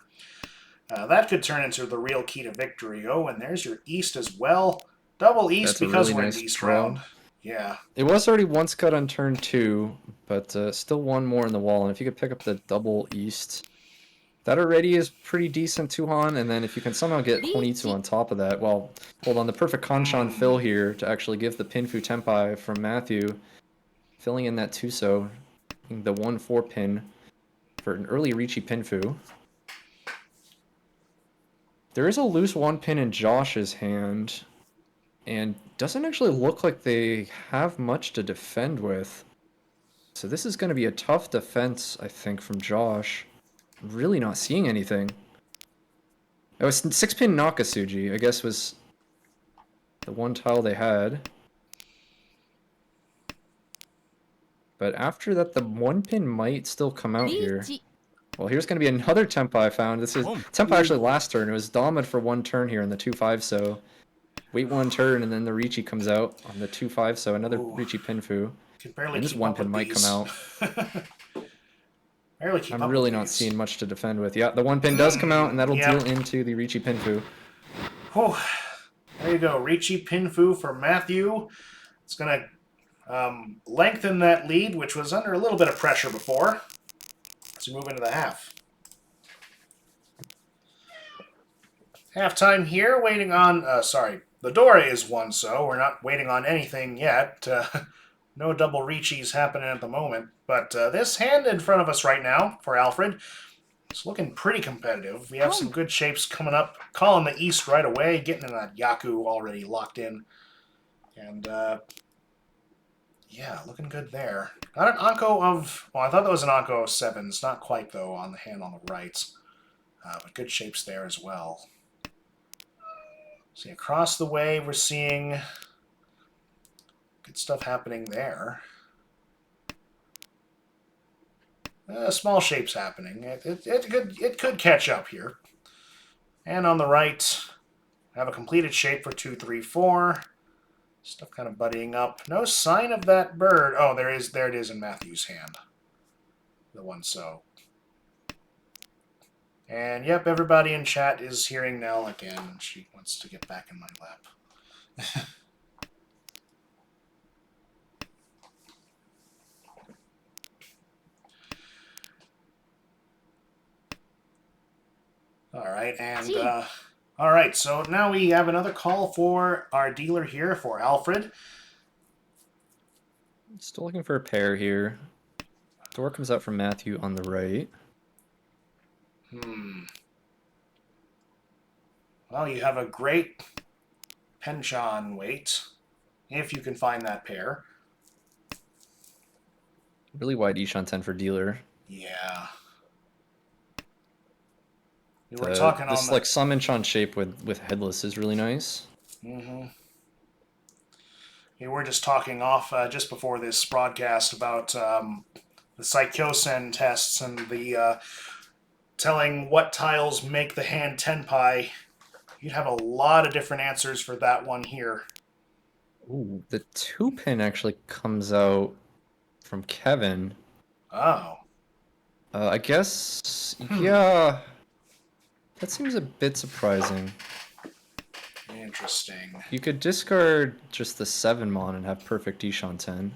That could turn into the real key to victory. Oh, and there's your East as well. Double East That's a because really we're nice in East draw. round. Yeah. It was already once cut on turn 2, but still one more in the wall. And if you could pick up the double East, that already is pretty decent, Tuhan. And then if you can somehow get 22 on top of that, well, hold on, the perfect Kanshan fill here to actually give the Pinfu Tenpai from Matthew, filling in that 2-so, the 1-4 pin for an early Ricci Pinfu. There is a loose 1 pin in Josh's hand, and doesn't actually look like they have much to defend with. So this is going to be a tough defense, I think, from Josh. I'm really not seeing anything. It was 6-pin Nakasuji, I guess, was the one tile they had. But after that, the 1 pin might still come out リ here. ーチ Well, here's going to be another Tenpai found. This is Tenpai actually last turn. It was Damad for 1 turn here in the 2-5-so. Wait 1 turn, and then the Ricci comes out on the 2-5-so. Another Ricci Pinfu. Can barely And this keep 1 up pin with might these. come out. Barely keep I'm up really with not these. seeing much to defend with. Yeah, the 1 pin does come out, and that'll Yep. deal into the Ricci Pinfu. Whew. There you go. Ricci Pinfu for Matthew. It's going to lengthen that lead, which was under a little bit of pressure before, as we move into the half. Halftime here, waiting on... the door is 1-so. We're not waiting on anything yet. No double Ricci's happening at the moment. But this hand in front of us right now for Alfred, it's looking pretty competitive. We have some good shapes coming up. Calling the East right away, getting in that Yaku already locked in. And, yeah, looking good there. Got an Anko of... Well, I thought that was an Anko of 7s. Not quite, though, on the hand on the right. But good shapes there as well. See, across the way, we're seeing good stuff happening there. Small shapes happening. It could catch up here. And on the right, have a completed shape for 2, 3, 4. Stuff kind of buddying up. No sign of that bird. Oh, there it is in Matthew's hand. The 1-so. And yep, everybody in chat is hearing Nell again. She wants to get back in my lap. All right, and all right, so now we have another call for our dealer here for Alfred. Still looking for a pair here. Door comes out from Matthew on the right. Well, you have a great penchant weight, if you can find that pair. Really wide Ishan 10 for dealer. Yeah. We were talking this on the... like Samenchan shape with headless is really nice. Mm-hmm. We were just talking off just before this broadcast about the Psychosen tests and the telling what tiles make the hand Tenpai. You'd have a lot of different answers for that one here. Ooh, the 2-pin actually comes out from Kevin. Oh. I guess, yeah. That seems a bit surprising. Interesting. You could discard just the 7-mon and have perfect Ishan 10.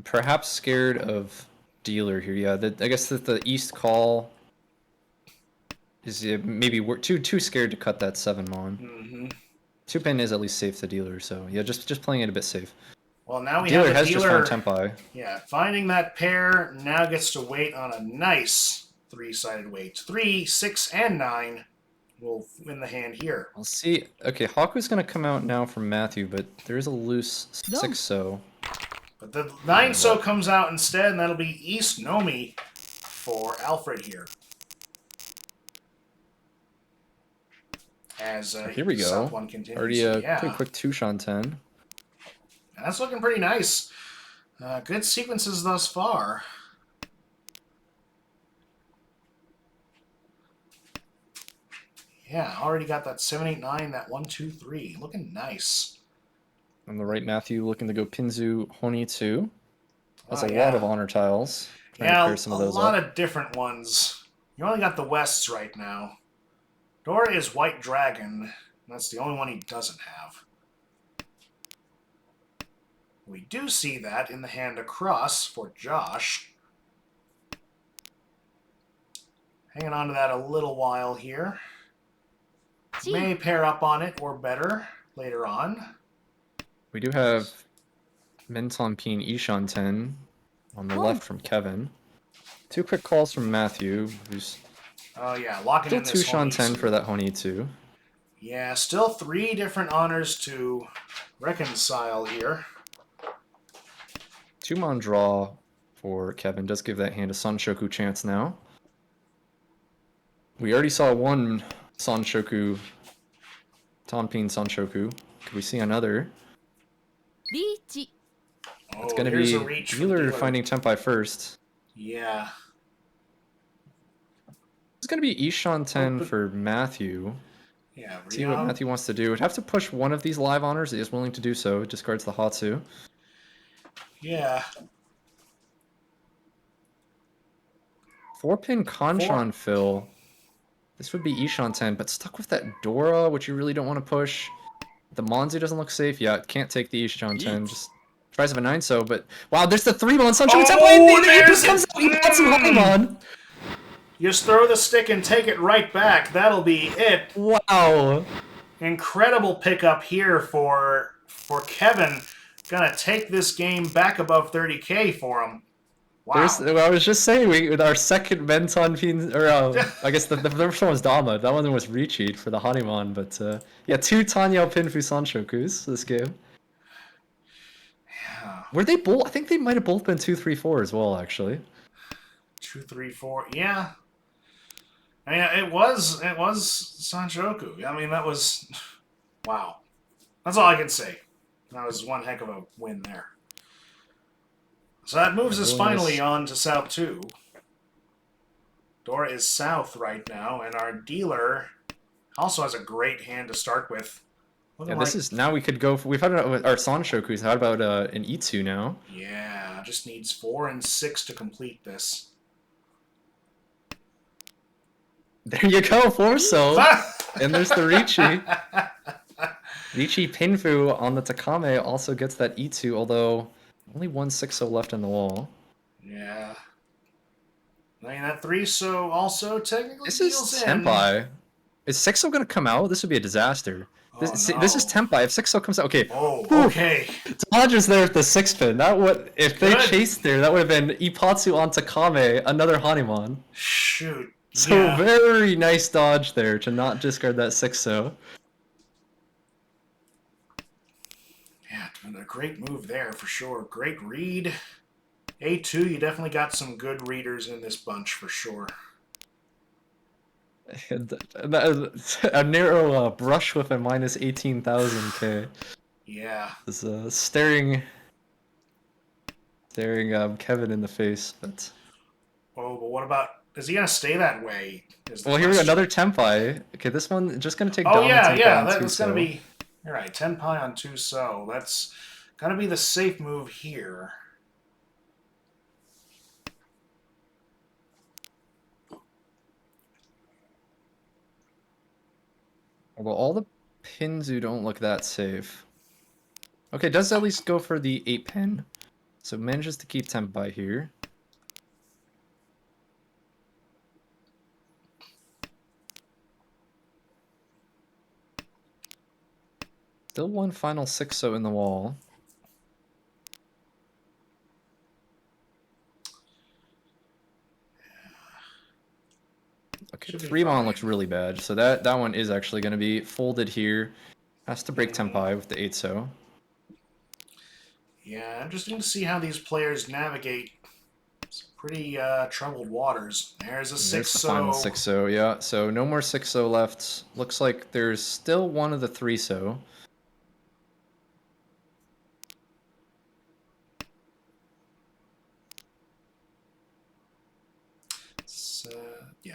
Perhaps scared of dealer here. Yeah, I guess that the East call is maybe we're too scared to cut that 7-mon. Mm-hmm. 2-pin is at least safe to dealer, so yeah, just playing it a bit safe. Well, now we dealer have has dealer... just found Tenpai. Yeah, finding that pair now gets to wait on a nice 3-sided weight. 3, 6, and 9 will win the hand here. I'll see. Okay, Haku's gonna come out now from Matthew, but there is a loose 6-so. But the 9-so comes out instead, and that'll be East Nomi for Alfred here. As here we go. one continues. Already a pretty quick 2-shan 10. That's looking pretty nice. Good sequences thus far. Yeah, already got that 7, 8, 9, that 1, 2, 3. Looking nice. On the right, Matthew looking to go Pinzu Honi 2. That's a lot of honor tiles. Yeah, a lot of different ones. You only got the Wests right now. Dora is White Dragon. That's the only one he doesn't have. We do see that in the hand across for Josh. Hanging on to that a little while here. May pair up on it or better later on. We do have Menton Peen Ishan 10 on the left from Kevin. 2 quick calls from Matthew, who's locking in this still 2-shan 10 for that Honi 2. Yeah, still 3 different honors to reconcile here. 2-mon draw for Kevin does give that hand a Sanshoku chance now. We already saw one Sanshoku, Tonpin Sanshoku. Could we see another? Reach. It's going to be dealer finding Tenpai first. Yeah. It's going to be Ishan 10 for Matthew. Yeah, see what Matthew wants to do. Would have to push one of these live honors. He is willing to do so. Discards the Hatsu. Yeah. 4-pin Kanchan fill. This would be Ishan 10, but stuck with that Dora, which you really don't want to push. The Monzu doesn't look safe. Yeah, can't take the Ishan 10. Just tries to have a 9 so, but wow, there's the 3 mon Sunshine Tenpai, and the there's Ipus comes it! out. Ipatsu Haimon. Just throw the stick and take it right back. That'll be it. Wow. Incredible pickup here for Kevin. Gonna take this game back above 30K for him. Wow. I was just saying, with our second Menton Pin, or I guess the first one was Dama. That one was Recheat for the Hanuman, but yeah, 2 Tanya Pinfu Sanshokus this game. Yeah. Were they both? I think they might have both been 2, 3, 4 as well, actually. 2, 3, 4. Yeah. I mean, it was Sanchoku. I mean, that was wow. That's all I can say. That was one heck of a win there. So that moves us finally on to South 2. Dora is South right now, and our dealer also has a great hand to start with. Yeah, this is now we could go. We've had our Sanshokus. How about an Itsu now? Yeah, just needs 4 and 6 to complete this. There you go, 4 so. And there's the Richi. Richi Pinfu on the Takame also gets that Itsu, although only 1 6-0 left in the wall. Yeah. I mean, that 3-so also technically This is Tenpai. Is 6-0 going to come out? This would be a disaster. This is Tenpai. If 6-0 comes out, okay. Oh, okay. Dodgers there at the 6 pin. That would, if they chased there, that would have been Ipatsu on Takame, another Hanuman. Shoot. So very nice dodge there to not discard that 6-0. Yeah, a great move there for sure. Great read. A2, you definitely got some good readers in this bunch for sure. A narrow brush with a minus 18,000k. Yeah. Is staring Kevin in the face, but. Oh, but what about? Is he gonna stay that way? Well, here we go, another Tenpai. Okay, this one just gonna take. Oh yeah, that's gonna be. You're right, Tenpai on 2-so. That's gonna be the safe move here. Well, all the Pinzu don't look that safe. Okay, does at least go for the 8 pin. So manages to keep Tenpai here. Still one final 6-0 in the wall. Okay, 3-mon looks really bad. So that one is actually going to be folded here. Has to break Tenpai with the 8-so. Yeah, interesting to see how these players navigate some pretty troubled waters. There's a 6-so. There's the final 6-so, yeah. So no more 6-so left. Looks like there's still one of the 3-so. Yeah.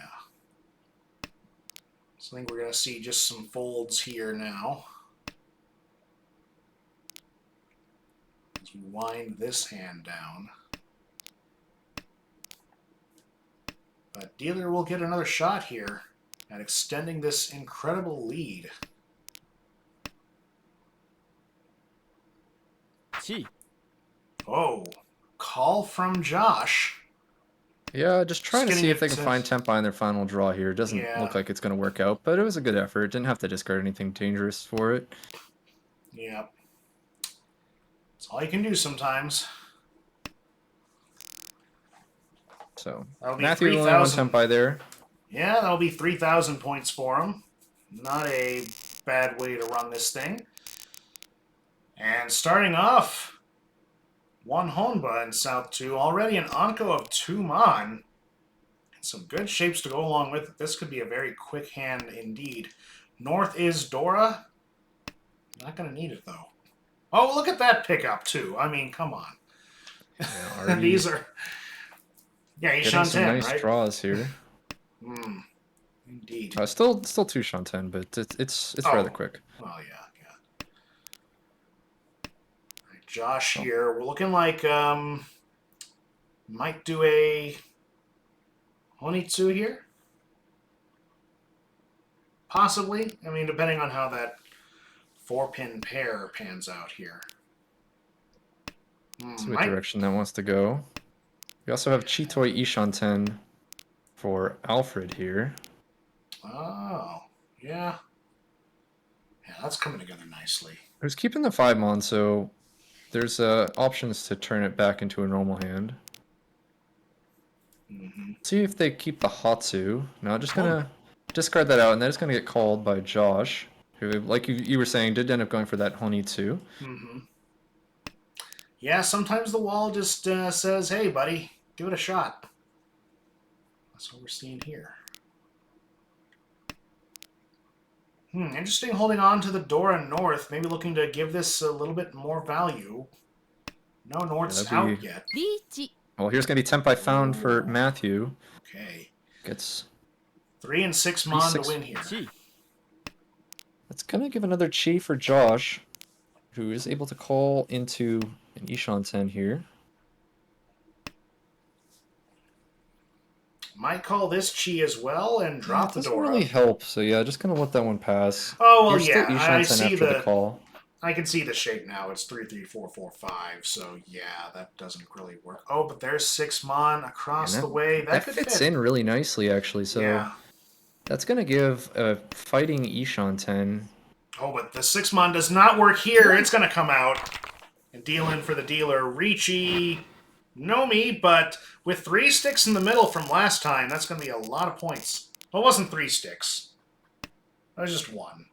So I think we're going to see just some folds here now. As we wind this hand down. But dealer will get another shot here at extending this incredible lead. Oh, call from Josh. Yeah, just trying to see if they can find Tenpai in their final draw here. It doesn't look like it's going to work out, but it was a good effort. Didn't have to discard anything dangerous for it. Yeah. That's all you can do sometimes. So, Matthew only one Tenpai there. Yeah, that'll be 3,000 points for him. Not a bad way to run this thing. And starting off, one Honba in South 2. Already an Anko of 2 Mon. Some good shapes to go along with it. This could be a very quick hand indeed. North is Dora. Not going to need it, though. Oh, look at that pickup, too. I mean, come on. Yeah, these are... Yeah, he's getting some 10, nice right? draws here. Indeed. Still 2 Shanten, but it's rather quick. Well, yeah. Right, Josh here. We're looking like might do a Honitsu here. Possibly. I mean, depending on how that 4-pin pair pans out here. See what direction that wants to go. We also have Chitoi Ishanten for Alfred here. Oh, yeah. Yeah, that's coming together nicely. Who's keeping the 5 mon, so there's options to turn it back into a normal hand. See if they keep the Hatsu. No, just gonna discard that out, and then it's gonna get called by Josh, who, like you were saying, did end up going for that Honitsu. Yeah, sometimes the wall just says, hey, buddy, give it a shot. That's what we're seeing here. Interesting holding on to the Dora North, maybe looking to give this a little bit more value. No North's out yet. リーチ Well, here's gonna be Tenpai found for Matthew. Okay. Gets 3 and 6 3, mon 6. to win here. チ That's gonna give another Chi for Josh, who is able to call into an Ishanten here. Might call this Chi as well and drop the Doesn't Dora. really help, so yeah, just gonna let that one pass. Oh, well, You're still yeah, I Ishanten see after the call. I can see the shape now. It's 3, 3, 4, 4, 5. So yeah, that doesn't really work. Oh, but there's 6 mon across the way. That could fits fit in really nicely, actually. So yeah. that's gonna give a fighting Ishanten. Oh, but the 6 mon does not work here. It's gonna come out and deal in for the dealer. Ricci, Nomi, but with 3 sticks in the middle from last time, that's gonna be a lot of points. Well, it wasn't 3 sticks. That was just 1.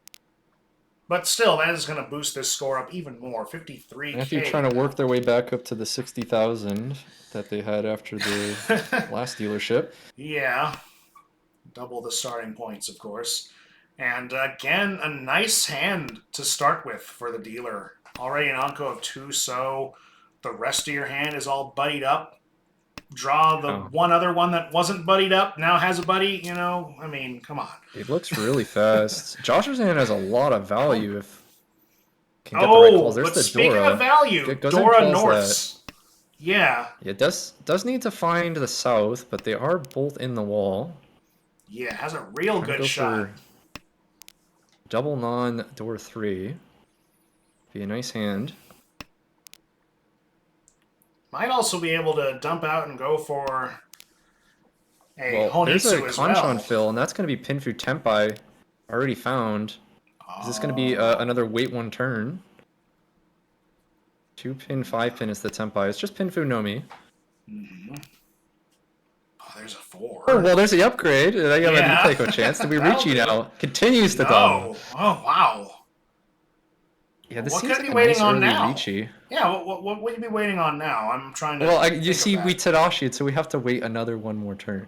But still, that is going to boost this score up even more. 53K. Matthew trying to work their way back up to the 60,000 that they had after the last dealership. Yeah. Double the starting points, of course. And again, a nice hand to start with for the dealer. Already an Anko of 2, so the rest of your hand is all buddied up. Draw the one other one that wasn't buddied up, now has a buddy, you know? I mean, come on. It looks really fast. Josh's hand has a lot of value if can get the right calls. There's but the speaking Dora. of value, Dora Norths. Yeah. It does need to find the south, but they are both in the wall. Yeah, has a real good shot. Double non door 3. Be a nice hand. Might also be able to dump out and go for a Honitsu there's a as Kanchan well. fill, and that's going to be Pinfu Tenpai, already found. Is this going to be another wait 1 turn? 2-pin, 5-pin is the Tenpai. It's just Pinfu Nomi. Oh, there's a 4. Oh, well, there's the upgrade. I got a Nipeko chance. Did we reach you now? Continues to dominate. Oh, wow. Yeah, this what seems could like I be a waiting nice on early now? Ricci. Yeah, what would you be waiting on now? I'm trying to. Well, you see, we Tadashi it, so we have to wait another 1 more turn.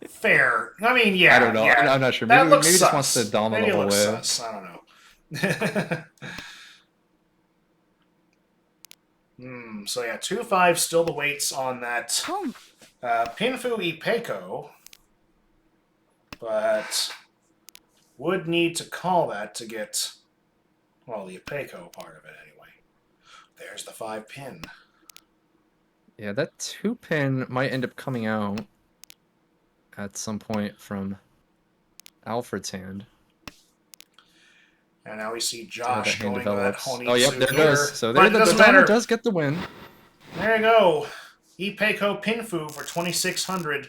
Fair. I mean, yeah. I don't know. Yeah. I'm not sure. That Maybe looks just sus. wants to dominate Maybe the whole way. Sus. I don't know. So yeah, 2-5 still the weights on that ポン Pinfu Ipeko, but would need to call that to get, well, the Ipeko part of it anyway. There's the 5-pin. Yeah, that 2-pin might end up coming out at some point from Alfred's hand. And now we see Josh going to that Honitsu. Oh, yep, there it goes. So there the Donna does get the win. There you go. Ipeko Pinfu for 2,600.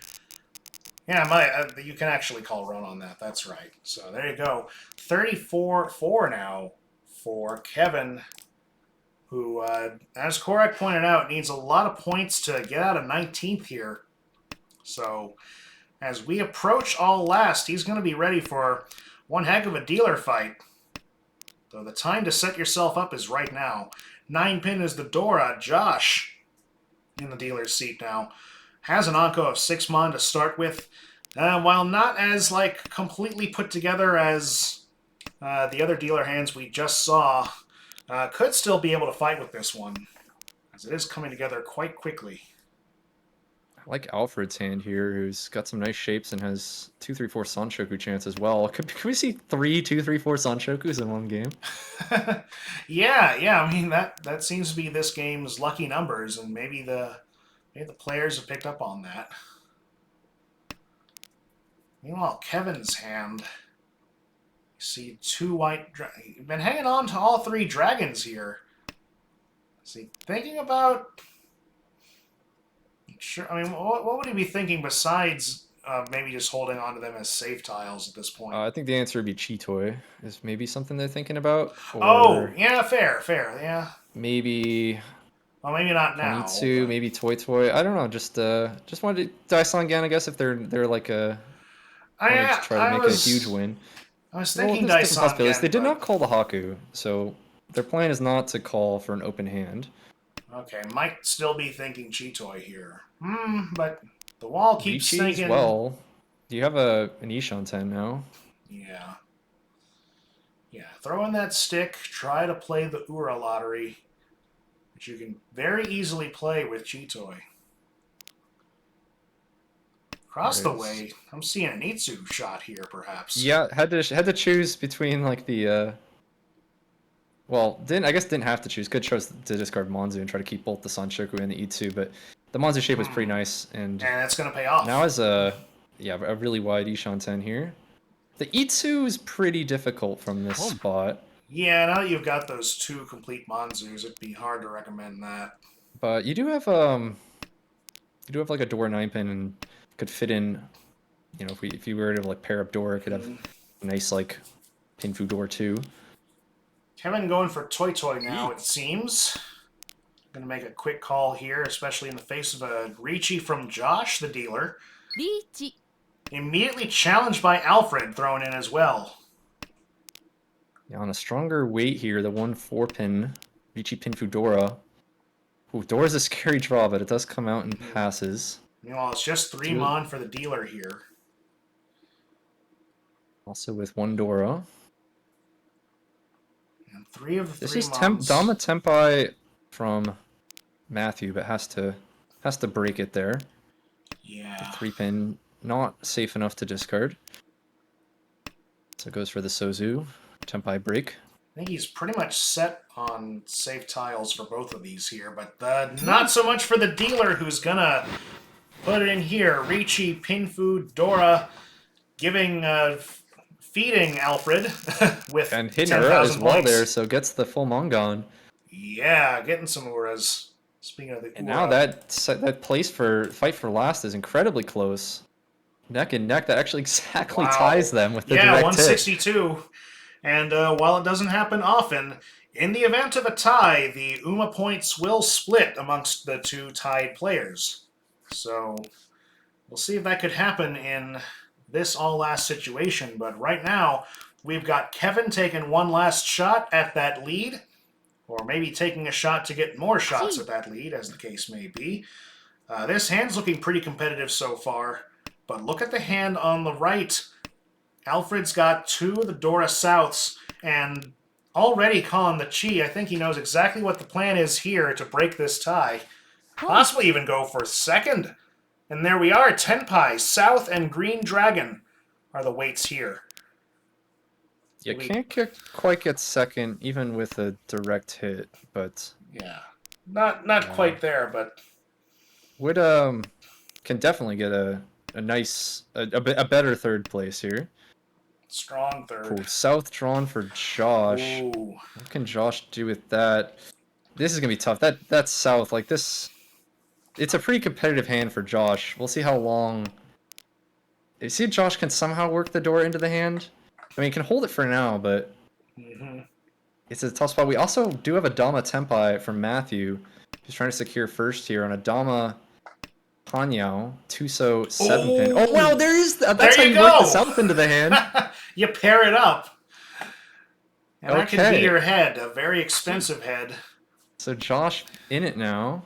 Yeah, you can actually call run on that. That's right. So there you go. 34-4 now for Kevin, who, as Korak pointed out, needs a lot of points to get out of 19th here. So as we approach all last, he's going to be ready for one heck of a dealer fight. So the time to set yourself up is right now. 9-pin is the Dora. Josh in the dealer's seat now. Has an Anko of 6 mon to start with. While not as completely put together as the other dealer hands we just saw, could still be able to fight with this one, as it is coming together quite quickly. I like Alfred's hand here, who's got some nice shapes and has 2-3-4 Sanshoku chance as well. Could we see 3 2-3-4 Sanshokus in one game? Yeah. I mean that seems to be this game's lucky numbers, and maybe the players have picked up on that. Meanwhile, Kevin's hand See two white. You've been hanging on to all three dragons here. See, thinking about. Sure. I mean, what would he be thinking besides maybe just holding on to them as safe tiles at this point? I think the answer would be Chitoy is maybe something they're thinking about, Oh, or yeah, fair, yeah. maybe Well, maybe not now. Honitsu, But maybe Toy Toy. I don't know. Just wanted to dice on again. I guess if they're like wanted to try to I make a huge was win. I was Well, thinking there's different possibilities. They Daisangen, did but not call the Haku, so their plan is not to call for an open hand. okay, might still be thinking Chitoy here. But the wall keeps Ricci as thinking. well. You have an Ishan 10 now. Yeah. Yeah, throw in that stick, try to play the Ura lottery, which you can very easily play with Chitoy. Across the way, I'm seeing an Itsu shot here, perhaps. Yeah, had to choose between like the well, didn't have to choose. Could chose to discard Monzu and try to keep both the Sanshoku and the Itsu, but the Monzu shape was pretty nice, and that's going to pay off. now is a really wide Ishan 10 here. The Itsu is pretty difficult from this spot. Yeah, now that you've got those two complete Monzus, it'd be hard to recommend that. But you do have like a door 9-pin and could fit in, you know, if you were to like pair up door, it could have a nice like Pinfu door too. Kevin going for Toy Toy now, it seems. Going to make a quick call here, especially in the face of a Ricci from Josh, the dealer. リーチ Immediately challenged by Alfred, thrown in as well. Yeah, on a stronger weight here, the 1-4-pin, Ricci Pinfu Dora. Ooh, Dora's a scary draw, but it does come out and passes. Well, it's just 3 Mon for the dealer here. Also with 1 Dora. And 3 of the 3 This is Mons. Dama Tenpai from Matthew, but has to break it there. Yeah. 3-pin, not safe enough to discard. So it goes for the Sozu. Tenpai break. I think he's pretty much set on safe tiles for both of these here, but not so much for the dealer, who's gonna put it in here. Ricci, Pinfu, Dora, giving, feeding Alfred with And hitting 10,000 her as well points. there, so gets the full Mongon. Yeah, getting some Uras. Speaking of the And Ura. now that place for fight for last is incredibly close. Neck and neck, that actually exactly ties them with the direct hit. 162. And while it doesn't happen often, in the event of a tie, the UMA points will split amongst the 2 tied players. So we'll see if that could happen in this all-last situation. But right now, we've got Kevin taking one last shot at that lead, or maybe taking a shot to get more shots at that lead, as the case may be. This hand's looking pretty competitive so far, but look at the hand on the right. Alfred's got 2 of the Dora Souths, and already calling the Chi. I think he knows exactly what the plan is here to break this tie. Possibly even go for second. And there we are, Tenpai, South, and Green Dragon are the weights here. You can't quite get second, even with a direct hit, but... Yeah, not quite there, but... Would, can definitely get a nice, a better third place here. Strong third. Cool. South drawn for Josh. Ooh. What can Josh do with that? This is gonna be tough. That's South. Like this, it's a pretty competitive hand for Josh. We'll see how long. You see, if Josh can somehow work the door into the hand. I mean, he can hold it for now, but it's a tough spot. We also do have a Dama Tenpai from Matthew, who's trying to secure first here on a Dama Panyao, Tuso 7-pin. Oh wow, that's how you work the South into the hand. You pair it up. And that could be your head, a very expensive head. So Josh in it now.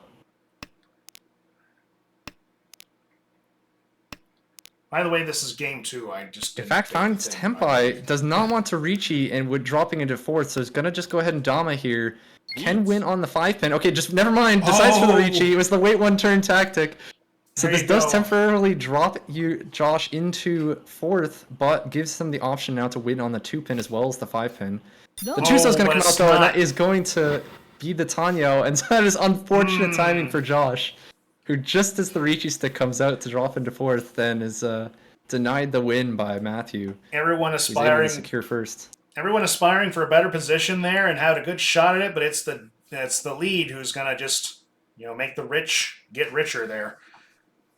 By the way, this is game 2. I just In fact, finds Tenpai does not want to Ricci and would dropping into 4th, so he's gonna just go ahead and Dama here. Can win on the 5-pin. Okay, just never mind. Decides for the Ricci. It was the wait 1 turn tactic. So this does temporarily drop Josh into 4th, but gives him the option now to win on the 2-pin as well as the 5-pin. The Chuso's going to come out though, and that is going to be the Tanyo, and so that is unfortunate timing for Josh, who just as the Ricci stick comes out to drop into 4th, then is denied the win by Matthew. Everyone He's able to aspiring, secure first. everyone aspiring for a better position there and had a good shot at it, but it's the lead who's gonna just make the rich get richer there.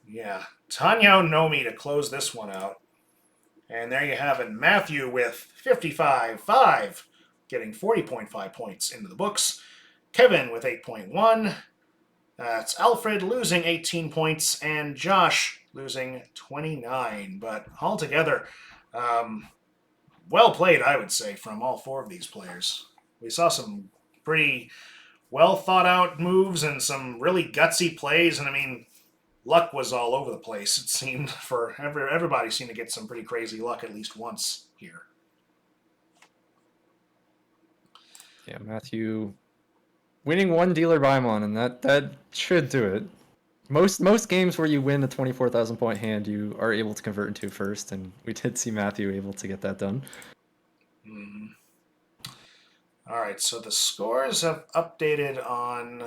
Yeah, Tanya Nomi to close this one out. And there you have it. Matthew with 55.5, getting 40.5 points into the books. Kevin with 8.1. That's Alfred losing 18 points, and Josh losing 29. But altogether, well played, I would say, from all four of these players. We saw some pretty well thought out moves and some really gutsy plays, and I mean, luck was all over the place. It seemed for everybody seemed to get some pretty crazy luck at least once here. Yeah, Matthew winning one dealer Baimon, and that should do it. Most games where you win a 24,000 point hand, you are able to convert into first, and we did see Matthew able to get that done. Mm-hmm. All right, so the scores have updated on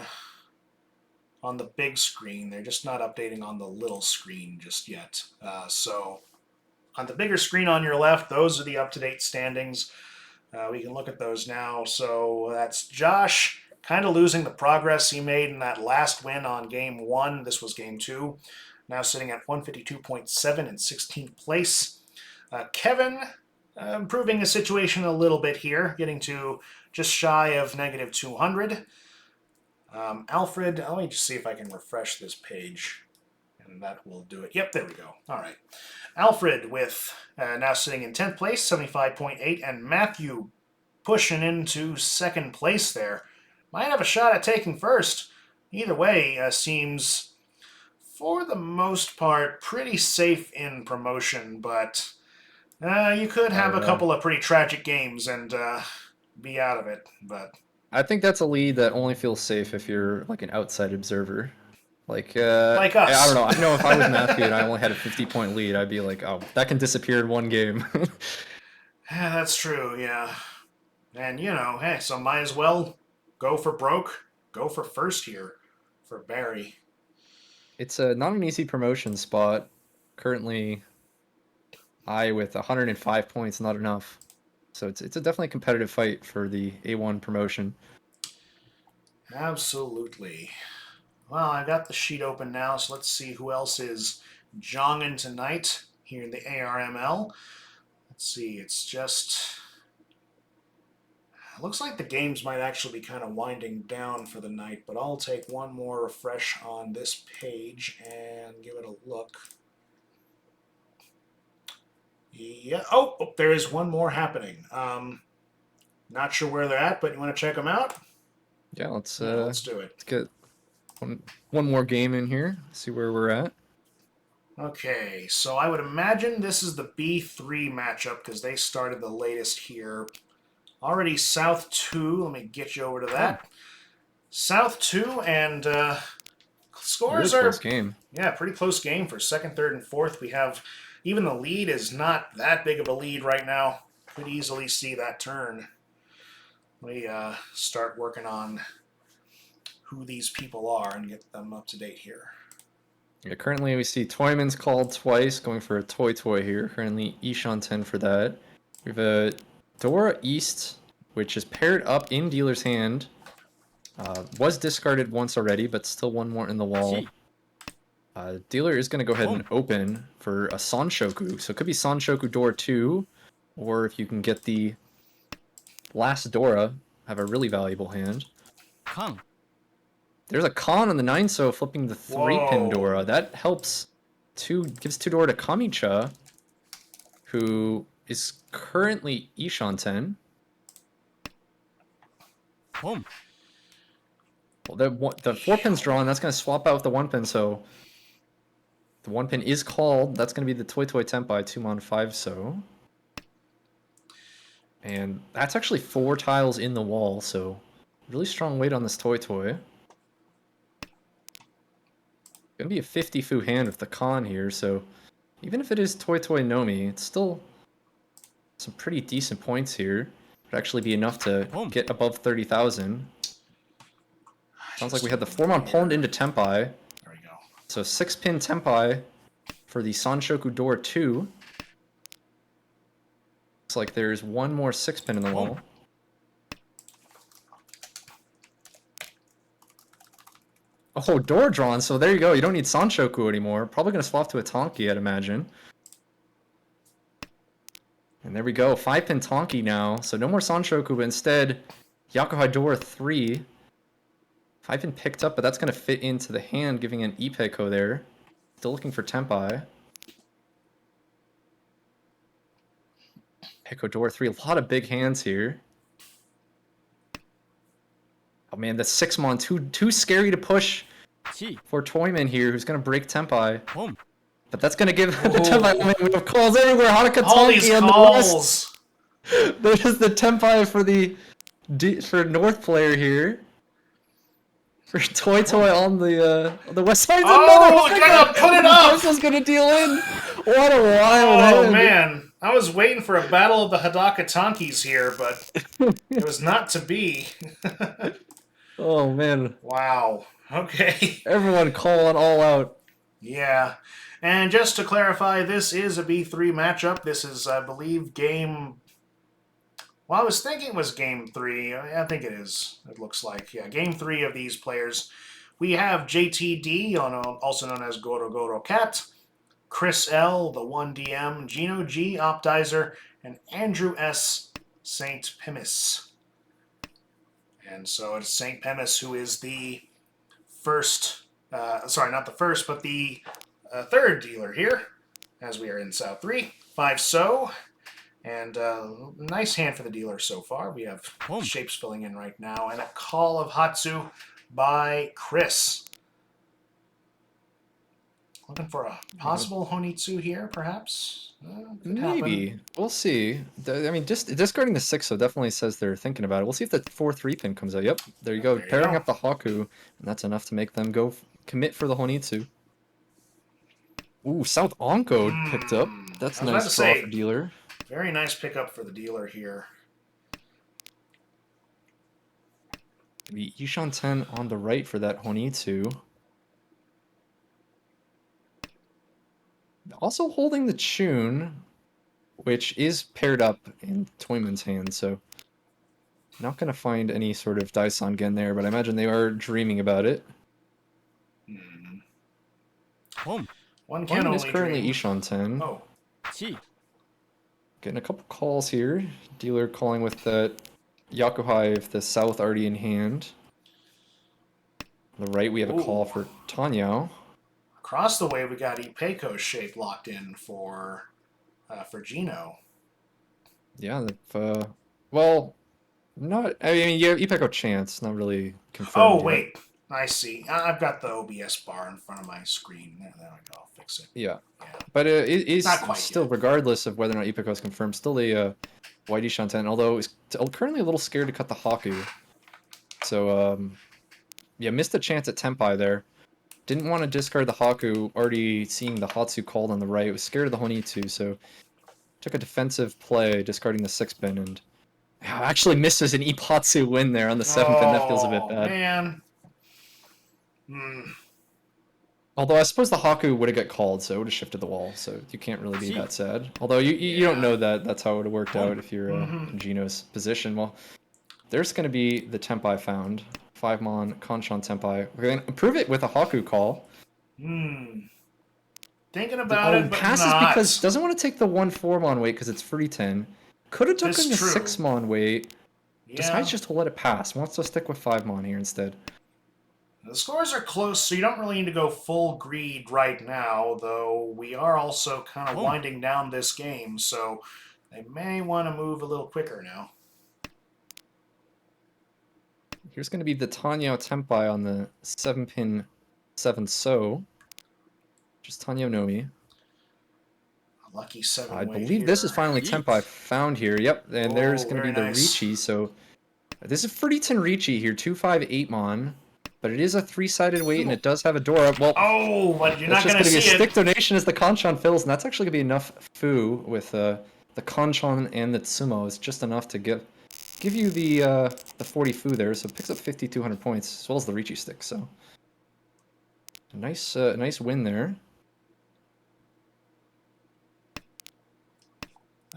the big screen. They're just not updating on the little screen just yet. So on the bigger screen on your left, those are the up-to-date standings. We can look at those now. So that's Josh kind of losing the progress he made in that last win on game 1. This was game 2. Now sitting at 152.7 in 16th place. Kevin improving his situation a little bit here, getting to just shy of negative 200. Alfred, let me just see if I can refresh this page, and that will do it. Yep, there we go. All right. Alfred with now sitting in 10th place, 75.8, and Matthew pushing into 2nd place there. Might have a shot at taking first. Either way, seems, for the most part, pretty safe in promotion, but you could have a couple of pretty tragic games and be out of it, but... I think that's a lead that only feels safe if you're like an outside observer. Like like us. I don't know. I know if I was Matthew and I only had a 50-point lead, I'd be like, oh, that can disappear in one game. Yeah, that's true, yeah. And, hey, so might as well go for broke, go for first here for Barry. It's not an easy promotion spot. Currently, I with 105 points, not enough. So it's a definitely competitive fight for the A1 promotion. Absolutely. Well, I got the sheet open now, so let's see who else is jonging tonight here in the ARML. Let's see, it looks like the games might actually be kind of winding down for the night, but I'll take one more refresh on this page and give it a look. Yeah. Oh, there is one more happening. Not sure where they're at, but you want to check them out? Yeah, let's do it. Let's get one more game in here. See where we're at. Okay, so I would imagine this is the B3 matchup because they started the latest here. Already South 2. Let me get you over to that. South 2 and scores really are close game. Yeah, pretty close game for 2nd, 3rd, and 4th. We have even the lead is not that big of a lead right now. Could easily see that turn. We start working on who these people are and get them up to date here. Yeah, currently we see Toyman's called twice, going for a toy here. Currently Ishan 10 for that. We have a Dora East, which is paired up in dealer's hand. Was discarded once already, but still one more in the wall. Dealer is going to go ahead and open for a Sanshoku. So it could be Sanshoku Dora 2, or if you can get the last Dora, have a really valuable hand. Kang. There's a Khan on the 9, so flipping the 3-pin Dora. That helps gives 2 Dora to Kamicha, who is currently Ishan 10. Boom. Well, the 4-pin's drawn. That's going to swap out with the 1-pin, so the 1-pin is called. That's going to be the Toy Tenpai 2-mon 5, so. And that's actually 4 tiles in the wall, so really strong weight on this Toy. Gonna be a 50 fu hand with the Khan here, so even if it is Toy Nomi, it's still some pretty decent points here. Would actually be enough to get above 30,000. Sounds like we had the 4-mon pawned into Tenpai. There we go. So 6-pin Tenpai for the Sanshoku door 2. Looks like there's one more 6-pin in the wall. Oh, door drawn, so there you go. You don't need Sanshoku anymore. Probably going to swap to a Tonki, I'd imagine. And there we go, 5-pin Tonki now. So no more Sanshoku, but instead, Yakuhai door 3. 5-pin picked up, but that's going to fit into the hand, giving an Ipeko there. Still looking for Tenpai. Peko door 3, a lot of big hands here. Oh man, the 6-mon, too scary to push for Toyman here, who's going to break Tenpai. But that's going to give the Tenpai, oh man, we have calls everywhere. Hanukkah Tonki on the west. There's the Tenpai for North player here. For Toy on the west side. Oh, gonna put it up! This gonna deal in. What a wild hand. Man, I was waiting for a battle of the Hadaka Tonkis here, but it was not to be. Oh man. Wow. Okay. Everyone calling all out. Yeah. And just to clarify, this is a B3 matchup. This is, I believe, game... Well, I was thinking it was game 3. I think it is, it looks like. Yeah, game 3 of these players. We have JTD, also known as Goro Goro Cat, Chris L, the 1DM, Gino G, Optizer, and Andrew S, St. Pimis. And so it's St. Pimis who is the first, sorry, not the first, but the third dealer here, as we are in South 3. 5 So. And nice hand for the dealer so far. We have shapes filling in right now. And a call of Hatsu by Chris. Looking for a possible Honitsu here, perhaps? Maybe. Happen. We'll see. I mean, just discarding the 6 so definitely says they're thinking about it. We'll see if the 4-3 pin comes out. Yep, there you go. Pairing up the Haku, and that's enough to make them go commit for the Honitsu. Ooh, South Onko picked up. That's a nice draw for dealer. Very nice pickup for the dealer here. The Ishan 10 on the right for that Honitsu. Also holding the Chun, which is paired up in Toyman's hand, so not going to find any sort of Daison Gen there, but I imagine they are dreaming about it. One can only is currently dream. Ishan 10. Oh. Getting a couple calls here. Dealer calling with the Yakuhai of the south already in hand. On the right, we have a call for Tanyao. Across the way, we got Ipeko's shape locked in for Gino. Yeah, well, not. I mean, you have Ipeko chance, not really confirmed. Oh yet. wait, I see. I've got the OBS bar in front of my screen. There we go. I'll fix it. Yeah. But it is still, yet. Regardless of whether or not Ipeko is confirmed, still a White Ishan 10, although he's currently a little scared to cut the Haku. So, yeah, missed a chance at Tenpai there. Didn't want to discard the Haku, already seeing the Hatsu called on the right. Was scared of the Honitsu, so took a defensive play, discarding the 6-pin, and actually misses an Ipatsu win there on the 7-pin. That feels a bit bad. Man. Although I suppose the Haku would have got called, so it would have shifted the wall, so you can't really be that sad. Although you don't know that that's how it would have worked out if you're in Gino's position. Well, there's going to be the Tenpai found. 5-mon Kanshan Tenpai. We're going to improve it with a Haku call. Thinking about it, but passes not. Because doesn't want to take the 1-4-mon weight because it's free 10. Could have taken the 6-mon weight. Decides just to let it pass. Wants to stick with 5-mon here instead. The scores are close, so you don't really need to go full greed right now, though we are also kind of winding down this game, so they may want to move a little quicker now. Here's going to be the Tanyao Tenpai on the 7-pin 7 So. Just Tanyao Nomi. Lucky 7 I believe this is finally Tenpai found here. Yep, and there's going to be the Richi, so this is Fruity Tenrichi here, 2-5-8-mon. But it is a 3-sided weight, and it does have a door up. Well, but you're not going to see it. It's just going to be a stick donation as the Kanchan fills, and that's actually going to be enough Fu with the Kanchan and the Tsumo. It's just enough to give you the 40 Fu there, so it picks up 5,200 points, as well as the Richi stick, so nice win there.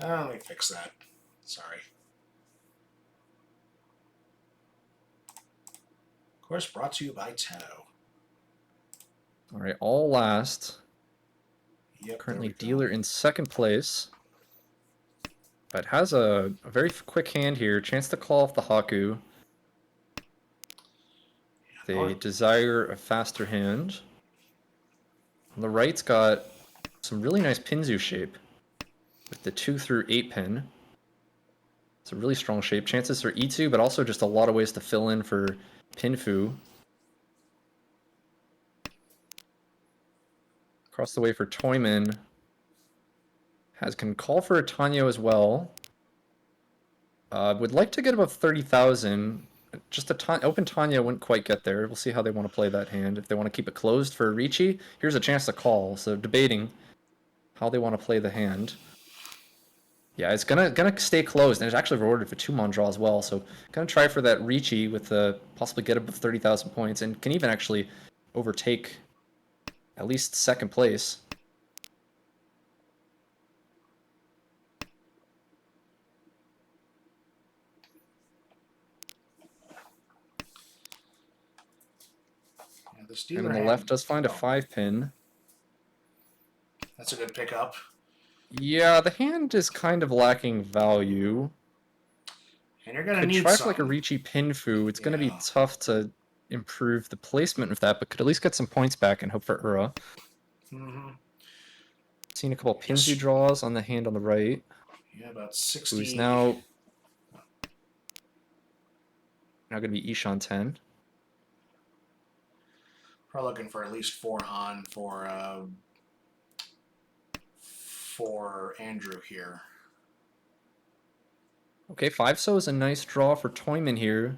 Let me fix that. Sorry. Of course, brought to you by Tenno. All right, all last. Yep. Currently there we dealer go. in second place. But has a very quick hand here. Chance to call off the Haku. They desire a faster hand. On the right's got some really nice Pinzu shape with the 2 through 8 pin. It's a really strong shape. Chances for E2, but also just a lot of ways to fill in for Pinfu. Across the way for Toyman. Can call for a Tanyo as well. Would like to get above 30,000. Just a open Tanya wouldn't quite get there. We'll see how they want to play that hand. If they want to keep it closed for Ricci, here's a chance to call. So debating how they want to play the hand. Yeah, it's gonna stay closed, and it's actually rewarded for 2-mon draw as well. So gonna try for that Ricci with possibly get above 30,000 points, and can even actually overtake at least second place. Yeah, this And dealer on the hand, left does find a oh, 5-pin. That's a good pickup. Yeah, the hand is kind of lacking value. And you're gonna Could need try for some. like a Ricci Pinfu. It's going to be Yeah. tough to improve the placement of that, but could at least get some points back and hope for Ura. Mm-hmm. Seen a couple Yes. Pinzu draws on the hand on the right. Yeah, about 60. Who's now going to be Ishan 10. We're looking for at least 4 Han for Andrew here. Okay, 5-so is a nice draw for Toyman here.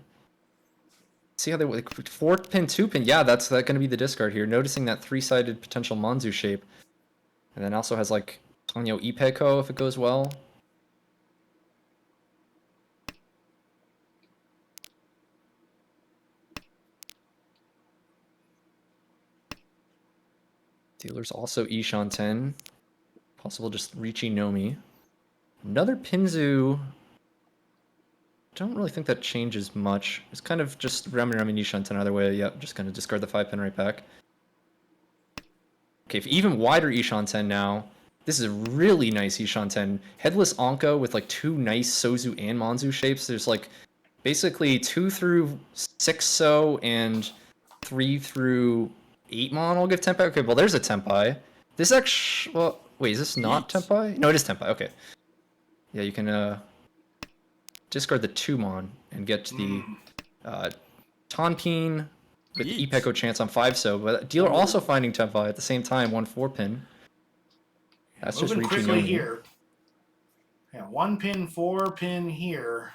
See how they 4-pin, 2-pin. Yeah, that's going to be the discard here. Noticing that 3-sided potential Manzu shape. And then also has like Tanyo Ipeko if it goes well. Dealer's also Ishan 10. Possible just Ricci Nomi. Another Pinzu. Don't really think that changes much. It's kind of just Rami Nishan 10 either way. Yep, just gonna discard the 5-pin right back. Okay, even wider Ishan 10 now. This is a really nice Ishan 10. Headless Anko with like 2 nice Sozu and Manzu shapes. There's like basically 2 through 6-so and 3 through 8-mon. I'll give Tenpai. Okay, well there's a Tenpai. This actually, well, wait, is this not Tenpai? No, it is Tenpai. Okay. Yeah, you can discard the 2-mon and get the Tonpin with Ipeko chance on 5-so, but dealer also finding Tenpai at the same time, 1 4-pin. That's just Moving reaching quickly here. Yeah, 1-pin, 4-pin here.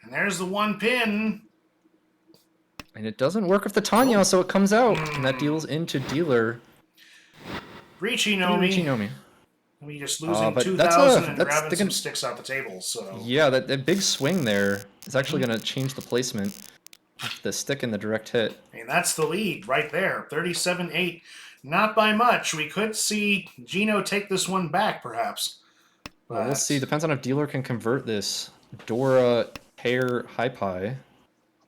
And there's the 1-pin. And it doesn't work with the Tanya, so it comes out. And that deals into dealer. Ricci Ricci Nomi. Nomi. I mean, just losing but 2,000 and that's grabbing some sticks out the table. So yeah, that big swing there is actually going to change the placement of the stick in the direct hit. I mean, that's the lead right there. 37-8. Not by much. We could see Gino take this one back, perhaps. Well, we'll see. Depends on if dealer can convert this. Dora, pair, Hypai.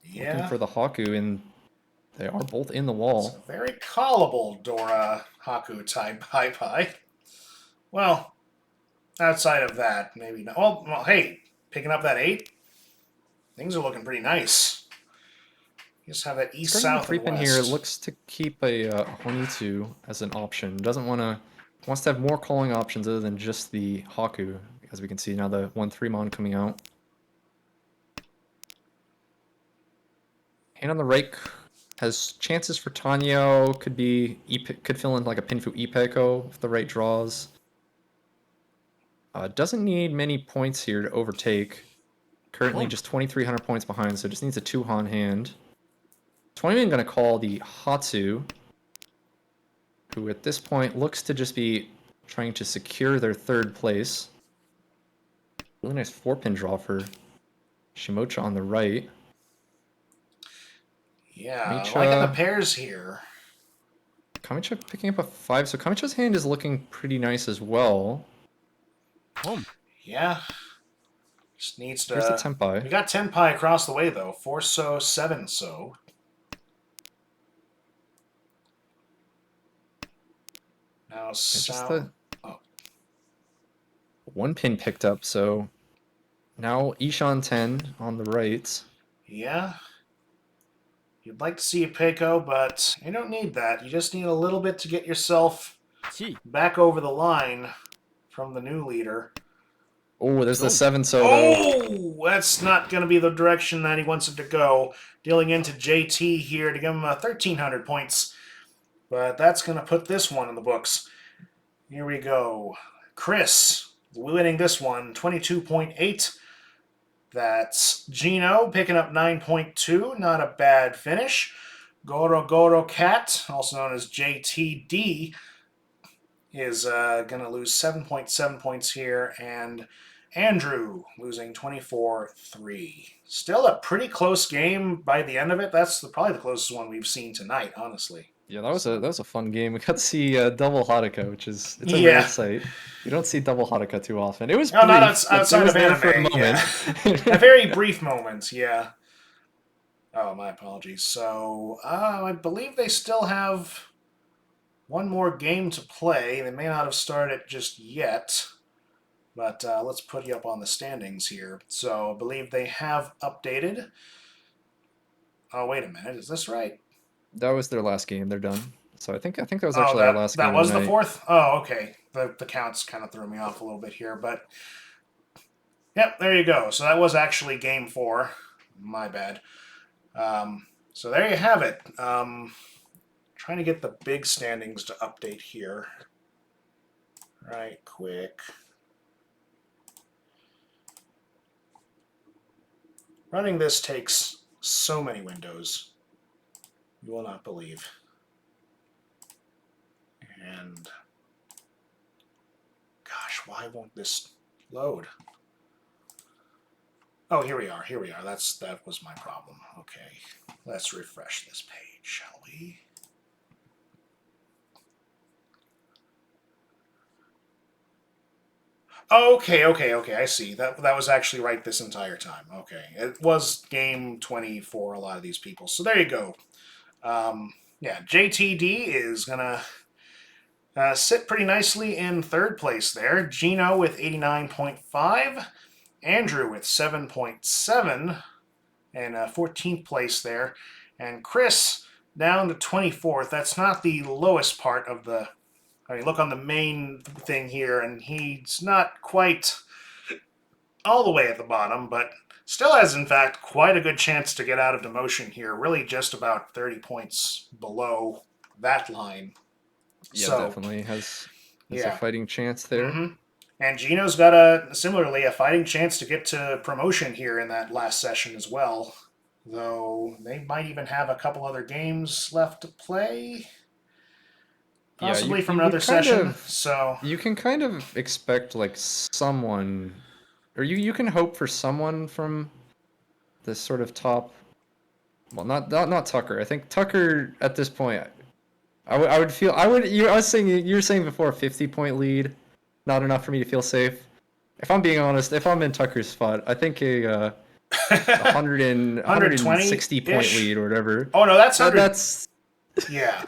Yeah. Looking for the Haku, and they are both in the wall. It's a very callable Dora Haku type Hypai. Well, outside of that, maybe not. Well, hey, picking up that 8, things are looking pretty nice. You just have that east, south, and 3-pin west. here looks to keep a Honitsu as an option. Wants to have more calling options other than just the Haku, as we can see now the 1-3-mon coming out. Hand on the right has chances for Tanyo. Could fill in like a Pinfu Ipeko if the right draws. Doesn't need many points here to overtake. Currently just 2,300 points behind, so just needs a 2-Han hand. 20 going to call the Hatsu, who at this point looks to just be trying to secure their 3rd place. Really nice 4-pin draw for Shimocha on the right. Yeah, Micha, liking the pairs here. Kamicha picking up a 5, so Kamicha's hand is looking pretty nice as well. Yeah. Just needs Here's the to... Tenpai. We got Tenpai across the way, though. 4-so, 7-so. Now Just Sound... the 1 pin picked up, so now Ishan 10 on the right. Yeah. You'd like to see a Peiko, but you don't need that. You just need a little bit to get yourself 1 back over the line from the new leader. Oh, there's the Don't. 7 so though. Oh, that's not going to be the direction that he wants it to go. Dealing into JT here to give him 1,300 points. But that's going to put this one in the books. Here we go. Chris winning this one, 22.8. That's Gino picking up 9.2. Not a bad finish. Goro Goro Cat, also known as JTD, is going to lose 7.7 points here. And Andrew losing 24-3. Still a pretty close game by the end of it. That's probably the closest one we've seen tonight, honestly. Yeah, that was a fun game. We got to see double Haruka, which is it's a rare Yeah. sight. You don't see double Haruka too often. It was No, brief, not but outside it was of there for a anime. moment. Yeah. A very brief moment, yeah. Oh, my apologies. So, I believe they still have one more game to play. They may not have started just yet, but let's put you up on the standings here. So, I believe they have updated. Oh, wait a minute. Is this right? That was their last game. They're done. So I think that was Oh, actually our last that game was of the the night. fourth? Oh, okay. The counts kind of threw me off a little bit here, but yep, there you go. So that was actually game 4. My bad. So there you have it. Trying to get the big standings to update here. Right, quick. Running this takes so many windows. You will not believe. And gosh, why won't this load? Oh, here we are. Here we are. That was my problem. Okay, let's refresh this page, shall we? Okay. I see. That was actually right this entire time. Okay, it was game 20 for a lot of these people. So there you go. Yeah, JTD is gonna sit pretty nicely in third place there. Gino with 89.5, Andrew with 7.7, and 14th place there, and Chris down to 24th. That's not the lowest part of the. I mean, look on the main thing here, and he's not quite all the way at the bottom, but still has, in fact, quite a good chance to get out of demotion here. Really just about 30 points below that line. Yeah, So, definitely has a yeah. fighting chance there. Mm-hmm. And Gino's got similarly a fighting chance to get to promotion here in that last session as well. Though they might even have a couple other games left to play. Yeah, Possibly from you another would kind session. of So you can kind of expect like someone, or you can hope for someone from this sort of top. Well, not Tucker. I think Tucker at this point, I would feel I would you I was saying you were saying before 50-point lead, not enough for me to feel safe. If I'm being honest, if I'm in Tucker's spot, I think a 160 point 120-ish? lead or whatever. Oh no, that's 100. That's Yeah.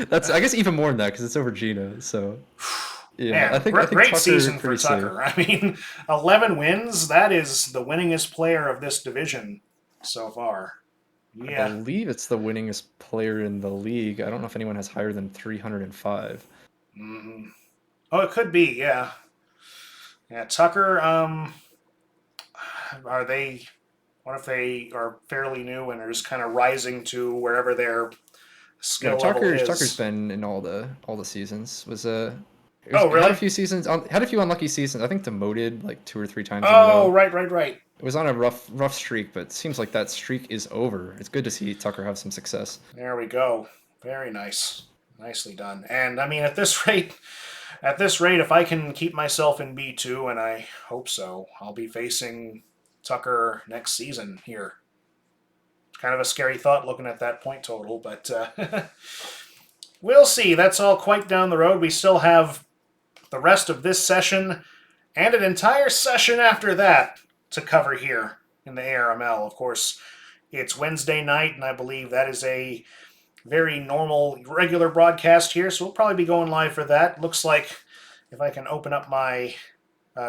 that's I guess even more than that because it's over Gina. So yeah, Man, I think great Tucker season for pretty safe. Tucker. I mean, 11 wins. That is the winningest player of this division so far. I Yeah. believe it's the winningest player in the league. I don't know if anyone has higher than 305. Mm-hmm. Oh, it could be. Yeah. Yeah. Tucker. Are they? What if they are fairly new and are just kind of rising to wherever their No, skill level is? Tucker's been in all the seasons. Oh, Had a really? few seasons had a few unlucky seasons. I think demoted like 2 or 3 times in a Oh, row. right. It was on a rough streak, but it seems like that streak is over. It's good to see Tucker have some success. There we go. Very nice. Nicely done. And I mean, at this rate, if I can keep myself in B2, and I hope so, I'll be facing Tucker next season here. It's kind of a scary thought looking at that point total, but We'll see. That's all quite down the road. We still have the rest of this session and an entire session after that to cover here in the ARML. Of course, it's Wednesday night, and I believe that is a very normal, regular broadcast here, so we'll probably be going live for that. Looks like if I can open up my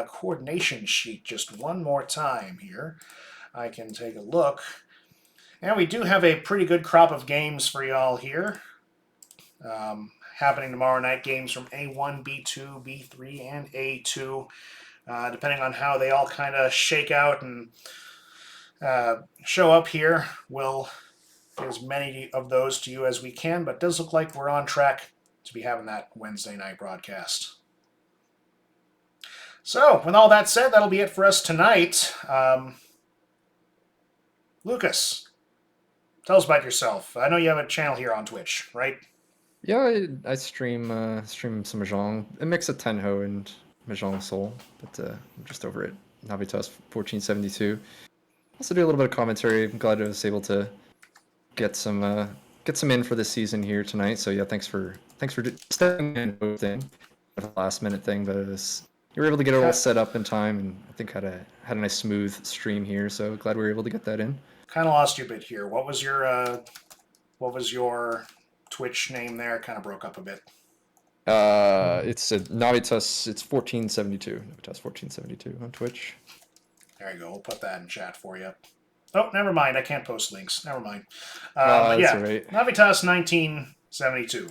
coordination sheet just one more time here, I can take a look. And we do have a pretty good crop of games for y'all here. Happening tomorrow night, games from A1, B2, B3, and A2, depending on how they all kind of shake out and show up here. We'll get as many of those to you as we can, but it does look like we're on track to be having that Wednesday night broadcast. So, with all that said, that'll be it for us tonight. Lucas, tell us about yourself. I know you have a channel here on Twitch, right? Yeah, I stream some Mahjong, a mix of Tenho and Mahjong Soul, but I'm just over at Navitas 1472. Also do a little bit of commentary. I'm glad I was able to get some in for this season here tonight. So yeah, thanks for stepping in both in a last minute thing, but you were able to get it all set up in time, and I think had a nice smooth stream here. So glad we were able to get that in. Kind of lost you a bit here. What was your Twitch name there? Kind of broke up a bit. It's a Navitas. It's 1472. Navitas 1472 on Twitch. There you go. We'll put that in chat for you. Oh, never mind. I can't post links. Never mind. That's yeah, all right. Navitas 1972.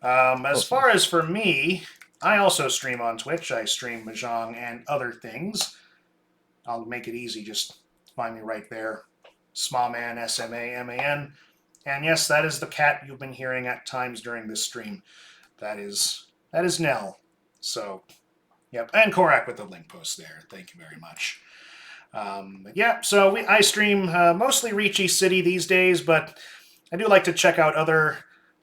As far as for me, I also stream on Twitch. I stream Mahjong and other things. I'll make it easy. Just find me right there. Smawman, S-M-A-M-A-N. And yes, that is the cat you've been hearing at times during this stream. That is Nell. So, yep. And Korak with the link post there. Thank you very much. Yeah, so I stream mostly Ricci City these days, but I do like to check out other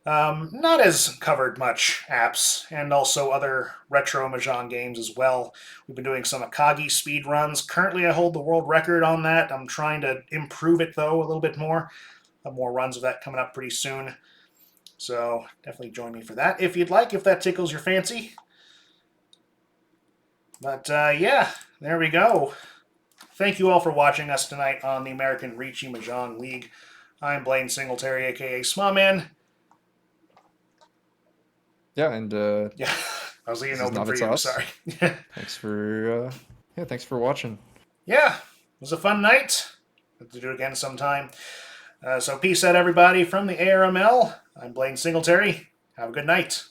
not as covered much apps, and also other retro Mahjong games as well. We've been doing some Akagi speed runs. Currently, I hold the world record on that. I'm trying to improve it, though, a little bit more. Have more runs of that coming up pretty soon. So definitely join me for that if you'd like, if that tickles your fancy. But yeah, there we go. Thank you all for watching us tonight on the American Ricci Mahjong League. I'm Blaine Singletary, aka Smawman. Yeah, and Yeah, I was leaving this is open for you. Navitas. Sorry. Thanks for watching. Yeah, it was a fun night. Have to do it again sometime. So peace out, everybody, from the ARML. I'm Blaine Singletary. Have a good night.